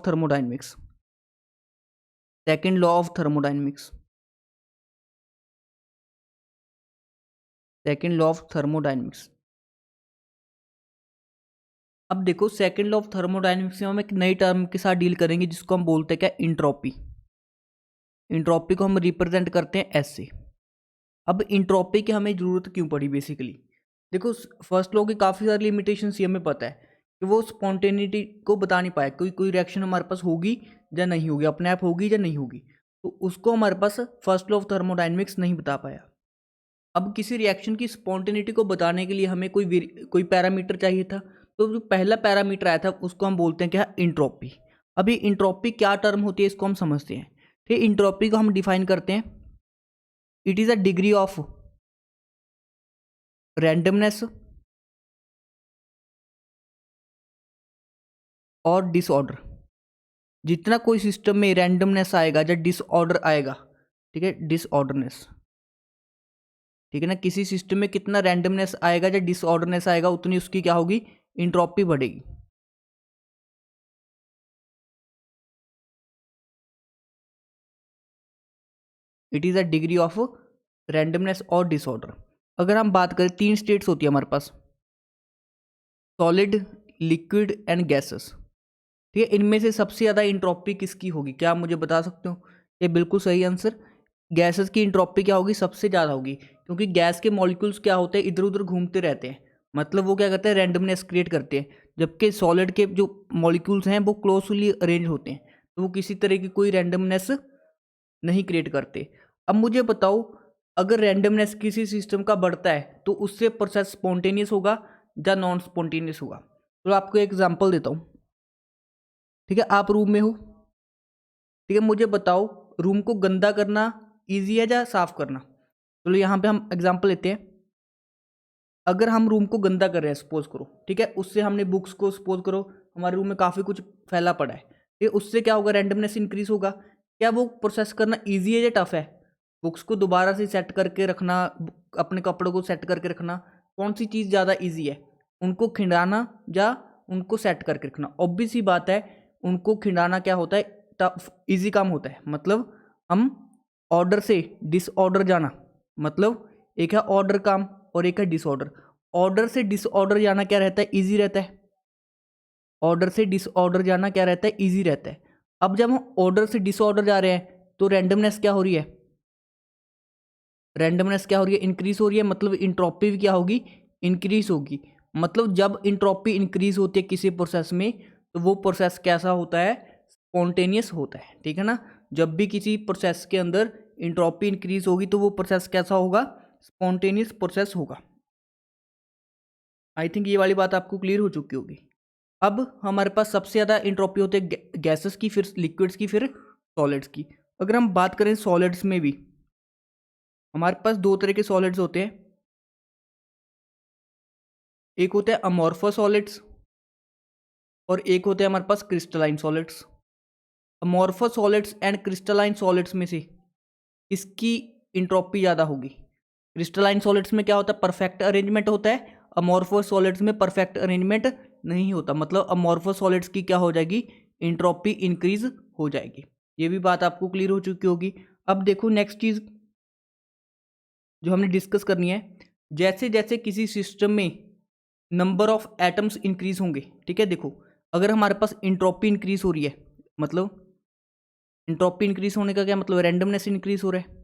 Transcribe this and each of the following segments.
Thermodynamics, second law of thermodynamics, second law of thermodynamics. अब देखो second law of thermodynamics में हम एक नई टर्म के साथ डील करेंगे जिसको हम बोलते हैं क्या, इंट्रोपी। इंट्रोपी को हम रिप्रेजेंट करते हैं एस से। अब इंट्रोपी की हमें ज़रूरत क्यों पड़ी बेसिकली, देखो फर्स्ट लॉ की काफ़ी सारी लिमिटेशंस ये हमें पता है कि वो स्पॉन्टेनिटी को बता नहीं पाया, कोई रिएक्शन हमारे पास होगी या नहीं होगी, अपने आप होगी या नहीं होगी, तो उसको हमारे पास फर्स्ट लॉ ऑफ थर्मोडायनेमिक्स नहीं बता पाया। अब किसी रिएक्शन की स्पॉन्टेनिटी को बताने के लिए हमें कोई पैरामीटर चाहिए था, तो जो पहला पैरामीटर आया था उसको हम बोलते हैं क्या, इंट्रोपी। अभी इंट्रोपी क्या टर्म होती है इसको हम समझते हैं। ठीक, इंट्रोपी को हम डिफाइन करते हैं, it is a degree of randomness और डिसऑर्डर। जितना कोई सिस्टम में रैंडमनेस आएगा या डिसऑर्डर आएगा, ठीक है, डिसऑर्डरनेस, ठीक है ना, किसी सिस्टम में कितना रैंडमनेस आएगा या डिसऑर्डरनेस आएगा उतनी उसकी क्या होगी, इंट्रोपी बढ़ेगी। It is a degree of randomness और डिसऑर्डर। अगर हम बात करें, तीन स्टेट्स होती है हमारे पास, सॉलिड, लिक्विड एंड गैसेस। ठीक है, इनमें से सबसे ज़्यादा इंट्रोपी किसकी होगी, क्या आप मुझे बता सकते हो? ये बिल्कुल सही आंसर, गैसेस की इंट्रोपी क्या होगी, सबसे ज़्यादा होगी, क्योंकि गैस के मॉलिक्यूल्स क्या होते हैं, इधर उधर घूमते रहते हैं, मतलब वो क्या करते हैं, रैंडमनेस क्रिएट करते हैं। जबकि सॉलिड के जो मॉलिक्यूल्स हैं वो क्लोजली अरेंज होते हैं, तो वो किसी तरह की कोई रैंडमनेस नहीं क्रिएट करते। अब मुझे बताओ, अगर रैंडमनेस किसी सिस्टम का बढ़ता है तो उससे प्रोसेस स्पॉन्टेनियस होगा या नॉन स्पॉन्टेनियस होगा? तो आपको एक एग्जांपल देता हूँ। ठीक है, आप रूम में हो, ठीक है, मुझे बताओ रूम को गंदा करना ईजी है या साफ करना? चलो यहाँ पे हम एग्जांपल लेते हैं। अगर हम रूम को गंदा कर रहे हैं सपोज करो, ठीक है, उससे हमने बुक्स को सपोज करो, हमारे रूम में काफ़ी कुछ फैला पड़ा है, ठीक है, उससे क्या होगा, रैंडमनेस इंक्रीज होगा। क्या वो प्रोसेस करना ईजी है या टफ है? बुक्स को दोबारा से सेट करके रखना, अपने कपड़ों को सेट करके रखना, कौन सी चीज़ ज़्यादा ईजी है, उनको खिंडाना या उनको सेट करके रखना? ऑब्वियस ही बात है, उनको खिंडाना क्या होता है, टफ ईजी काम होता है। मतलब हम ऑर्डर से डिसऑर्डर जाना, मतलब एक है ऑर्डर काम और एक है डिसऑर्डर। ऑर्डर से डिसऑर्डर जाना क्या रहता है, ईजी रहता है। ऑर्डर से डिसऑर्डर जाना क्या रहता है, ईजी रहता है। अब जब हम ऑर्डर से डिसऑर्डर जा रहे हैं तो रैंडमनेस क्या हो रही है, रैंडमनेस क्या हो रही है, इंक्रीज हो रही है, मतलब इंट्रोपी भी क्या होगी, इंक्रीज होगी। मतलब जब इंट्रोपी इंक्रीज होती है किसी प्रोसेस में तो वो प्रोसेस कैसा होता है, स्पॉन्टेनियस होता है। ठीक है ना, जब भी किसी प्रोसेस के अंदर इंट्रोपी इंक्रीज होगी तो वो प्रोसेस कैसा होगा, स्पॉन्टेनियस प्रोसेस होगा। आई थिंक ये वाली बात आपको क्लियर हो चुकी होगी। अब हमारे पास सबसे ज़्यादा इंट्रोपी होती है गैसेस की, फिर लिक्विड्स की, फिर सॉलिड्स की। अगर हम बात करें सॉलिड्स में भी, हमारे पास दो तरह के सॉलिड्स होते हैं। एक होता है अमॉर्फस सॉलिड्स और एक होते हैं हमारे पास crystalline solids. Amorphous solids and crystalline solids में से किसकी इंट्रोपी ज़्यादा होगी? क्रिस्टलाइन सॉलिड्स में क्या होता है, परफेक्ट अरेंजमेंट होता है। अमॉर्फस सॉलिड्स में परफेक्ट अरेंजमेंट नहीं होता, मतलब अमॉर्फस सॉलिड्स की क्या हो जाएगी, इंट्रोपी इंक्रीज हो जाएगी। ये भी बात आपको क्लियर हो चुकी होगी। अब देखो नेक्स्ट चीज़ जो हमने डिस्कस करनी है, जैसे जैसे किसी सिस्टम में नंबर ऑफ एटम्स इंक्रीज होंगे, ठीक है, देखो अगर हमारे पास इंट्रोपी इंक्रीज हो रही है, मतलब इंट्रोपी इंक्रीज होने का क्या मतलब, रैंडमनेस इंक्रीज हो रहा है।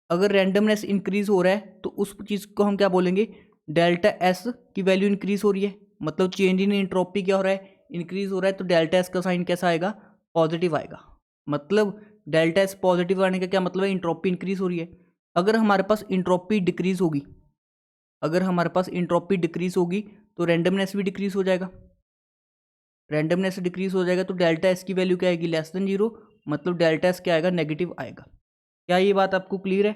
अगर रैंडमनेस इंक्रीज हो रहा है तो उस चीज़ को हम क्या बोलेंगे, डेल्टा एस की वैल्यू इंक्रीज हो रही है, मतलब चेंज इन इंट्रोपी क्या हो रहा है, इंक्रीज हो रहा है, तो डेल्टा एस का साइन कैसा आएगा, पॉजिटिव आएगा। मतलब डेल्टा एस पॉजिटिव आने का क्या मतलब है, इंट्रोपी इंक्रीज हो रही है। अगर हमारे पास इंट्रोपी डिक्रीज होगी, अगर हमारे पास इंट्रोपी डिक्रीज होगी तो रैंडमनेस भी डिक्रीज हो जाएगा। रैंडमनेस डिक्रीज हो जाएगा तो डेल्टा एस की वैल्यू क्या आएगी, लेस देन जीरो, मतलब डेल्टा एस क्या आएगा, नेगेटिव आएगा। क्या ये बात आपको क्लियर है?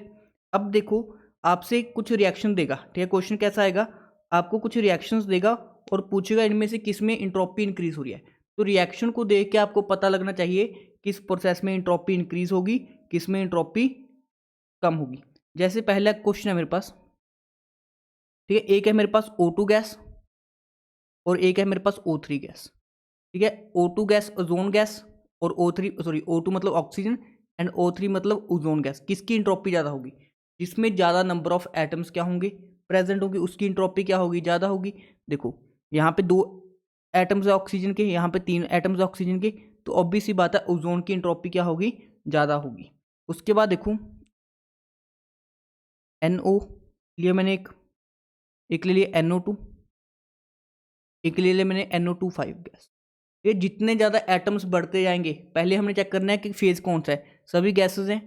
अब देखो आपसे कुछ रिएक्शन देगा, ठीक है, क्वेश्चन कैसा आएगा, आपको कुछ रिएक्शंस देगा और पूछेगा इनमें से किस में इंट्रोपी इंक्रीज हो रही है। तो रिएक्शन को देख के आपको पता लगना चाहिए किस प्रोसेस में इंट्रोपी इंक्रीज होगी, किस में इंट्रोपी कम होगी। जैसे पहला क्वेश्चन है मेरे पास, ठीक है, एक है मेरे पास O2 गैस और एक है मेरे पास O3 गैस। ठीक है। O2 गैस ओजोन गैस, और O2 मतलब ऑक्सीजन एंड O3 मतलब ओजोन गैस, किसकी इंट्रोपी ज़्यादा होगी? जिसमें ज़्यादा नंबर ऑफ एटम्स क्या होंगे, प्रेजेंट होंगे, उसकी इंट्रोपी क्या होगी, ज़्यादा होगी। देखो यहाँ पे 2 एटम्स है ऑक्सीजन के, यहाँ पे 3 एटम्स है ऑक्सीजन के, तो ऑब्वियस सी बात है ओजोन की इंट्रोपी क्या होगी, ज़्यादा होगी। उसके बाद देखो NO लिया मैंने, एक ले लिया NO2, एक ले लिया मैंने NO2 5 गैस। ये जितने ज़्यादा एटम्स बढ़ते जाएंगे, पहले हमने चेक करना है कि फेज कौन सा है, सभी गैसेस हैं,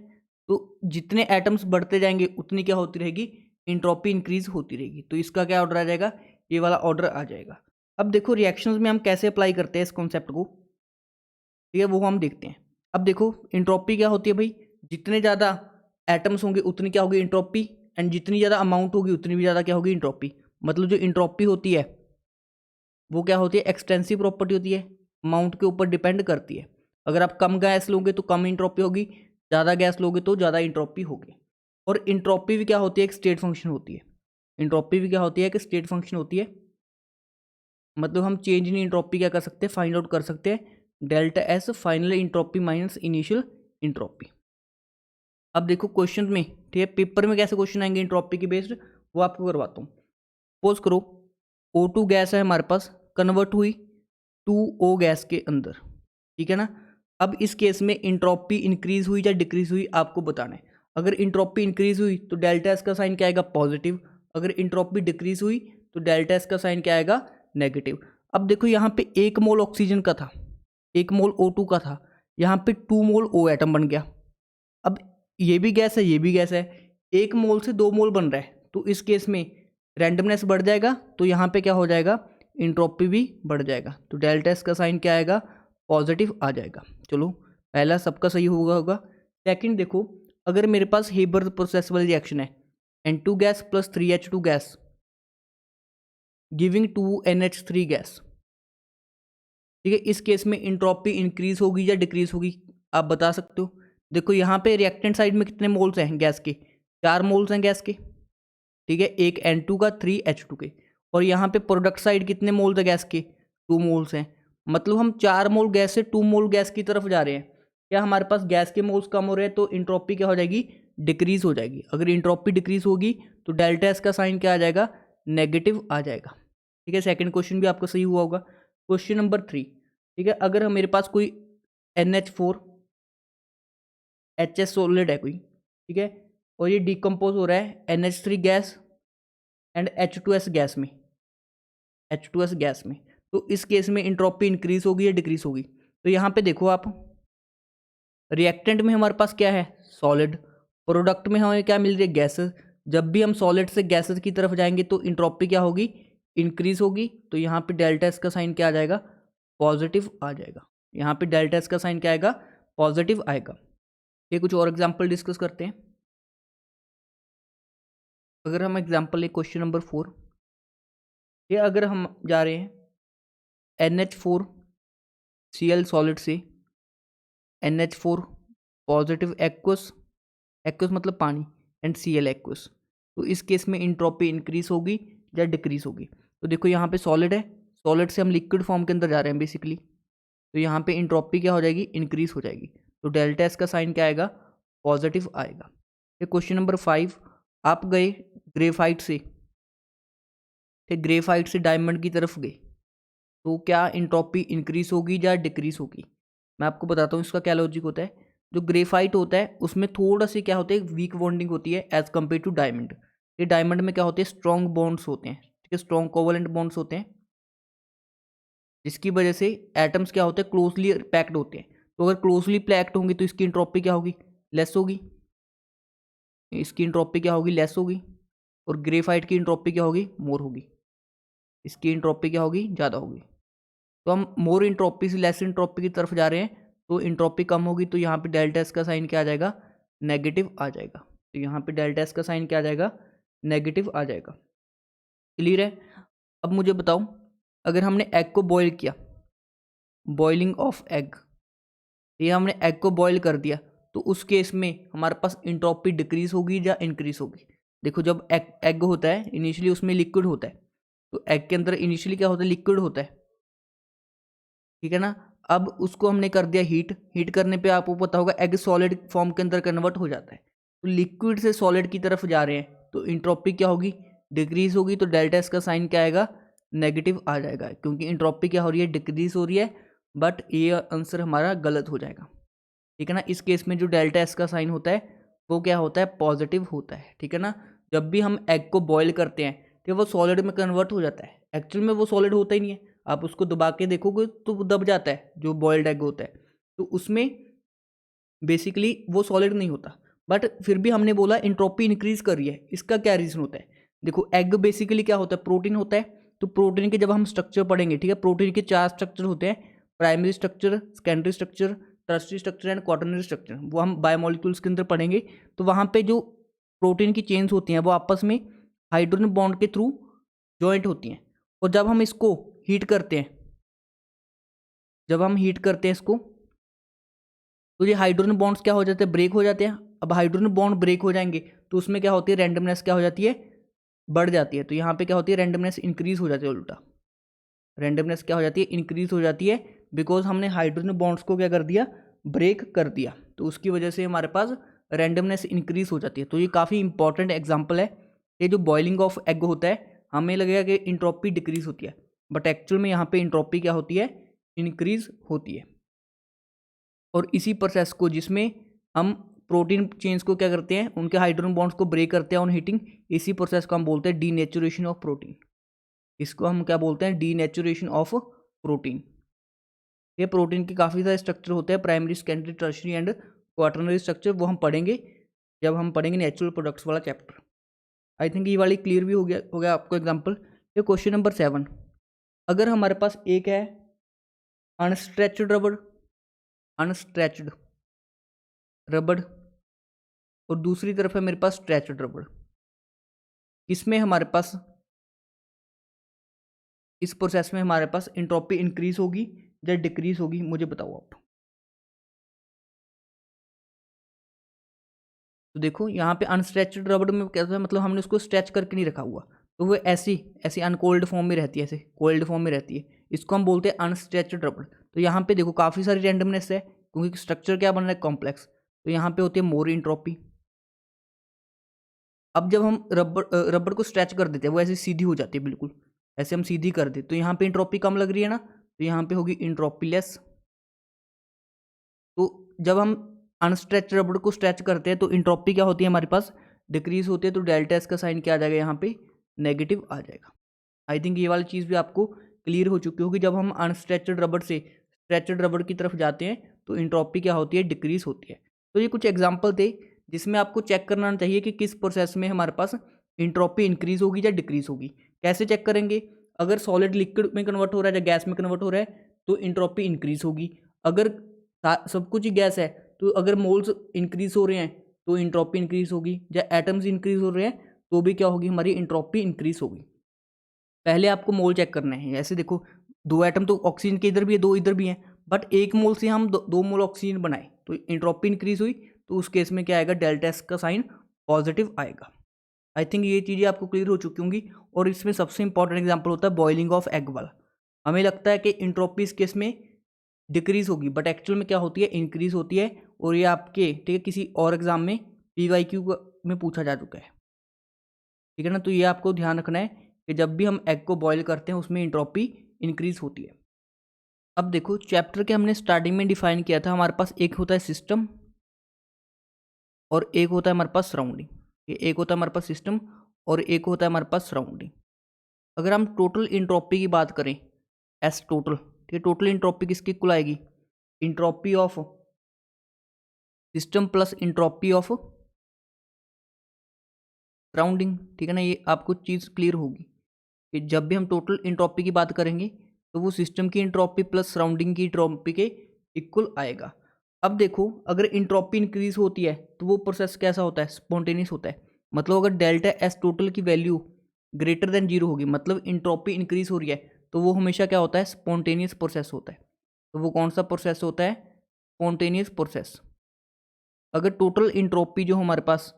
तो जितने एटम्स बढ़ते जाएंगे उतनी क्या होती रहेगी, इंट्रोपी इंक्रीज होती रहेगी। तो इसका क्या ऑर्डर आ जाएगा, ये वाला ऑर्डर आ जाएगा। अब देखो रिएक्शंस में हम कैसे अप्लाई करते हैं इस कॉन्सेप्ट को, ठीक है, वो हम देखते हैं। अब देखो इंट्रोपी क्या होती है भाई, जितने ज़्यादा एटम्स होंगे उतनी क्या होगी इंट्रोपी, एंड जितनी ज़्यादा अमाउंट होगी उतनी भी ज़्यादा क्या होगी इंट्रोपी। मतलब जो इंट्रोपी होती है वो क्या होती है, एक्सटेंसिव प्रॉपर्टी होती है, अमाउंट के ऊपर डिपेंड करती है। अगर आप कम गैस लोगे तो कम इंट्रोपी होगी, ज़्यादा गैस लोगे तो ज़्यादा इंट्रोपी होगी। और इंट्रोपी भी क्या होती है, एक स्टेट फंक्शन होती है। इंट्रोपी भी क्या होती है, कि स्टेट फंक्शन होती है। मतलब हम चेंज इन इंट्रोपी क्या कर सकते हैं, फाइंड आउट कर सकते हैं, delta S final entropy minus initial entropy. अब देखो क्वेश्चन में, ठीक है, पेपर में कैसे क्वेश्चन आएंगे इंट्रोपी के बेस्ड, वो आपको करवाता हूँ। सपोज करो O2 गैस है हमारे पास, कन्वर्ट हुई 2O गैस के अंदर, ठीक है ना। अब इस केस में इंट्रोपी इंक्रीज हुई या डिक्रीज हुई, आपको बताना है। अगर इंट्रोपी इंक्रीज हुई तो डेल्टा एस का साइन क्या आएगा, पॉजिटिव। अगर इंट्रोपी डिक्रीज हुई तो डेल्टा एस का साइन क्या आएगा, नेगेटिव। अब देखो यहाँ पे 1 मोल ऑक्सीजन का था, 1 मोल O2 का था, यहाँ पे 2 मोल O एटम बन गया। अब ये भी गैस है, ये भी गैस है, 1 मोल से 2 मोल बन रहा है, तो इस केस में रैंडमनेस बढ़ जाएगा, तो यहाँ पे क्या हो जाएगा, इंट्रोपी भी बढ़ जाएगा। तो डेल्टा एस का साइन क्या आएगा, पॉजिटिव आ जाएगा। चलो पहला सबका सही होगा। सेकंड देखो, अगर मेरे पास हेबर प्रोसेस वाली रिएक्शन है, N2 gas plus 3H2 gas giving 2NH3 gas, ठीक है, इस केस में इंट्रोपी इंक्रीज होगी या डिक्रीज होगी, आप बता सकते हो। देखो यहाँ पे रिएक्टेंट साइड में कितने मोल्स हैं गैस के, 4 मोल्स हैं गैस के, ठीक है, एक N2 का 3H2 के। और यहाँ पे प्रोडक्ट साइड कितने मोल्स है गैस के, 2 मोल्स हैं। मतलब हम 4 मोल गैस से 2 मोल गैस की तरफ जा रहे हैं। क्या हमारे पास गैस के मोल्स कम हो रहे हैं, तो इंट्रोपी क्या हो जाएगी, डिक्रीज हो जाएगी। अगर इंट्रोपी डिक्रीज होगी तो डेल्टा एस का साइन क्या आ जाएगा, नेगेटिव आ जाएगा। ठीक है, सेकेंड क्वेश्चन भी आपका सही हुआ होगा। क्वेश्चन नंबर 3, ठीक है, अगर मेरे पास कोई NH4 HS सॉलिड है कोई, ठीक है, और ये डिकम्पोज हो रहा है NH3 gas and H2S gas में, H2S गैस में, तो इस केस में इंट्रोपी इंक्रीज होगी या डिक्रीज होगी। तो यहाँ पे देखो आप, रिएक्टेंट में हमारे पास क्या है, सॉलिड, प्रोडक्ट में हमें क्या मिल रही है, गैसेस। जब भी हम सॉलिड से गैसेस की तरफ जाएंगे तो इंट्रोपी क्या होगी, इंक्रीज होगी। तो यहाँ पे डेल्टा एस का साइन क्या आ जाएगा, पॉजिटिव आ जाएगा। यहाँ पे डेल्टा एस का साइन क्या आएगा, पॉजिटिव आएगा। ये कुछ और एग्जाम्पल डिस्कस करते हैं। अगर हम एग्जाम्पल ले क्वेश्चन नंबर 4, ये अगर हम जा रहे हैं NH4Cl सॉलिड से NH4 पॉजिटिव एक्वस, एक्वस मतलब पानी, एंड Cl एक्वस, तो इस केस में इंट्रोपी इंक्रीज होगी या डिक्रीज होगी। तो देखो यहाँ पे सॉलिड है, सॉलिड से हम लिक्विड फॉर्म के अंदर जा रहे हैं बेसिकली, तो यहाँ पे इंट्रोपी क्या हो जाएगी, इंक्रीज हो जाएगी। तो डेल्टा एस का साइन क्या आएगा, पॉजिटिव आएगा। ये क्वेश्चन नंबर 5, आप गए ग्रेफाइट से, ठीक, ग्रेफाइट से डायमंड की तरफ गए, तो क्या इंट्रोपी इंक्रीज होगी या डिक्रीज होगी। मैं आपको बताता हूँ इसका क्या लॉजिक होता है। जो ग्रेफाइट होता है उसमें थोड़ा सी क्या होता है, वीक बॉन्डिंग होती है एज कम्पेयर टू डायमंड। ये डायमंड में क्या होते हैं, स्ट्रॉन्ग बॉन्ड्स होते हैं, ठीक है, स्ट्रॉन्ग कोवलेंट बॉन्ड्स होते हैं, जिसकी वजह से एटम्स क्या होते हैं, क्लोजली पैक्ड होते हैं। तो अगर क्लोजली पैक्ड होंगी तो इसकी इंट्रोपी क्या होगी, लेस होगी, इसकी इंट्रोपी क्या होगी, लेस होगी। और ग्रेफाइट की इंट्रोपी क्या होगी, मोर होगी, इसकी इंट्रोपी क्या होगी, ज़्यादा होगी। तो हम मोर इंट्रोपी से लेस इंट्रोपी की तरफ जा रहे हैं, तो इंट्रोपी कम होगी, तो यहाँ पे डेल्टा एस का साइन क्या आ जाएगा, नेगेटिव आ जाएगा। तो यहाँ पे डेल्टा एस का साइन क्या आ जाएगा, नेगेटिव आ जाएगा। क्लियर है। अब मुझे बताओ, अगर हमने एग को बॉईल किया, बॉइलिंग ऑफ एग, ये हमने एग को बॉईल कर दिया, तो उस केस में हमारे पास इंट्रोपी डिक्रीज होगी या इंक्रीज होगी। देखो जब एग होता है इनिशियली उसमें लिक्विड होता है, तो एग के अंदर इनिशियली क्या होता है, लिक्विड होता है, ठीक है ना। अब उसको हमने कर दिया हीट, हीट करने पे आपको पता होगा एग सॉलिड फॉर्म के अंदर कन्वर्ट हो जाता है। तो लिक्विड से सॉलिड की तरफ जा रहे हैं तो इंट्रोपी क्या होगी, डिक्रीज होगी। तो डेल्टा एस का साइन क्या आएगा, नेगेटिव आ जाएगा, क्योंकि इंट्रोपी क्या हो रही है, डिक्रीज हो रही है। बट ये आंसर हमारा गलत हो जाएगा। ठीक है ना। इस केस में जो डेल्टा एस का साइन होता है वो क्या होता है, पॉजिटिव होता है। ठीक है ना। जब भी हम एग को बॉईल करते हैं तो वो सॉलिड में कन्वर्ट हो जाता है। एक्चुअल में वो सॉलिड होता ही नहीं है, आप उसको दबा के देखोगे तो वो दब जाता है, जो बॉइल्ड एग होता है। तो उसमें बेसिकली वो सॉलिड नहीं होता। बट फिर भी हमने बोला इंट्रोपी इंक्रीज कर रही है, इसका क्या रीज़न होता है। देखो एग बेसिकली क्या होता है, प्रोटीन होता है। तो प्रोटीन के जब हम स्ट्रक्चर पढ़ेंगे, ठीक है, प्रोटीन के 4 स्ट्रक्चर होते हैं, primary structure, secondary structure, tertiary structure and quaternary structure. वो हम बायोमोलिक्यूल्स के अंदर पढ़ेंगे। तो वहाँ पे जो प्रोटीन की चेन्स होती हैं वो आपस में हाइड्रोजन बॉन्ड के थ्रू जॉइंट होती हैं। और जब हम इसको हीट करते हैं, जब हम हीट करते हैं इसको, तो ये हाइड्रोजन बॉन्ड्स क्या हो जाते हैं, ब्रेक हो जाते हैं। अब हाइड्रोजन बॉन्ड ब्रेक हो जाएंगे तो उसमें क्या होती है, रैंडमनेस क्या हो जाती है, बढ़ जाती है। तो यहाँ पे क्या होती है, रैंडमनेस इंक्रीज हो जाती है, उल्टा रैंडमनेस क्या हो जाती है, इंक्रीज हो जाती है। बिकॉज हमने हाइड्रोजन बॉन्ड्स को क्या कर दिया, ब्रेक कर दिया। तो उसकी वजह से हमारे पास रैंडमनेस इंक्रीज हो जाती है। तो ये काफ़ी इंपॉर्टेंट एग्जाम्पल है। ये जो बॉइलिंग ऑफ एग होता है, हमें लगेगा कि इंट्रोपी डिक्रीज होती है, बट एक्चुअल में यहाँ पे इंट्रोपी क्या होती है, इंक्रीज होती है। और इसी प्रोसेस को, जिसमें हम प्रोटीन चेन्स को क्या करते हैं, उनके हाइड्रोजन बॉन्ड्स को ब्रेक करते हैं ऑन हीटिंग, इसी प्रोसेस को हम बोलते हैं डीनेचुरेशन ऑफ प्रोटीन। इसको हम क्या बोलते हैं, डीनेचुरेशन ऑफ प्रोटीन। ये प्रोटीन के काफ़ी सारे स्ट्रक्चर होते हैं, primary, secondary, tertiary and quaternary structure. वो हम पढ़ेंगे जब हम पढ़ेंगे नेचुरल प्रोडक्ट्स वाला चैप्टर। आई थिंक ये वाली क्लियर भी हो गया आपको एग्जाम्पल। ये क्वेश्चन नंबर 7, अगर हमारे पास एक है अनस्ट्रेच्ड रबड़, अनस्ट्रेच्ड रबड़, और दूसरी तरफ है मेरे पास स्ट्रेच्ड रबड़, इसमें हमारे पास, इस प्रोसेस में हमारे पास एंट्रोपी इंक्रीज होगी या डिक्रीज होगी, मुझे बताओ आप। तो देखो यहाँ पे अनस्ट्रेच्ड रबड़ में क्या होता है, मतलब हमने उसको स्ट्रेच करके नहीं रखा हुआ, तो वो ऐसी ऐसी अनकोल्ड फॉर्म में रहती है, ऐसे कोल्ड फॉर्म में रहती है। इसको हम बोलते हैं अनस्ट्रेच्ड रबड़। तो यहाँ पे देखो काफ़ी सारी रैंडमनेस है, क्योंकि स्ट्रक्चर क्या बन रहा है, कॉम्प्लेक्स। तो यहाँ पे होती है मोर एंट्रोपी। अब जब हम रबड़ को स्ट्रेच कर देते हैं, वो ऐसे सीधी हो जाती है, बिल्कुल ऐसे हम सीधी कर देते, तो यहाँ पे इंट्रोपी कम लग रही है ना, तो यहाँ पे होगी इंट्रोपी लेस। तो जब हम अनस्ट्रेच रबड़ को स्ट्रेच करते हैं तो इंट्रोपी क्या होती है, हमारे पास डिक्रीज होती है। तो डेल्टा एस का साइन क्या आ जाएगा, यहाँ पे नेगेटिव आ जाएगा। आई थिंक ये वाली चीज़ भी आपको क्लियर हो चुकी होगी। जब हम अनस्ट्रेचड रबड़ से स्ट्रेचड रबड़ की तरफ जाते हैं तो इंट्रोपी क्या होती है, डिक्रीज होती है। तो ये कुछ एग्जाम्पल थे जिसमें आपको चेक करना चाहिए कि किस प्रोसेस में हमारे पास इंट्रोपी इंक्रीज होगी या डिक्रीज होगी। कैसे चेक करेंगे, अगर सॉलिड लिक्विड में कन्वर्ट हो रहा है या गैस में कन्वर्ट हो रहा है तो इंट्रोपी इंक्रीज होगी। अगर सब कुछ ही गैस है तो अगर मोल्स इंक्रीज हो रहे हैं तो इंट्रोपी इंक्रीज होगी, या एटम्स इंक्रीज हो रहे हैं तो भी क्या होगी, हमारी इंट्रोपी इंक्रीज होगी। पहले आपको मोल चेक करना है। ऐसे देखो 2 एटम तो ऑक्सीजन के इधर भी है, 2 इधर भी हैं, बट 1 मोल से हम 2 मोल ऑक्सीजन बनाए तो इंट्रोपी इंक्रीज हुई। तो उस केस में क्या आएगा, डेल्टा एस का साइन पॉजिटिव आएगा। आई थिंक ये चीज़ें आपको क्लियर हो चुकी होंगी। और इसमें सबसे इंपॉर्टेंट एग्जाम्पल होता है बॉइलिंग ऑफ एग वाला। हमें लगता है कि इंट्रोपी इस केस में डिक्रीज होगी, बट एक्चुअल में क्या होती है, इंक्रीज होती है। और ये आपके, ठीक है, किसी और एग्जाम में PYQ में पूछा जा चुका है। ठीक है ना। तो ये आपको ध्यान रखना है कि जब भी हम एग को बॉईल करते हैं उसमें इंट्रोपी इंक्रीज होती है। अब देखो चैप्टर के हमने स्टार्टिंग में डिफाइन किया था, हमारे पास एक होता है सिस्टम और एक होता है हमारे पास सराउंडिंग। ये एक होता है हमारे पास सिस्टम और एक होता है हमारे पास सराउंडिंग। अगर हम टोटल इंट्रोपी की बात करें, एस टोटल, ठीक है, टोटल इंट्रोपी किसकी इक्वल आएगी, entropy of system plus entropy of surrounding. ठीक है ना। ये आपको चीज़ क्लियर होगी कि जब भी हम टोटल इंट्रोपी की बात करेंगे तो वो सिस्टम की इंट्रोपी प्लस सराउंडिंग की इंट्रोपी के इक्वल आएगा। अब देखो अगर इंट्रोपी इंक्रीज होती है तो वो प्रोसेस कैसा होता है, स्पॉन्टेनियस होता है। मतलब अगर डेल्टा एस टोटल की वैल्यू ग्रेटर देन 0 होगी, मतलब इंट्रोपी इंक्रीज हो रही है, तो वो हमेशा क्या होता है, स्पॉन्टेनियस प्रोसेस होता है। तो वो कौन सा प्रोसेस होता है, स्पॉन्टेनियस प्रोसेस। अगर टोटल इंट्रोपी जो हमारे पास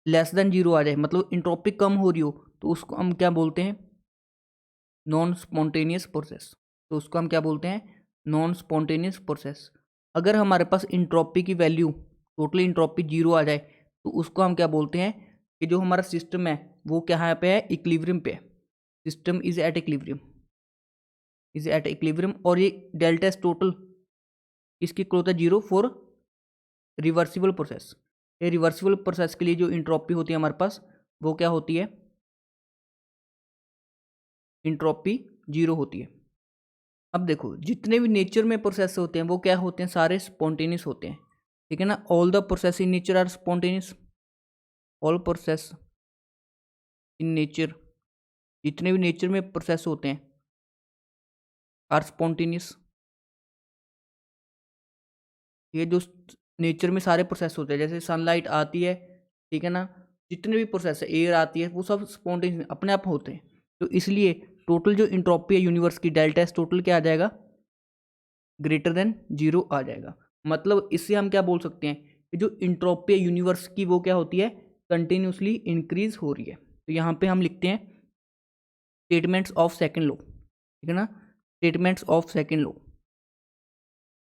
लेस देन 0 आ जाए, मतलब इंट्रोपी कम हो रही हो, तो उसको हम क्या बोलते हैं, नॉन स्पॉन्टेनियस प्रोसेस। तो उसको हम क्या बोलते हैं, नॉन स्पॉन्टेनियस प्रोसेस। अगर हमारे पास इंट्रोपी की वैल्यू, टोटल इंट्रोपी 0 आ जाए, तो उसको हम क्या बोलते हैं कि जो हमारा सिस्टम है वो कहाँ पे है, इक्विलिब्रियम पे है। System is at equilibrium, is at equilibrium. और ये डेल्टा एस टोटल इसकी इक्वल होता है 0 फॉर रिवर्सिबल प्रोसेस। ये रिवर्सिबल प्रोसेस के लिए जो इंट्रोपी होती है हमारे पास वो क्या होती है, इंट्रोपी 0 होती है। अब देखो जितने भी नेचर में प्रोसेस होते हैं वो क्या होते हैं, सारे स्पॉन्टेनियस होते हैं, ठीक है ना। All the process in nature are spontaneous, all process in nature, जितने भी नेचर में प्रोसेस होते हैं आर स्पॉन्टेनियस। ये जो नेचर में सारे प्रोसेस होते हैं, जैसे सनलाइट आती है, ठीक है ना, जितने भी प्रोसेस है, एयर आती है, वो सब स्पॉन्टेनियस अपने आप होते हैं। तो इसलिए टोटल जो इंट्रोपी है यूनिवर्स की, डेल्टा एस टोटल क्या आ जाएगा, ग्रेटर देन 0 आ जाएगा। मतलब इससे हम क्या बोल सकते हैं कि जो इंट्रोपी है यूनिवर्स की वो क्या होती है, कंटिन्यूसली इंक्रीज हो रही है। तो यहाँ पे हम लिखते हैं स्टेटमेंट्स ऑफ सेकंड लॉ, ठीक है ना, statements of second law,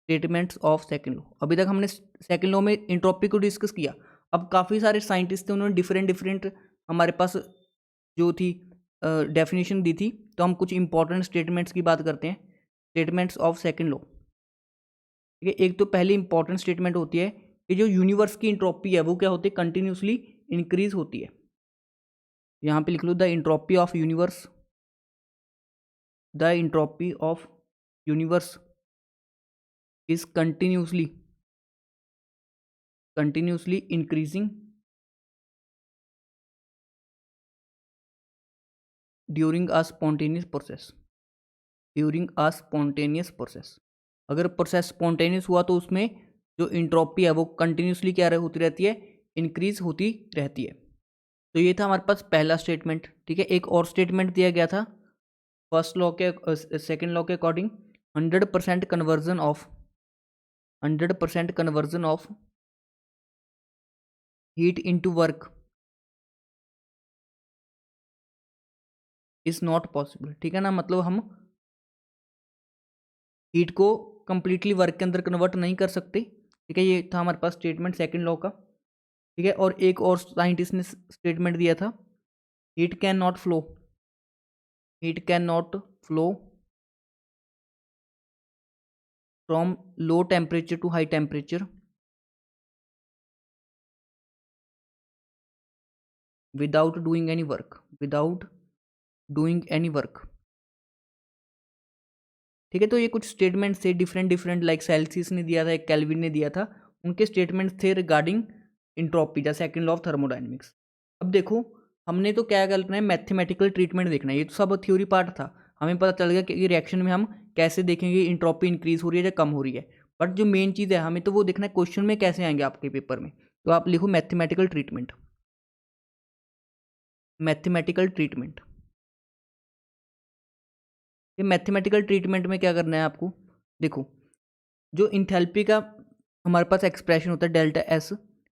statements of second law. अभी तक हमने सेकंड लॉ में इंट्रोपी को डिस्कस किया। अब काफ़ी सारे साइंटिस्ट थे, उन्होंने डिफरेंट डिफरेंट हमारे पास जो थी डेफिनेशन दी थी। तो हम कुछ इंपॉर्टेंट स्टेटमेंट्स की बात करते हैं, स्टेटमेंट्स ऑफ सेकंड लॉ। ठीक है, एक तो पहली इंपॉर्टेंट स्टेटमेंट होती है कि जो यूनिवर्स की इंट्रोपी है वो क्या होती है, कंटिन्यूसली इंक्रीज होती है। यहाँ पे लिख लो the entropy of universe, the entropy of universe is continuously increasing during a spontaneous process, during a spontaneous process। अगर प्रोसेस स्पॉन्टेनियस हुआ तो उसमें जो इंट्रोपी है वो कंटिन्यूसली क्या होती रहती है, इंक्रीज होती रहती है। तो ये था हमारे पास पहला स्टेटमेंट। ठीक है, एक और स्टेटमेंट दिया गया था फर्स्ट लॉ के, सेकेंड लॉ के according, 100% conversion of, 100% conversion of heat into work is not possible. ठीक है ना, मतलब हम हीट को कंप्लीटली वर्क के अंदर कन्वर्ट नहीं कर सकते। ठीक है, ये था हमारे पास स्टेटमेंट सेकंड लॉ का। ठीक है, और एक और साइंटिस्ट ने स्टेटमेंट दिया था, heat can not flow, heat can not flow from low temperature to high temperature without doing any work, without doing any work. ठीक है, तो ये कुछ स्टेटमेंट थे डिफरेंट डिफरेंट, लाइक सेल्सियस ने दिया था, एक केल्विन ने दिया था, उनके स्टेटमेंट थे regarding entropy, the second law of thermodynamics. अब देखो हमने तो क्या करना है, मैथमेटिकल ट्रीटमेंट देखना है। ये तो सब थ्योरी पार्ट था, हमें पता चल गया कि रिएक्शन में हम कैसे देखेंगे इंट्रोपी इंक्रीज हो रही है या कम हो रही है। बट जो मेन चीज़ है हमें तो वो देखना है क्वेश्चन में कैसे आएंगे आपके पेपर में। तो आप लिखो मैथमेटिकल ट्रीटमेंट, मैथमेटिकल ट्रीटमेंट। ये मैथमेटिकल ट्रीटमेंट में क्या करना है आपको, देखो जो इंथैल्पी का हमारे पास एक्सप्रेशन होता है डेल्टा एस,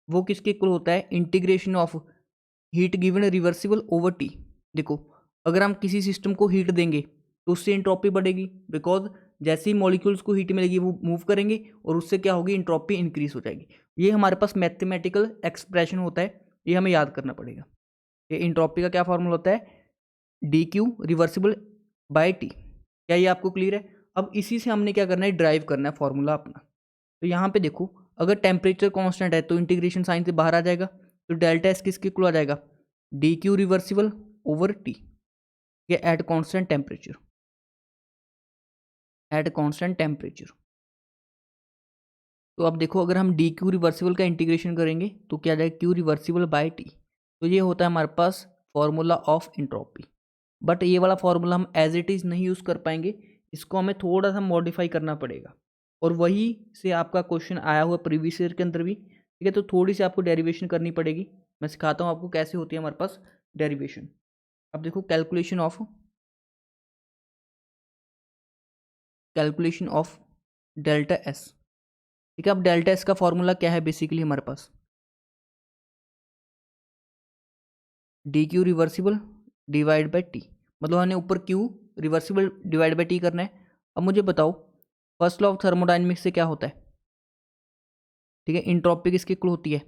वो किसके इक्वल होता है, integration of heat given reversible over T. देखो अगर हम किसी सिस्टम को हीट देंगे तो उससे इंट्रोपी बढ़ेगी, बिकॉज जैसे ही मॉलिक्यूल्स को हीट मिलेगी वो मूव करेंगे और उससे क्या होगी, इंट्रोपी इंक्रीज हो जाएगी। ये हमारे पास मैथमेटिकल एक्सप्रेशन होता है, ये हमें याद करना पड़ेगा। ये इंट्रोपी का क्या फॉर्मूला होता है, D Q reversible by T. क्या ये आपको क्लियर है। अब इसी से हमने क्या करना है, ड्राइव करना है फॉर्मूला अपना। तो यहाँ पे देखो अगर टेम्परेचर कांस्टेंट है तो इंटीग्रेशन साइन से बाहर आ जाएगा, तो डेल्टा एस किसके इक्वल आ जाएगा, D Q reversible over T, ये at constant temperature, at constant temperature. तो अब देखो अगर हम डी क्यू रिवर्सिबल का इंटीग्रेशन करेंगे तो क्या आ जाएगा, क्यू रिवर्सिबल बाय टी। तो ये होता है हमारे पास फॉर्मूला ऑफ इंट्रोपी। बट ये वाला फॉर्मूला हम एज इट इज़ नहीं यूज़ कर पाएंगे, इसको हमें थोड़ा सा मॉडिफाई करना पड़ेगा। और वही से आपका क्वेश्चन आया हुआ प्रीवियस ईयर के अंदर भी। ठीक है, तो थोड़ी सी आपको डेरिवेशन करनी पड़ेगी, मैं सिखाता हूँ आपको कैसे होती है हमारे पास डेरिवेशन। अब देखो कैलकुलेशन ऑफ डेल्टा एस। ठीक है, अब डेल्टा एस का फॉर्मूला क्या है बेसिकली हमारे पास, D Q reversible divide by T. मतलब हमने ऊपर Q reversible divide by T करना है, अब मुझे बताओ फर्स्ट लॉ ऑफ थर्मोडाइनमिक्स से क्या होता है, ठीक है, इंट्रोपी किसकी इक्वल होती है,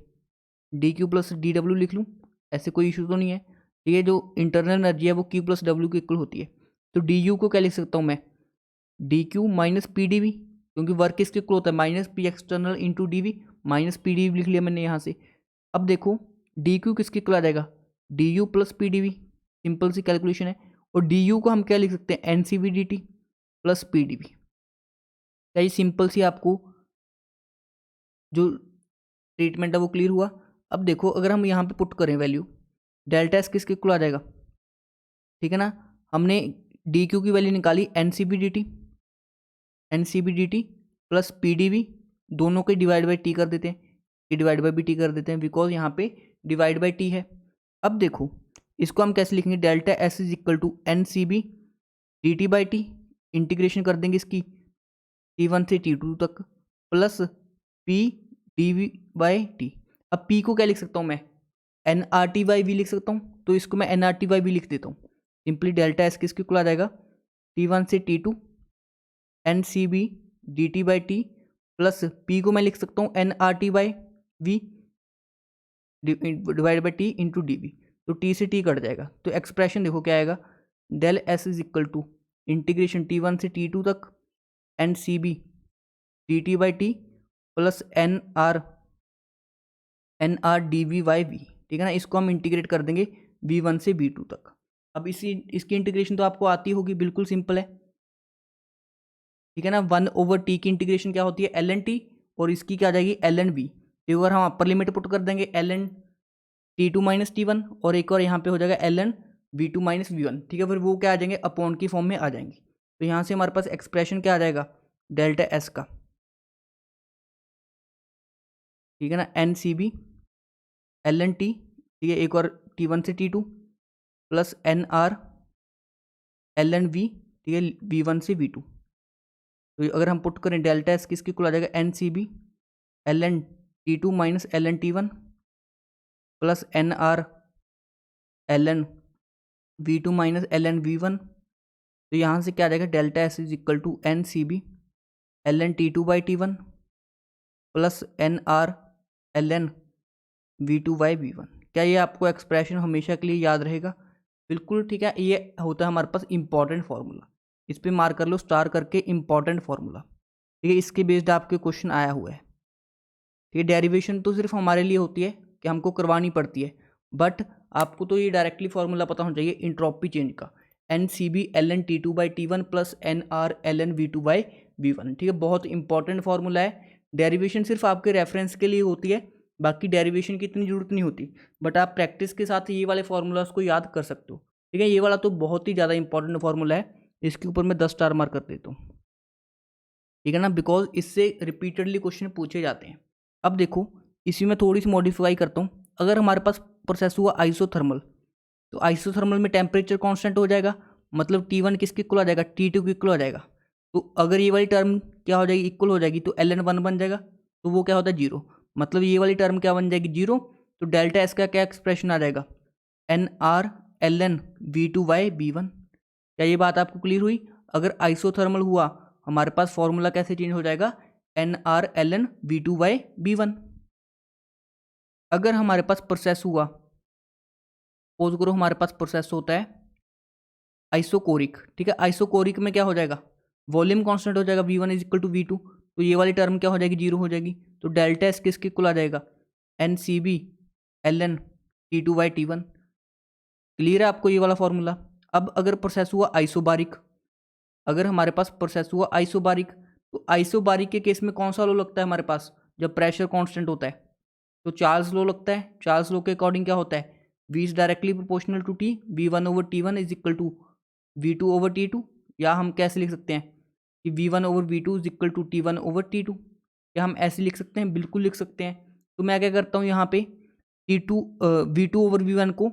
D Q plus D W लिख लूँ, ऐसे कोई इशू तो नहीं है, ठीक है। जो इंटरनल एनर्जी है वो क्यू प्लस डब्ल्यू की इक्वल होती है, तो डी यू को क्या लिख सकता हूँ मैं, D Q minus P D V, क्योंकि वर्क किसके इक्वल होता है, minus P external into D V, minus P D V लिख लिया मैंने यहाँ से। अब देखो डी क्यू किसके इक्वल आ जाएगा, D U plus P D V, simple सी कैलकुलेशन है। और डी यू को हम क्या लिख सकते हैं, N C V D T plus P D V. क्या ये सिंपल सी आपको जो ट्रीटमेंट है वो क्लियर हुआ। अब देखो अगर हम यहाँ पे पुट करें वैल्यू, डेल्टा एस किसके इक्वल आ जाएगा, ठीक है ना, हमने डी क्यू की वैल्यू निकाली N C B D T, N C B D T plus P D V, दोनों के डिवाइड बाई टी कर देते हैं, ये डिवाइड बाई बी टी कर देते हैं बिकॉज यहाँ पे डिवाइड बाई टी है। अब देखो इसको हम कैसे लिखेंगे, delta S is equal to N C B D T by T, integration कर देंगे इसकी T1 से T2 तक, plus P D V by T. अब P को क्या लिख सकता हूँ मैं, N R T by V लिख सकता हूँ, तो इसको मैं N R T by V लिख देता हूँ। सिंपली डेल्टा एस किसके इक्वल आ जाएगा, T1 से T2 N C B D T by T, plus P को मैं लिख सकता हूँ N R T by V divide by T into D V, तो T से T कट जाएगा, तो एक्सप्रेशन देखो क्या आएगा, del S is equal to integration T1 से T2 तक N C B D T by T plus N R D V by V, ठीक है ना। इसको हम इंटीग्रेट कर देंगे V1 से V2 तक। अब इसकी इंटीग्रेशन तो आपको आती होगी, बिल्कुल सिंपल है, ठीक है ना। 1/t की इंटीग्रेशन क्या होती है, एल एन टी, और इसकी क्या आ जाएगी एल एन वी। एक बार हम अपर लिमिट पुट कर देंगे L N T two minus T one, और एक और यहाँ पे हो जाएगा L N V two minus V one, ठीक है। फिर वो क्या आ जाएंगे, अपॉन की फॉर्म में आ जाएंगे। तो यहाँ से हमारे पास एक्सप्रेशन क्या आ जाएगा, डेल्टा एस का, ठीक है ना, N C B L N T, ठीक है, एक और T1 से T2 plus N R L N V, ठीक है, V1 से V2। तो अगर हम पुट करें डेल्टा एस किसकी इक्वल आ जाएगा, N C B L N T two minus L N T one plus N R L N V two minus L N V one. तो यहाँ से क्या आ जाएगा, delta S is equal to N C B L N T two by T one plus N R L N V two by V one. क्या ये आपको expression हमेशा के लिए याद रहेगा, बिल्कुल ठीक है। ये होता है हमारे पास इंपॉर्टेंट फार्मूला, इस पर मार्क कर लो स्टार करके, इंपॉर्टेंट फार्मूला, ठीक है। इसके बेस्ड आपके क्वेश्चन आया हुआ है, ठीक है। डेरिवेशन तो सिर्फ हमारे लिए होती है कि हमको करवानी पड़ती है, बट आपको तो ये डायरेक्टली फार्मूला पता होना चाहिए इंट्रोपी चेंज का, N C B L N T two by T one plus N R L N V two by V one, ठीक है। बहुत इंपॉर्टेंट फार्मूला है। डेरिवेशन सिर्फ आपके रेफरेंस के लिए होती है, बाकी डेरिवेशन की इतनी जरूरत नहीं होती, बट आप प्रैक्टिस के साथ ये वाले फार्मूलाज को याद कर सकते हो, ठीक है। ये वाला तो बहुत ही ज़्यादा इंपॉर्टेंट फार्मूला है, इसके ऊपर मैं 10 स्टार मार्क कर देता हूँ, ठीक है ना, बिकॉज इससे रिपीटेडली क्वेश्चन पूछे जाते हैं। अब देखो इसी में थोड़ी सी मॉडिफाई करता हूँ। अगर हमारे पास प्रोसेस हुआ आइसोथर्मल, तो आइसोथर्मल में टेम्परेचर कांस्टेंट हो जाएगा, मतलब T1 किसके इक्वल आ जाएगा, T2 के इक्वल आ जाएगा। तो अगर ये वाली टर्म क्या हो जाएगी, इक्वल हो जाएगी, तो ln 1 बन जाएगा, तो वो क्या होता है 0, मतलब ये वाली टर्म क्या बन जाएगी 0। तो डेल्टा एस का क्या एक्सप्रेशन आ जाएगा, N R L N V two by B one. क्या ये बात आपको क्लियर हुई। अगर आइसोथर्मल हुआ हमारे पास फॉर्मूला कैसे चेंज हो जाएगा, N R L N V two by B one. अगर हमारे पास प्रोसेस हुआ, सपोज करो हमारे पास प्रोसेस होता है आइसोकोरिक, ठीक है। आइसोकोरिक में क्या हो जाएगा, वॉल्यूम कांस्टेंट हो जाएगा V1 is equal to V2, तो ये वाली टर्म क्या हो जाएगी 0 हो जाएगी। तो डेल्टा एस किसके इक्वल आ जाएगा, N C B L N T two by T one. Clear है आपको ये वाला फॉर्मूला। अब अगर प्रोसेस हुआ आइसोबारिक, अगर हमारे पास प्रोसेस हुआ आइसोबारिक, तो आइसोबारिक के केस में कौन सा लॉ लगता है हमारे पास, जब प्रेशर कांस्टेंट होता है तो चार्ल्स लॉ लगता है। चार्ल्स लॉ के अकॉर्डिंग क्या होता है, V is directly proportional to T, V1/T1 is equal to V2/T2, या हम कैसे लिख सकते हैं कि V1/V2 is equal to T1/T2, क्या हम ऐसे लिख सकते हैं, बिल्कुल लिख सकते हैं। तो मैं क्या करता हूँ यहाँ पे V2/V1 को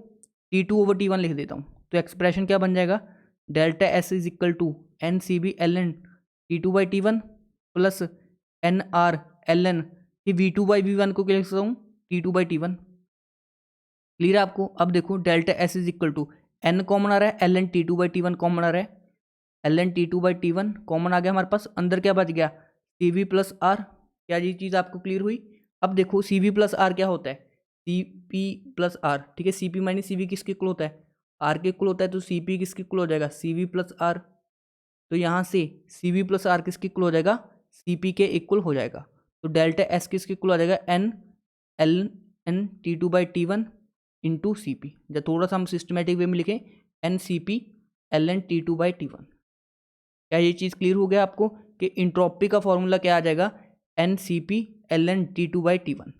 T2/T1 लिख देता हूँ, तो एक्सप्रेशन क्या बन जाएगा, delta S is equal to N C B L N T two by T one plus N R L N V2/V1 को क्या लिख सकता हूँ, T2/T1। क्लियर है आपको। अब देखो delta S is equal to N common आ रहा है, एल एन T2/T1 कॉमन आ रहा है, ln T2/T1 कॉमन आ गया हमारे पास, अंदर क्या बच गया Cv प्लस आर। क्या ये चीज़ आपको क्लियर हुई? अब देखो Cv प्लस आर क्या होता है, Cp प्लस आर, ठीक है। Cp माइनस Cv किसके इक्वल होता है, आर के इक्वल होता है, तो Cp किसके इक्वल हो जाएगा, Cv प्लस आर। तो यहाँ से Cv प्लस आर किसके इक्वल हो जाएगा, Cp के इक्वल हो जाएगा। तो डेल्टा एस किसके इक्वल हो जाएगा, n ln T2/T1 into Cp। जब थोड़ा सा हम सिस्टमेटिक वे में लिखें NCp ln T2/T1। क्या ये चीज़ क्लियर हो गया आपको कि इंट्रोपी का फॉर्मूला क्या आ जाएगा, NCp ln T2/T1।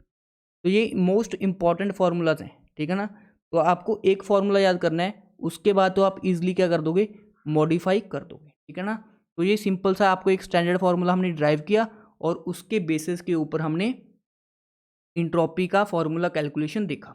तो ये मोस्ट इंपॉर्टेंट फार्मूलाज हैं, ठीक है ना। तो आपको एक फार्मूला याद करना है, उसके बाद तो आप इजीली क्या कर दोगे, मॉडिफाई कर दोगे, ठीक है ना। तो ये सिंपल सा आपको एक स्टैंडर्ड फार्मूला हमने ड्राइव किया और उसके बेसिस के ऊपर हमने इंट्रोपी का फॉर्मूला कैलकुलेशन देखा।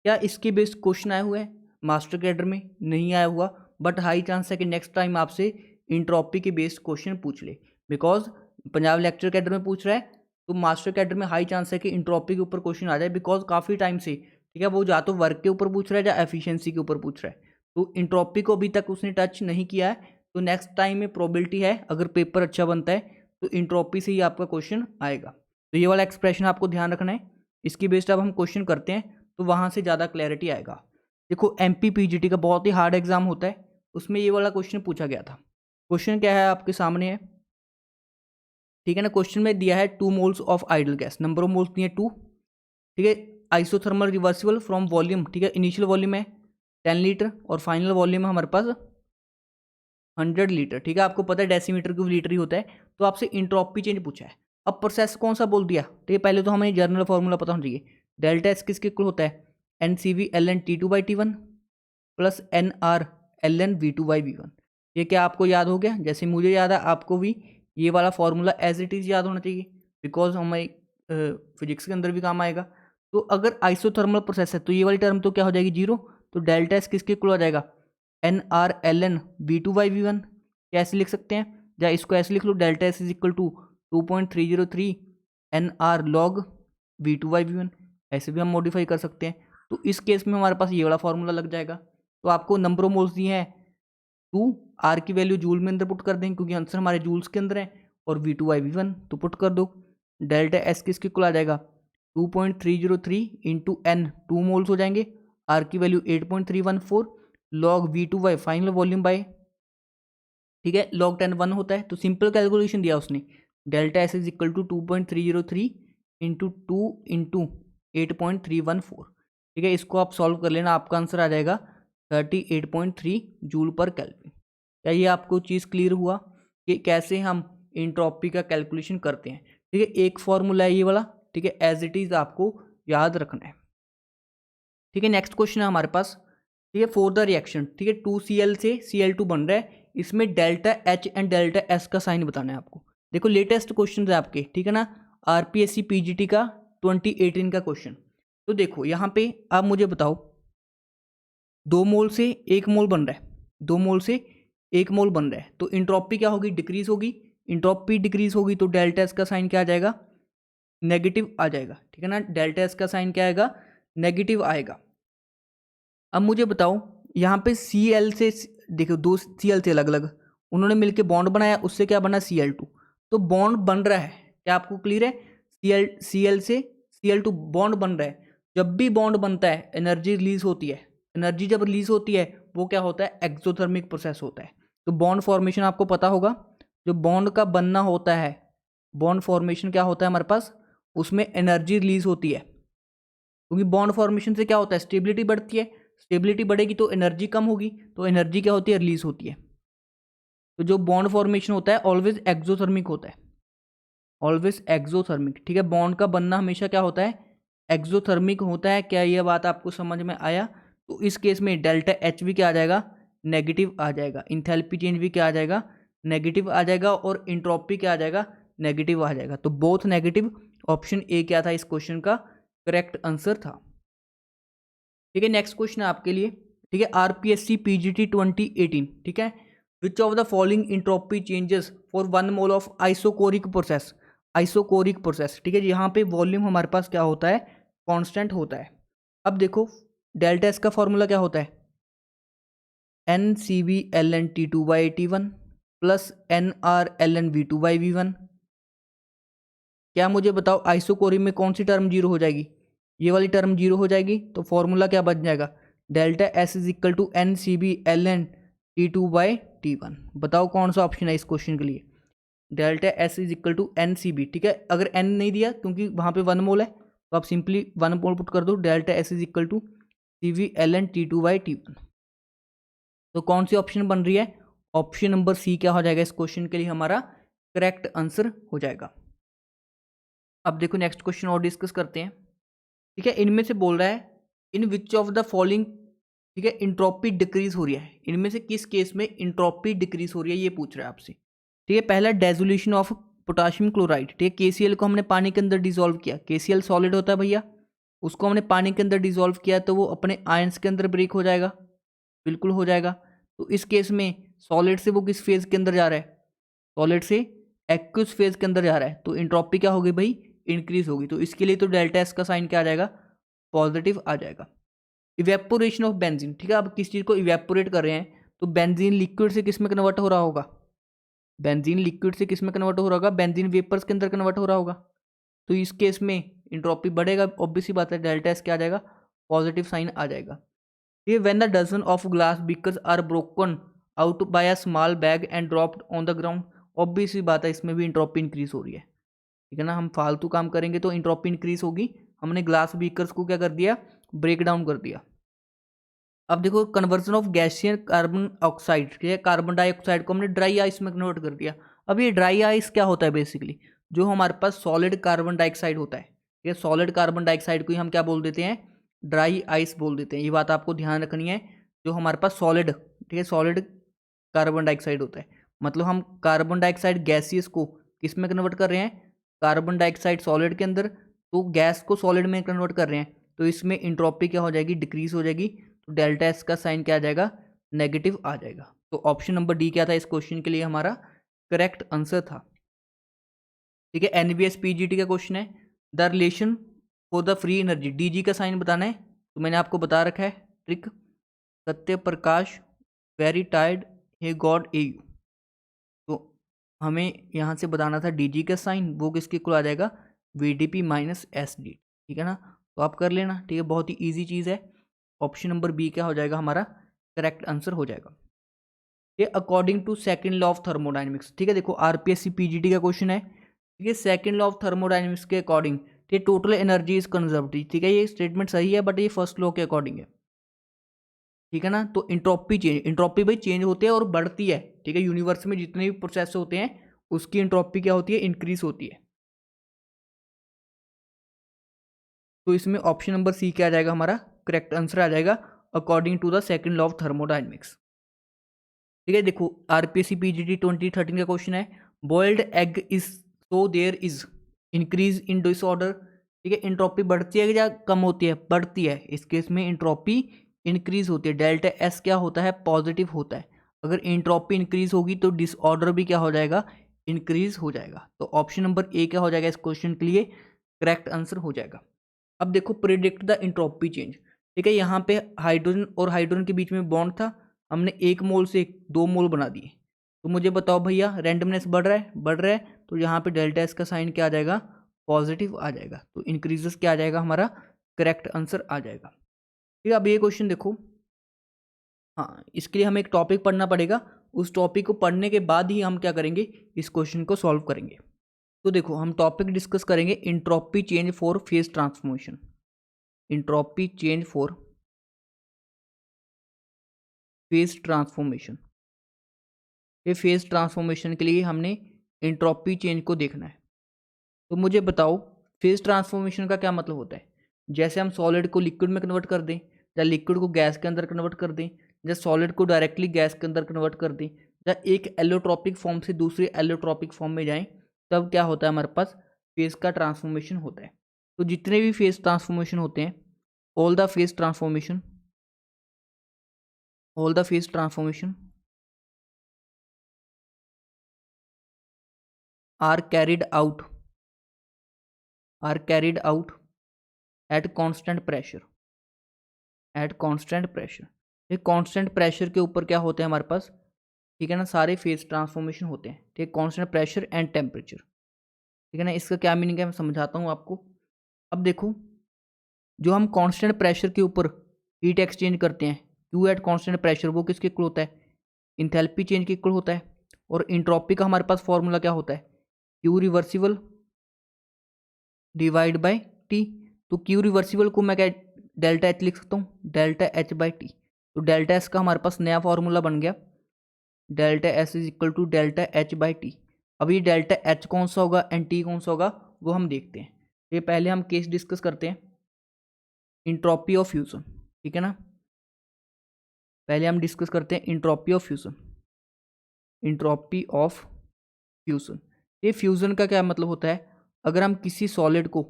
क्या इसके बेस्ड क्वेश्चन आए हुए हैं मास्टर कैडर में? नहीं आया हुआ, बट हाई चांस है कि नेक्स्ट टाइम आपसे इंट्रोपी के बेस्ड क्वेश्चन पूछ ले, बिकॉज पंजाब लेक्चर कैडर में पूछ रहा है, तो मास्टर कैडर में हाई चांस है कि इंट्रोपी के ऊपर क्वेश्चन आ जाए, बिकॉज काफ़ी टाइम से, ठीक है, वो या तो वर्क के ऊपर पूछ रहा है या एफिशिएंसी के ऊपर पूछ रहा है। तो इंट्रोपी को अभी तक उसने टच नहीं किया है, तो नेक्स्ट टाइम में प्रोबेबिलिटी है अगर पेपर अच्छा बनता है तो इंट्रोपी से ही आपका क्वेश्चन आएगा। तो ये वाला एक्सप्रेशन आपको ध्यान रखना है, इसकी बेस्ड अब हम क्वेश्चन करते हैं तो वहाँ से ज़्यादा क्लैरिटी आएगा। देखो MPPGT का बहुत ही हार्ड एग्जाम होता है, उसमें ये वाला क्वेश्चन पूछा गया था। क्वेश्चन क्या है आपके सामने है, ठीक है ना। क्वेश्चन में दिया है 2 moles of idol gas, number of moles दिए 2, ठीक है। आइसोथर्मल रिवर्सिबल फ्रॉम वॉल्यूम, ठीक है, इनिशियल वॉल्यूम है 10 लीटर और फाइनल वॉल्यूम है हमारे पास 100 लीटर, ठीक है। आपको पता है डेसीमीटर क्यूब लीटर ही होता है। तो आपसे इंट्रोपी चेंज पूछा है, अब प्रोसेस कौन सा बोल दिया, ठीक है। पहले तो हमें जर्नल फॉर्मूला पता होना चाहिए, डेल्टा एस किसके इक्वल होता है, NCV ln T2/T1 plus NR ln V2/V1। ये क्या आपको याद हो गया? जैसे मुझे याद है आपको भी ये वाला फॉर्मूला एज इट इज़ याद होना चाहिए, बिकॉज हमारे फिजिक्स के अंदर भी काम आएगा। तो अगर आइसोथर्मल प्रोसेस है तो ये वाली टर्म तो क्या हो जाएगी, जीरो। तो डेल्टा एस किसके इक्वल हो जाएगा, NR ln V2/V1। कैसे लिख सकते हैं, या इसको ऐसे लिख लो, delta S is equal to 2.303 NR log V2/V1। ऐसे भी हम मॉडिफाई कर सकते हैं। तो इस केस में हमारे पास ये वाला फॉर्मूला लग जाएगा। तो आपको नंबर ऑफ मोल्स दिए हैं 2, आर की वैल्यू जूल में अंदर पुट कर देंगे क्योंकि आंसर हमारे जूल्स के अंदर है, और V2/V1 तो पुट कर दो। डेल्टा एस किसके इक्वल आ जाएगा, 2.303 इंटू एन, 2 मोल्स हो जाएंगे, आर की value 8.314 log V2/, final volume by, ठीक है, लॉग 10 1 होता है। तो सिंपल कैलकुलेशन दिया उसने, delta S is equal to 2.303 into 2 into 8.314, ठीक है। इसको आप सॉल्व कर लेना, आपका आंसर आ जाएगा 38.3 जूल पर केल्विन। क्या ये आपको चीज़ क्लियर हुआ कि कैसे हम इंट्रोपी का कैलकुलेशन करते हैं, ठीक है। एक फॉर्मूला है ये वाला, ठीक है, एज इट इज़ आपको याद रखना है, ठीक है। नेक्स्ट क्वेश्चन है हमारे पास, ठीक है, फॉर द रिएक्शन, ठीक है, 2Cl से Cl2 बन रहा है, इसमें delta H and delta S का साइन बताना है आपको। देखो लेटेस्ट क्वेश्चन है आपके, ठीक है ना, RPSC PGT का 2018 का क्वेश्चन। तो देखो यहाँ पे आप मुझे बताओ, 2 मोल से 1 मोल बन रहा है, 2 मोल से 1 मोल बन रहा है, तो इंट्रोपी क्या होगी, डिक्रीज होगी। इंट्रोपी डिक्रीज होगी तो डेल्टा एस का साइन क्या आ जाएगा, नेगेटिव आ जाएगा, ठीक है ना। डेल्टा एस का साइन क्या आएगा, नेगेटिव आएगा। अब मुझे बताओ यहाँ पे Cl से, देखो 2 Cl से अलग अलग उन्होंने मिलकर बॉन्ड बनाया, उससे क्या बना Cl2, तो बॉन्ड बन रहा है, क्या आपको क्लियर है, Cl से Cl2 बॉन्ड बन रहा है। जब भी बॉन्ड बनता है एनर्जी रिलीज होती है, एनर्जी जब रिलीज होती है वो क्या होता है, एक्सोथर्मिक प्रोसेस होता है। तो बॉन्ड फॉर्मेशन आपको पता होगा, जो बॉन्ड का बनना होता है, बॉन्ड फॉर्मेशन क्या होता है हमारे पास, उसमें एनर्जी रिलीज होती है, क्योंकि बॉन्ड फॉर्मेशन से क्या होता है, स्टेबिलिटी बढ़ती है, स्टेबिलिटी बढ़ेगी तो एनर्जी कम होगी, तो एनर्जी क्या होती है, रिलीज होती है। तो जो बॉन्ड फॉर्मेशन होता है ऑलवेज एक्सोथर्मिक होता है, ऑलवेज एक्सोथर्मिक, ठीक है। बॉन्ड का बनना हमेशा क्या होता है, एक्सोथर्मिक होता है। क्या यह बात आपको समझ में आया? तो इस केस में डेल्टा एच भी क्या आ जाएगा, नेगेटिव आ जाएगा। इंथैल्पी चेंज भी क्या आ जाएगा, नेगेटिव आ जाएगा, और इंट्रोपी क्या आ जाएगा, नेगेटिव आ जाएगा। तो बोथ नेगेटिव, ऑप्शन ए क्या था इस क्वेश्चन का करेक्ट आंसर था, ठीक है। नेक्स्ट क्वेश्चन है आपके लिए, ठीक है, RPSC PGT 2018, ठीक है, which of the following entropy changes for 1 mole of isochoric process, isochoric process, ठीक है। यहाँ पे वॉल्यूम हमारे पास क्या होता है, कांस्टेंट होता है। अब देखो डेल्टा एस का फॉर्मूला क्या होता है, NCV ln T2/T1 plus NrLnV2/V1। क्या मुझे बताओ आइसोकोरिक में कौन सी टर्म जीरो हो जाएगी? ये वाली टर्म जीरो हो जाएगी, तो फॉर्मूला क्या बन जाएगा? Delta S is equal to NCbLn T2/T1। बताओ कौन सा ऑप्शन है इस क्वेश्चन के लिए? Delta S is equal to NCb, ठीक है। अगर n नहीं दिया क्योंकि वहाँ पे 1 मोल है, तो आप सिंपली 1 मोल पुट कर दो, delta S is equal to CbLn T2/T1। तो कौन सी ऑप्शन बन रही है? ऑप्शन नंबर सी क्या हो जाएगा इस क्वेश्चन के लिए हमारा करेक्ट आंसर हो जाएगा। अब देखो नेक्स्ट क्वेश्चन और डिस्कस करते हैं, ठीक है। इनमें से बोल रहा है इन विच ऑफ द फॉलोइंग, ठीक है, इंट्रोपी डिक्रीज हो रही है, इनमें से किस केस में इंट्रोपी डिक्रीज हो रही है, ये पूछ रहा है आपसे, ठीक है। पहला डेजोल्यूशन ऑफ पोटाशियम क्लोराइड, ठीक है। KCl को हमने पानी के अंदर डिजोल्व किया, KCl सॉलिड होता है भैया, उसको हमने पानी के अंदर डिजोल्व किया तो वो अपने आयंस के अंदर ब्रेक हो जाएगा, बिल्कुल हो जाएगा। तो इस केस में सॉलिड से वो किस फेज के अंदर जा रहा है? सॉलिड से एक्वस फेज के अंदर जा रहा है, तो इंट्रोपी क्या होगी भाई? इंक्रीज होगी। तो इसके लिए तो डेल्टा एस का साइन क्या आ जाएगा? पॉजिटिव आ जाएगा। इवेपोरेशन ऑफ बेंजीन, ठीक है। अब किस चीज़ को इवेपोरेट कर रहे हैं, तो बेंजीन लिक्विड से किस में कन्वर्ट हो रहा होगा? बेंजीन लिक्विड से किस में कन्वर्ट हो रहा होगा? बेंजीन वेपर्स के अंदर कन्वर्ट हो रहा होगा। तो इस केस में इंट्रोपी बढ़ेगा, ऑब्वियसली बात है, डेल्टा एस क्या आ जाएगा? पॉजिटिव साइन आ जाएगा। ये when the dozen of glass beakers are broken out by a small bag and dropped on the ground, obviously बात है इसमें भी इंट्रोपी इंक्रीज हो रही है, ठीक है ना। हम फालतू काम करेंगे तो इंट्रोपी इंक्रीज होगी। हमने ग्लास बीकर्स को क्या कर दिया? ब्रेक डाउन कर दिया। अब देखो कन्वर्जन ऑफ गैसियन कार्बन ऑक्साइड, ठीक है, कार्बन डाइऑक्साइड को हमने ड्राई आइस में कन्वर्ट कर दिया। अब ये ड्राई आइस क्या होता है? बेसिकली जो हमारे पास सॉलिड कार्बन डाइऑक्साइड होता है, ठीक है, सॉलिड कार्बन डाइऑक्साइड को ही हम क्या बोल देते हैं? ड्राई आइस बोल देते हैं। ये बात आपको ध्यान रखनी है। जो हमारे पास सॉलिड, ठीक है, सॉलिड कार्बन डाइऑक्साइड होता है, मतलब हम कार्बन डाइऑक्साइड गैसियस को किस में कन्वर्ट कर रहे हैं? कार्बन डाइऑक्साइड सॉलिड के अंदर, तो गैस को सॉलिड में कन्वर्ट कर रहे हैं, तो इसमें इंट्रोपी क्या हो जाएगी? डिक्रीज हो जाएगी। तो डेल्टा एस का साइन क्या आ जाएगा? नेगेटिव आ जाएगा। तो ऑप्शन नंबर डी क्या था इस क्वेश्चन के लिए हमारा करेक्ट आंसर था, ठीक है। NBS PGT का क्वेश्चन है, the relation for the free energy, DG का साइन बताना है। तो मैंने आपको बता रखा है trick, Satya Prakash very tired hey God A U, तो हमें यहाँ से बताना था DG का साइन, वो किसके इक्वल आ जाएगा? VDP माइनस SD, ठीक है ना। तो आप कर लेना, ठीक है, बहुत ही ईजी चीज़ है। ऑप्शन नंबर बी क्या हो जाएगा हमारा करेक्ट आंसर हो जाएगा। ये according to second law of thermodynamics, ठीक है। देखो RPSC PGT का क्वेश्चन है, ठीक है। सेकंड लॉ ऑफ थर्मोडाइनमिक्स के अकॉर्डिंग ये टोटल एनर्जी इज कंजर्व्ड, ठीक है। ये स्टेटमेंट सही है बट ये फर्स्ट लॉ के अकॉर्डिंग है, ठीक है ना। तो इंट्रोपी चेंज, इंट्रोपी भाई चेंज होती है और बढ़ती है, ठीक है। यूनिवर्स में जितने भी प्रोसेस होते हैं उसकी इंट्रोपी क्या होती है? इंक्रीज होती है। तो इसमें ऑप्शन नंबर सी क्या आ जाएगा हमारा करेक्ट आंसर आ जाएगा, according to the second law of thermodynamics, ठीक है। देखो RPSC PGT 2013 का क्वेश्चन है, boiled egg is so there is increase in disorder, ठीक है। इंट्रोपी बढ़ती है या कम होती है? बढ़ती है। इस केस में इंट्रोपी इंक्रीज होती है, डेल्टा एस क्या होता है? पॉजिटिव होता है। अगर इंट्रोपी इंक्रीज होगी तो डिसऑर्डर भी क्या हो जाएगा? इंक्रीज हो जाएगा। तो ऑप्शन नंबर ए क्या हो जाएगा इस क्वेश्चन के लिए करेक्ट आंसर हो जाएगा। अब देखो प्रिडिक्ट द इंट्रोपी चेंज, ठीक है। यहाँ पे हाइड्रोजन और हाइड्रोजन के बीच में बॉन्ड था, हमने 1 मोल से 2 मोल बना दिए। तो मुझे बताओ भैया रैंडमनेस बढ़ रहा है? बढ़ रहा है, तो यहाँ पे डेल्टा एस का साइन क्या आ जाएगा? पॉजिटिव आ जाएगा। तो इंक्रीजेस क्या आ जाएगा हमारा करेक्ट आंसर आ जाएगा, ठीक है। अब ये क्वेश्चन देखो, हाँ, इसके लिए हमें एक टॉपिक पढ़ना पड़ेगा, उस टॉपिक को पढ़ने के बाद ही हम क्या करेंगे? इस क्वेश्चन को सॉल्व करेंगे। तो देखो हम टॉपिक डिस्कस करेंगे entropy change for phase transformation, entropy change for phase transformation. ये फेज ट्रांसफॉर्मेशन के लिए हमने इंट्रोपी चेंज को देखना है। तो मुझे बताओ फेज ट्रांसफॉर्मेशन का क्या मतलब होता है? जैसे हम सॉलिड को लिक्विड में कन्वर्ट कर दें, या लिक्विड को गैस के अंदर कन्वर्ट कर दें, या सॉलिड को डायरेक्टली गैस के अंदर कन्वर्ट कर दें, या एक एलोट्रॉपिक फॉर्म से दूसरे एलोट्रॉपिक फॉर्म में जाएं, तब क्या होता है हमारे पास? फेज का ट्रांसफॉर्मेशन होता है। तो जितने भी फेज ट्रांसफॉर्मेशन होते हैं, all the phase transformation, all the phase transformation are carried out are carried out at constant pressure, at constant pressure। ये constant pressure के ऊपर क्या होते हैं हमारे पास? ठीक है ना, सारे फेज ट्रांसफॉर्मेशन होते हैं, ठीक है, कांस्टेंट प्रेशर एंड टेम्परेचर, ठीक है ना। इसका क्या मीनिंग है मैं समझाता हूँ आपको। अब देखो, जो हम कांस्टेंट प्रेशर के ऊपर हीट एक्सचेंज करते हैं, क्यू एट कांस्टेंट प्रेशर, वो किसके इक्वल होता है, इंथैल्पी चेंज के इक्वल होता है। और इंट्रोपी का हमारे पास फॉर्मूला क्या होता है, Q reversible divide by T. तो क्यू रिवर्सिबल को मैं क्या डेल्टा एच लिख सकता हूँ, डेल्टा एच बाई टी। तो डेल्टा एस का हमारे पास नया फॉर्मूला बन गया, delta S is equal to delta H by T. अब ये डेल्टा एच कौन सा होगा एंड टी कौन सा होगा वो हम देखते हैं। ये पहले हम केस डिस्कस करते हैं, इंट्रोपी ऑफ फ्यूजन, ठीक है ना। पहले हम डिस्कस करते हैं entropy of fusion, entropy of fusion. ये फ्यूजन का क्या मतलब होता है, अगर हम किसी सॉलिड को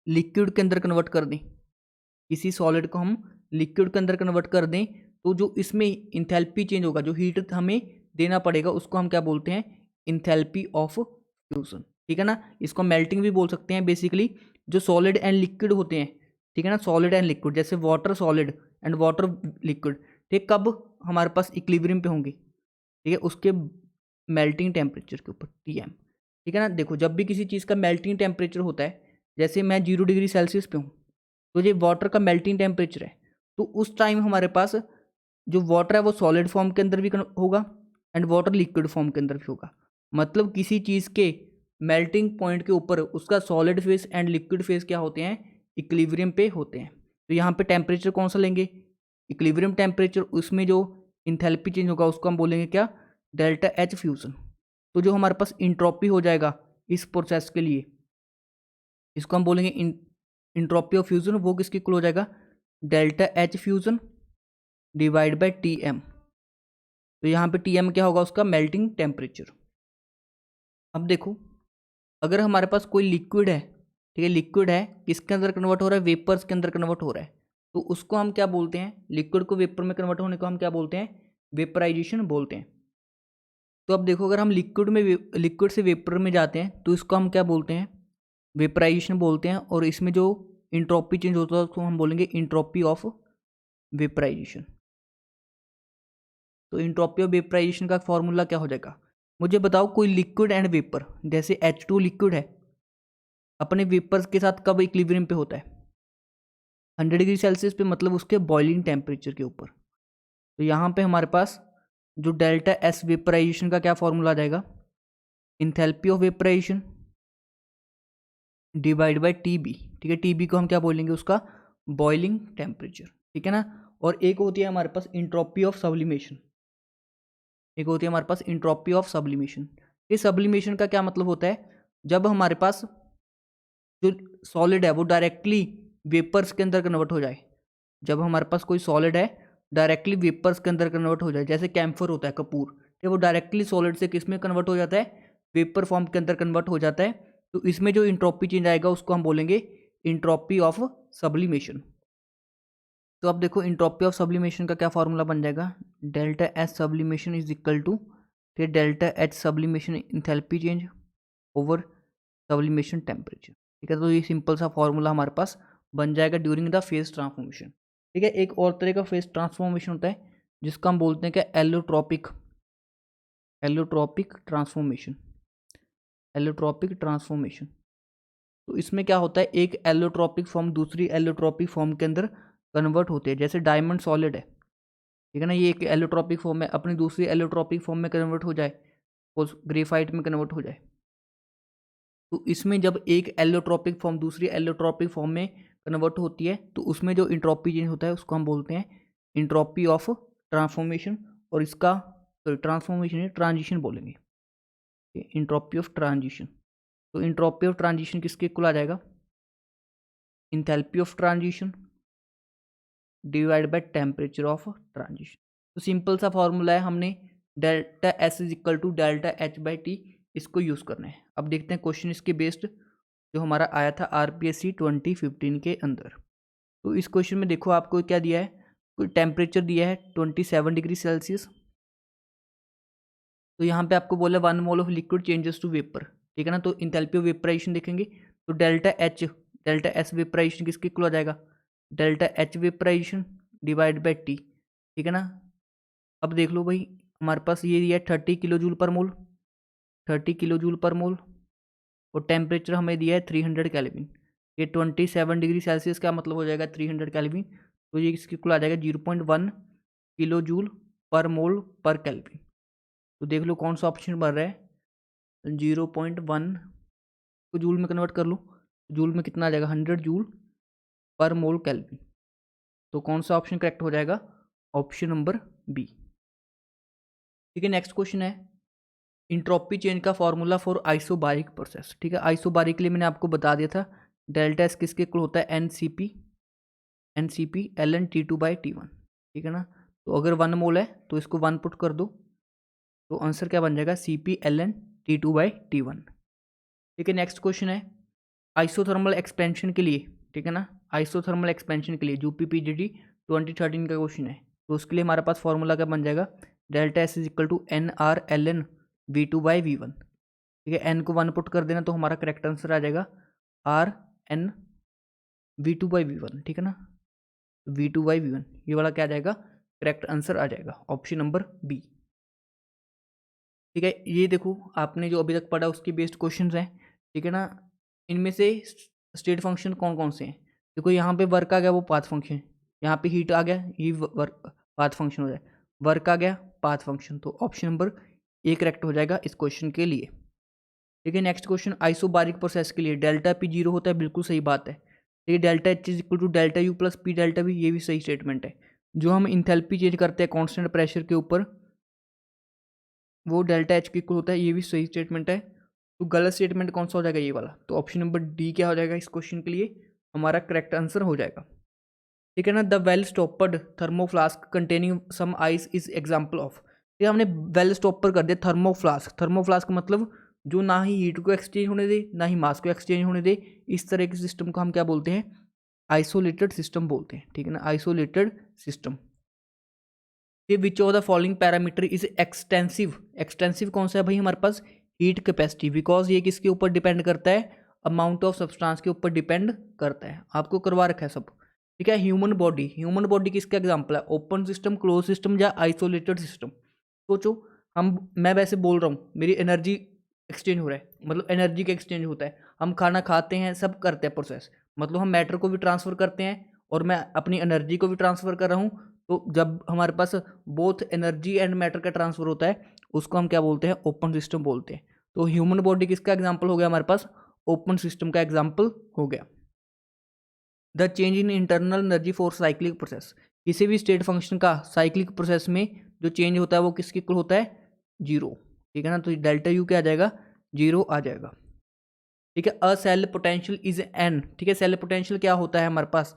लिक्विड के अंदर कन्वर्ट कर दें, किसी सॉलिड को हम लिक्विड के अंदर कन्वर्ट कर दें, तो जो इसमें इंथैल्पी चेंज होगा, जो हीट हमें देना पड़ेगा, उसको हम क्या बोलते हैं, इंथैल्पी ऑफ फ्यूजन, ठीक है ना। इसको मेल्टिंग भी बोल सकते हैं। बेसिकली जो सॉलिड एंड लिक्विड होते हैं, ठीक है ना, सॉलिड एंड लिक्विड, जैसे water solid and water liquid, ठीक, कब हमारे पास इक्विलिब्रियम पे होंगे, ठीक है, उसके मेल्टिंग टेम्परेचर के ऊपर, टीएम, ठीक है ना। देखो, जब भी किसी चीज़ का मेल्टिंग टेम्परेचर होता है, जैसे मैं 0 डिग्री सेल्सियस पे हूँ, तो ये वाटर का मेल्टिंग टेम्परेचर है, तो उस टाइम हमारे पास जो वाटर है वो सॉलिड फॉर्म के अंदर भी होगा एंड वाटर लिक्विड फॉर्म के अंदर भी होगा। मतलब किसी चीज़ के मेल्टिंग पॉइंट के ऊपर उसका solid phase and liquid phase क्या होते हैं, इक्विलिब्रियम पे होते हैं। तो यहाँ पे टेम्परेचर कौन सा लेंगे, इक्विलिब्रियम टेम्परेचर। उसमें जो इंथैल्पी चेंज होगा उसको हम बोलेंगे क्या, डेल्टा एच फ्यूजन। तो जो हमारे पास इंट्रोपी हो जाएगा इस प्रोसेस के लिए, इसको हम बोलेंगे इंट्रोपी ऑफ फ्यूजन, वो किसके इक्वल हो जाएगा, delta H fusion divide by T M. तो यहाँ पे टी एम क्या होगा, उसका मेल्टिंग टेम्परेचर। अब देखो, अगर हमारे पास कोई लिक्विड है, ठीक है, लिक्विड है, किसके अंदर कन्वर्ट हो रहा है, वेपर्स के अंदर कन्वर्ट हो रहा है, तो उसको हम क्या बोलते हैं, लिक्विड को वेपर में कन्वर्ट होने को हम क्या बोलते हैं, वेपराइजेशन बोलते हैं। तो अब देखो, अगर हम लिक्विड से वेपर में जाते हैं तो इसको हम क्या बोलते हैं, वेपराइजेशन बोलते हैं। और इसमें जो इंट्रोपी चेंज होता है उसको हम बोलेंगे इंट्रोपी ऑफ वेपराइजेशन। तो इंट्रोपी ऑफ वेपराइजेशन का फॉर्मूला क्या हो जाएगा, मुझे बताओ, कोई लिक्विड एंड वेपर, जैसे H2 लिक्विड है, अपने वेपर्स के साथ कब इक्विलिब्रियम पे होता है, 100 डिग्री सेल्सियस पे, मतलब उसके बॉइलिंग टेम्परेचर के ऊपर। तो यहाँ पे हमारे पास जो डेल्टा एस वेपराइजेशन का क्या फॉर्मूला आ जाएगा, enthalpy of vaporisation divide by T B, ठीक है। टी बी को हम क्या बोलेंगे, उसका बॉइलिंग टेम्परेचर, ठीक है ना। और एक होती है हमारे पास इंट्रोपी ऑफ सब्लिमेशन, एक होती है हमारे पास इंट्रोपी ऑफ सब्लिमेशन। ये सब्लिमेशन का क्या मतलब होता है, जब हमारे पास जो सॉलिड है वो डायरेक्टली वेपर्स के अंदर कन्वर्ट हो जाए, जब हमारे पास कोई सॉलिड है डायरेक्टली वेपर्स के अंदर कन्वर्ट हो जाए, जैसे कैम्फर होता है कपूर, कि वो डायरेक्टली सॉलिड से किस में कन्वर्ट हो जाता है, वेपर फॉर्म के अंदर कन्वर्ट हो जाता है। तो इसमें जो इंट्रोपी चेंज आएगा उसको हम बोलेंगे इंट्रोपी ऑफ सब्लिमेशन। तो अब देखो, इंट्रोपी ऑफ सब्लिमेशन का क्या फॉर्मूला बन जाएगा, delta H sublimation is equal to, फिर delta H sublimation enthalpy change over sublimation temperature, ठीक है। तो ये सिंपल सा फॉर्मूला हमारे पास बन जाएगा ड्यूरिंग द फेज ट्रांसफॉर्मेशन, ठीक है। एक और तरह का फेज ट्रांसफॉर्मेशन होता है जिसका हम बोलते हैं क्या, allotropic, allotropic transformation, allotropic transformation. तो इसमें क्या होता है, एक एलोट्रॉपिक फॉर्म दूसरी एलोट्रॉपिक फॉर्म के अंदर कन्वर्ट होते हैं। जैसे डायमंड सॉलिड है, ठीक है ना, ये एक एलोट्रॉपिक फॉर्म है, अपनी दूसरी एलोट्रॉपिक फॉर्म में कन्वर्ट हो जाए, वो ग्रेफाइट में कन्वर्ट हो जाए। तो इसमें जब एक एलोट्रॉपिक फॉर्म दूसरी एलोट्रॉपिक फॉर्म में कन्वर्ट होती है तो उसमें जो इंट्रोपी चेंज होता है उसको हम बोलते हैं इंट्रोपी ऑफ ट्रांसफॉर्मेशन। और इसका ट्रांसफॉर्मेशन ट्रांजिशन बोलेंगे, इंट्रोपी ऑफ ट्रांजिशन। तो इंट्रोपी ऑफ ट्रांजिशन किसके इक्वल आ जाएगा, enthalpy of transition divide by temperature of transition. तो सिंपल सा फॉर्मूला है, हमने delta S is equal to delta H by T, इसको यूज़ करना है। अब देखते हैं क्वेश्चन इसके बेस्ड जो हमारा आया था RPSC 2015 के अंदर। तो इस क्वेश्चन में देखो आपको क्या दिया है, कोई टेम्परेचर दिया है 27 डिग्री सेल्सियस। तो यहाँ पे आपको बोला 1 mole of liquid changes to vapour, ठीक है ना। तो इंथैल्पी ऑफ वेपराइजेशन देखेंगे, तो डेल्टा एस वेपराइजेशन किसके इक्वल आ जाएगा, delta H vaporisation divide by T, ठीक है ना। अब देख लो भाई, हमारे पास ये दिया है 30 किलो जूल पर मोल, 30 किलो जूल पर मोल, और टेम्परेचर हमें दिया है 300 केल्विन। ये 27 डिग्री सेल्सियस का मतलब हो जाएगा 300 केल्विन, तो ये इसकी कुल आ जाएगा 0.1 किलो जूल पर मोल पर केल्विन। तो देख लो कौन सा ऑप्शन बन रहा है, 0.1 को जूल में कन्वर्ट कर लो, जूल में कितना आ जाएगा 100 जूल पर मोल केल्विन। तो कौन सा ऑप्शन करेक्ट हो जाएगा, ऑप्शन नंबर बी। ठीक है, नेक्स्ट क्वेश्चन है इंट्रोपी चेंज का फॉर्मूला फॉर आइसोबारिक प्रोसेस। ठीक है, आइसोबारिक के लिए मैंने आपको बता दिया था, डेल्टा एस किसके इक्वल होता है, N C P ln T2/T1। ठीक है ना, तो अगर 1 मोल है तो इसको 1 पुट कर दो, तो आंसर क्या बन जाएगा, Cp ln T2/T1। ठीक है, नेक्स्ट क्वेश्चन है आइसोथर्मल एक्सपेंशन के लिए। ठीक है ना, आइसोथर्मल एक्सपेंशन के लिए जो PPGT 2013 का क्वेश्चन है, तो उसके लिए हमारे पास फॉर्मूला क्या बन जाएगा, delta S is equal to NR ln V2/V1। ठीक है, एन को 1 पुट कर देना तो हमारा करेक्ट आंसर आ जाएगा RN V2/V1। ठीक है ना, V2/V1 ये वाला क्या आ जाएगा, करेक्ट आंसर आ जाएगा ऑप्शन नंबर बी। ठीक है, ये देखो आपने जो अभी तक पढ़ा उसके बेस्ड क्वेश्चन हैं। ठीक है ना, इनमें से स्टेट फंक्शन कौन कौन से हैं, देखो यहाँ पे वर्क आ गया वो पाथ फंक्शन, यहाँ पे हीट आ गया ये वर्क पाथ फंक्शन हो जाए, वर्क आ गया पाथ फंक्शन, तो ऑप्शन नंबर ए करेक्ट हो जाएगा इस क्वेश्चन के लिए। ठीक है, नेक्स्ट क्वेश्चन आइसोबारिक प्रोसेस के लिए डेल्टा पी 0 होता है, बिल्कुल सही बात है। ठीक है, delta H is equal to delta U plus P delta V, ये भी सही स्टेटमेंट है। जो हम इंथैल्पी चेंज करते हैं कांस्टेंट प्रेशर के ऊपर, वो डेल्टा एच के इक्वल होता है, ये भी सही स्टेटमेंट है। तो गलत स्टेटमेंट कौन सा हो जाएगा, ये वाला, तो ऑप्शन नंबर डी क्या हो जाएगा इस क्वेश्चन के लिए, हमारा करेक्ट आंसर हो जाएगा। ठीक है ना, the well stoppered thermoflask containing some ice is example of. ये हमने वेल स्टॉपर कर दिया थर्मोफ्लास्क, थर्मोफ्लास्क मतलब जो ना ही हीट को एक्सचेंज होने दे ना ही मास को एक्सचेंज होने दे, इस तरह के सिस्टम को हम क्या बोलते हैं, आइसोलेटेड सिस्टम बोलते हैं। ठीक है ना, आइसोलेटेड सिस्टम। ये which of the following parameter is extensive, extensive कौन सा है भाई हमारे पास, हीट कैपेसिटी, बिकॉज ये किसके ऊपर डिपेंड करता है, अमाउंट ऑफ सब्सटेंस के ऊपर डिपेंड करता है, आपको करवा रखा है सब। ठीक है, ह्यूमन बॉडी, ह्यूमन बॉडी किसका एग्जांपल है, ओपन सिस्टम, क्लोज सिस्टम या आइसोलेटेड सिस्टम। सोचो, मैं वैसे बोल रहा हूँ, मेरी एनर्जी एक्सचेंज हो रहा है, मतलब एनर्जी का एक्सचेंज होता है, हम खाना खाते हैं, सब करते हैं प्रोसेस, मतलब हम मैटर को भी ट्रांसफर करते हैं और मैं अपनी एनर्जी को भी ट्रांसफर कर रहा हूँ। तो जब हमारे पास बोथ एनर्जी एंड मैटर का ट्रांसफर होता है, उसको हम क्या बोलते हैं, ओपन सिस्टम बोलते हैं। तो ह्यूमन बॉडी किसका एग्जाम्पल हो गया हमारे पास, ओपन सिस्टम का एग्जाम्पल हो गया। The change in internal energy for cyclic process, किसी भी स्टेट फंक्शन का साइक्लिक प्रोसेस में जो चेंज होता है वो किसके इक्वल होता है, 0। ठीक है ना, तो डेल्टा यू क्या आ जाएगा, 0 आ जाएगा। ठीक है, अ सेल पोटेंशियल इज एन। ठीक है, सेल पोटेंशियल क्या होता है हमारे पास,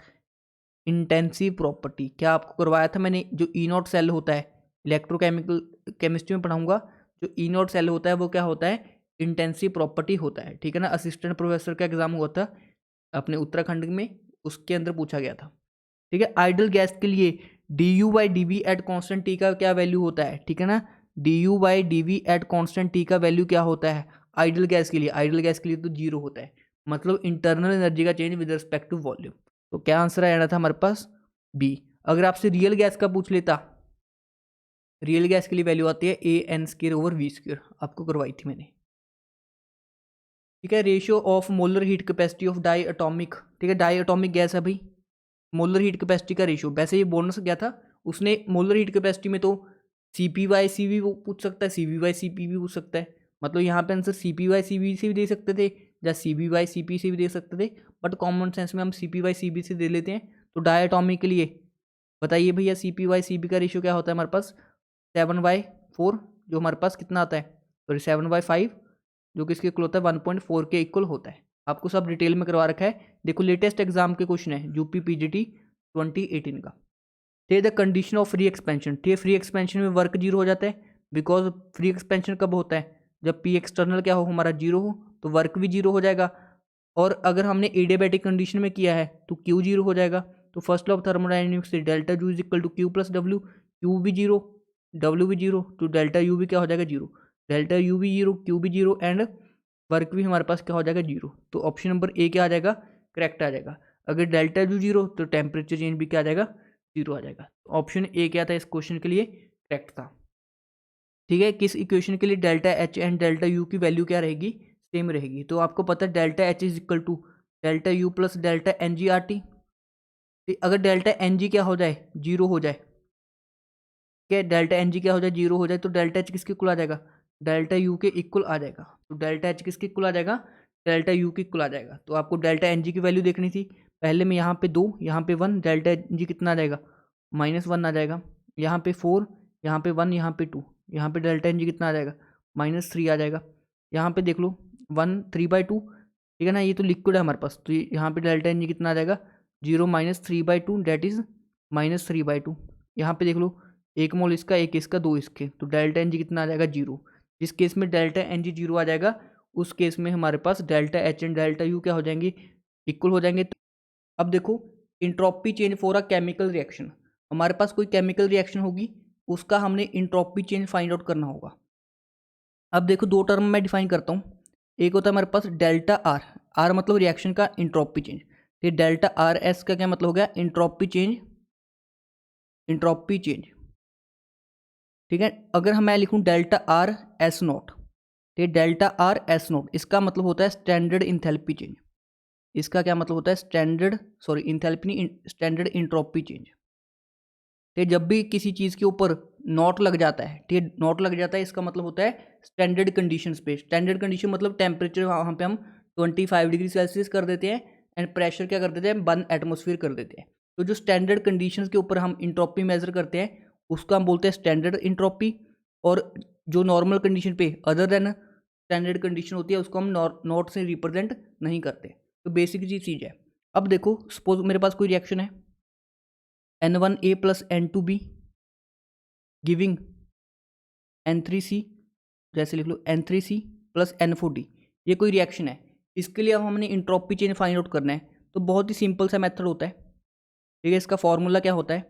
इंटेंसिव प्रॉपर्टी। क्या आपको करवाया था मैंने, जो ई नॉट सेल होता है, इलेक्ट्रोकेमिकल केमिस्ट्री में पढ़ाऊंगा, जो ई नॉट सेल होता है वो क्या होता है, इंटेंसिव प्रॉपर्टी होता है। ठीक है ना, असिस्टेंट प्रोफेसर का एग्जाम हुआ था अपने उत्तराखंड में, उसके अंदर पूछा गया था। ठीक है, आइडल गैस के लिए du/dv एट कॉन्स्टेंट टी का क्या वैल्यू होता है। ठीक है ना, du/dv एट कॉन्स्टेंट टी का वैल्यू क्या होता है आइडल गैस के लिए, आइडल गैस के लिए तो 0 होता है, मतलब इंटरनल एनर्जी का change with respect to volume. तो क्या आंसर आ जाना था हमारे पास, बी। अगर आपसे रियल गैस का पूछ लेता, रियल गैस के लिए वैल्यू आती है AN²/V², आपको करवाई थी मैंने। ठीक है, ratio of molar heat capacity of diatomic. ठीक है, डाई एटॉमिक गैस है भाई, मोलर हीट कैपेसिटी का रेशियो, वैसे ये बोनस गया था उसने, मोलर हीट कैपेसिटी में तो CP/C भी पूछ सकता है, CV/CP भी पूछ सकता है, मतलब यहाँ पे आंसर CP/CB से भी दे सकते थे या CB/CP से भी दे सकते थे, बट कॉमन सेंस में हम CP/CB से दे लेते हैं। तो डायटॉमिक के लिए बताइए भैया, CP/CB का रेशियो क्या होता है हमारे पास, 7/4, जो हमारे पास कितना आता है, सॉरी 7/5, जो किसके इक्वल होता है, 1.4 के इक्वल होता है। आपको सब डिटेल में करवा रखा है, देखो लेटेस्ट एग्जाम के क्वेश्चन है यूपी PGT 2018 का। ठीक है, the condition of free expansion. ठीक है, फ्री एक्सपेंशन में वर्क 0 हो जाता है, बिकॉज फ्री एक्सपेंशन कब होता है, जब P एक्सटर्नल क्या हो, हमारा 0 हो, तो वर्क भी 0 हो जाएगा। और अगर हमने एडियाबैटिक कंडीशन में किया है तो Q 0 हो जाएगा। तो फर्स्ट लॉ ऑफ थर्मोडायनेमिक्स से delta U is equal to Q plus W, Q भी 0, W भी 0, तो डेल्टा यू भी क्या हो जाएगा, 0, डेल्टा यू भी 0, Q भी 0 एंड वर्क भी हमारे पास क्या हो जाएगा, 0। तो ऑप्शन नंबर ए क्या आ जाएगा, करेक्ट आ जाएगा। अगर डेल्टा यू 0 तो टेम्परेचर चेंज भी क्या आ जाएगा, 0 आ जाएगा। ऑप्शन ए क्या था इस क्वेश्चन के लिए, करेक्ट था। ठीक है, किस इक्वेशन के लिए delta H and delta U की वैल्यू क्या रहेगी, सेम रहेगी। तो आपको पता है delta H is equal to delta U plus delta N G R T. अगर डेल्टा एन जी क्या हो जाए, जीरो हो जाए, क्या डेल्टा एन जी क्या हो जाए, जीरो हो जाए, तो डेल्टा एच किसके इक्वल आ जाएगा, डेल्टा यू के इक्वल आ जाएगा। तो डेल्टा एच किसके इक्वल आ जाएगा, डेल्टा यू के इक्वल आ जाएगा। तो आपको डेल्टा एन जी की वैल्यू देखनी थी, पहले में यहाँ पे 2, यहाँ पे 1, डेल्टा एन जी कितना आ जाएगा, -1 आ जाएगा। यहाँ पे 4, यहाँ पे 1, यहाँ पे 2, यहाँ पे डेल्टा एन जी कितना आ जाएगा, -3 आ जाएगा। यहाँ पे देख लो 1 3/2, ठीक है ना, ये तो लिक्विड है हमारे पास, तो यहाँ पे डेल्टा एन जी कितना आ जाएगा, 0 -3/2 डेट इज -3/2। यहाँ पे देख लो 1 मोल इसका, 1 इसका, 2 इसके, तो डेल्टा एन जी कितना आ जाएगा, 0। जिस केस में डेल्टा एन जी 0 आ जाएगा, उस केस में हमारे पास delta H and delta U क्या हो जाएंगे, इक्वल हो जाएंगे। अब देखो entropy change for a chemical reaction, हमारे पास कोई केमिकल रिएक्शन होगी, उसका हमने इंट्रोपी चेंज फाइंड आउट करना होगा। अब देखो 2 टर्म मैं डिफाइन करता हूँ, एक होता है हमारे पास डेल्टा आर, आर मतलब रिएक्शन का इंट्रोपी चेंज, तो डेल्टा आर एस का क्या मतलब हो गया, इंट्रोपी चेंज, इंट्रोपी चेंज, ठीक है। अगर मैं लिखूं डेल्टा आर एस नॉट, तो डेल्टा आर एस नॉट इसका मतलब होता है स्टैंडर्ड इंथैल्पी चेंज, इसका क्या मतलब होता है स्टैंडर्ड, सॉरी इंथैल्पी नहीं, स्टैंडर्ड इंट्रोपी चेंज। तो जब भी किसी चीज़ के ऊपर नॉट लग जाता है, ठीक है, नॉट लग जाता है, इसका मतलब होता है स्टैंडर्ड कंडीशंस पे। स्टैंडर्ड कंडीशन मतलब टेम्परेचर वहाँ पे हम 25 डिग्री सेल्सियस कर देते हैं, एंड प्रेशर क्या कर देते हैं, 1 एटमोसफियर कर देते हैं। तो जो स्टैंडर्ड कंडीशंस के ऊपर हम इंट्रोपी मेजर करते हैं, उसको हम बोलते हैं स्टैंडर्ड इंट्रोपी। और जो नॉर्मल कंडीशन पे अदर देन स्टैंडर्ड कंडीशन होती है, उसको हम नॉट से रिप्रेजेंट नहीं करते। तो बेसिक चीज़ है। अब देखो सपोज मेरे पास कोई रिएक्शन है, N1A plus N2B giving N3C, जैसे लिख लो N3C प्लस N4D, ये कोई रिएक्शन है। इसके लिए अब हमने इंट्रोपी चेंज फाइंड आउट करना है, तो बहुत ही सिंपल सा मेथड होता है, ठीक है। इसका फॉर्मूला क्या होता है,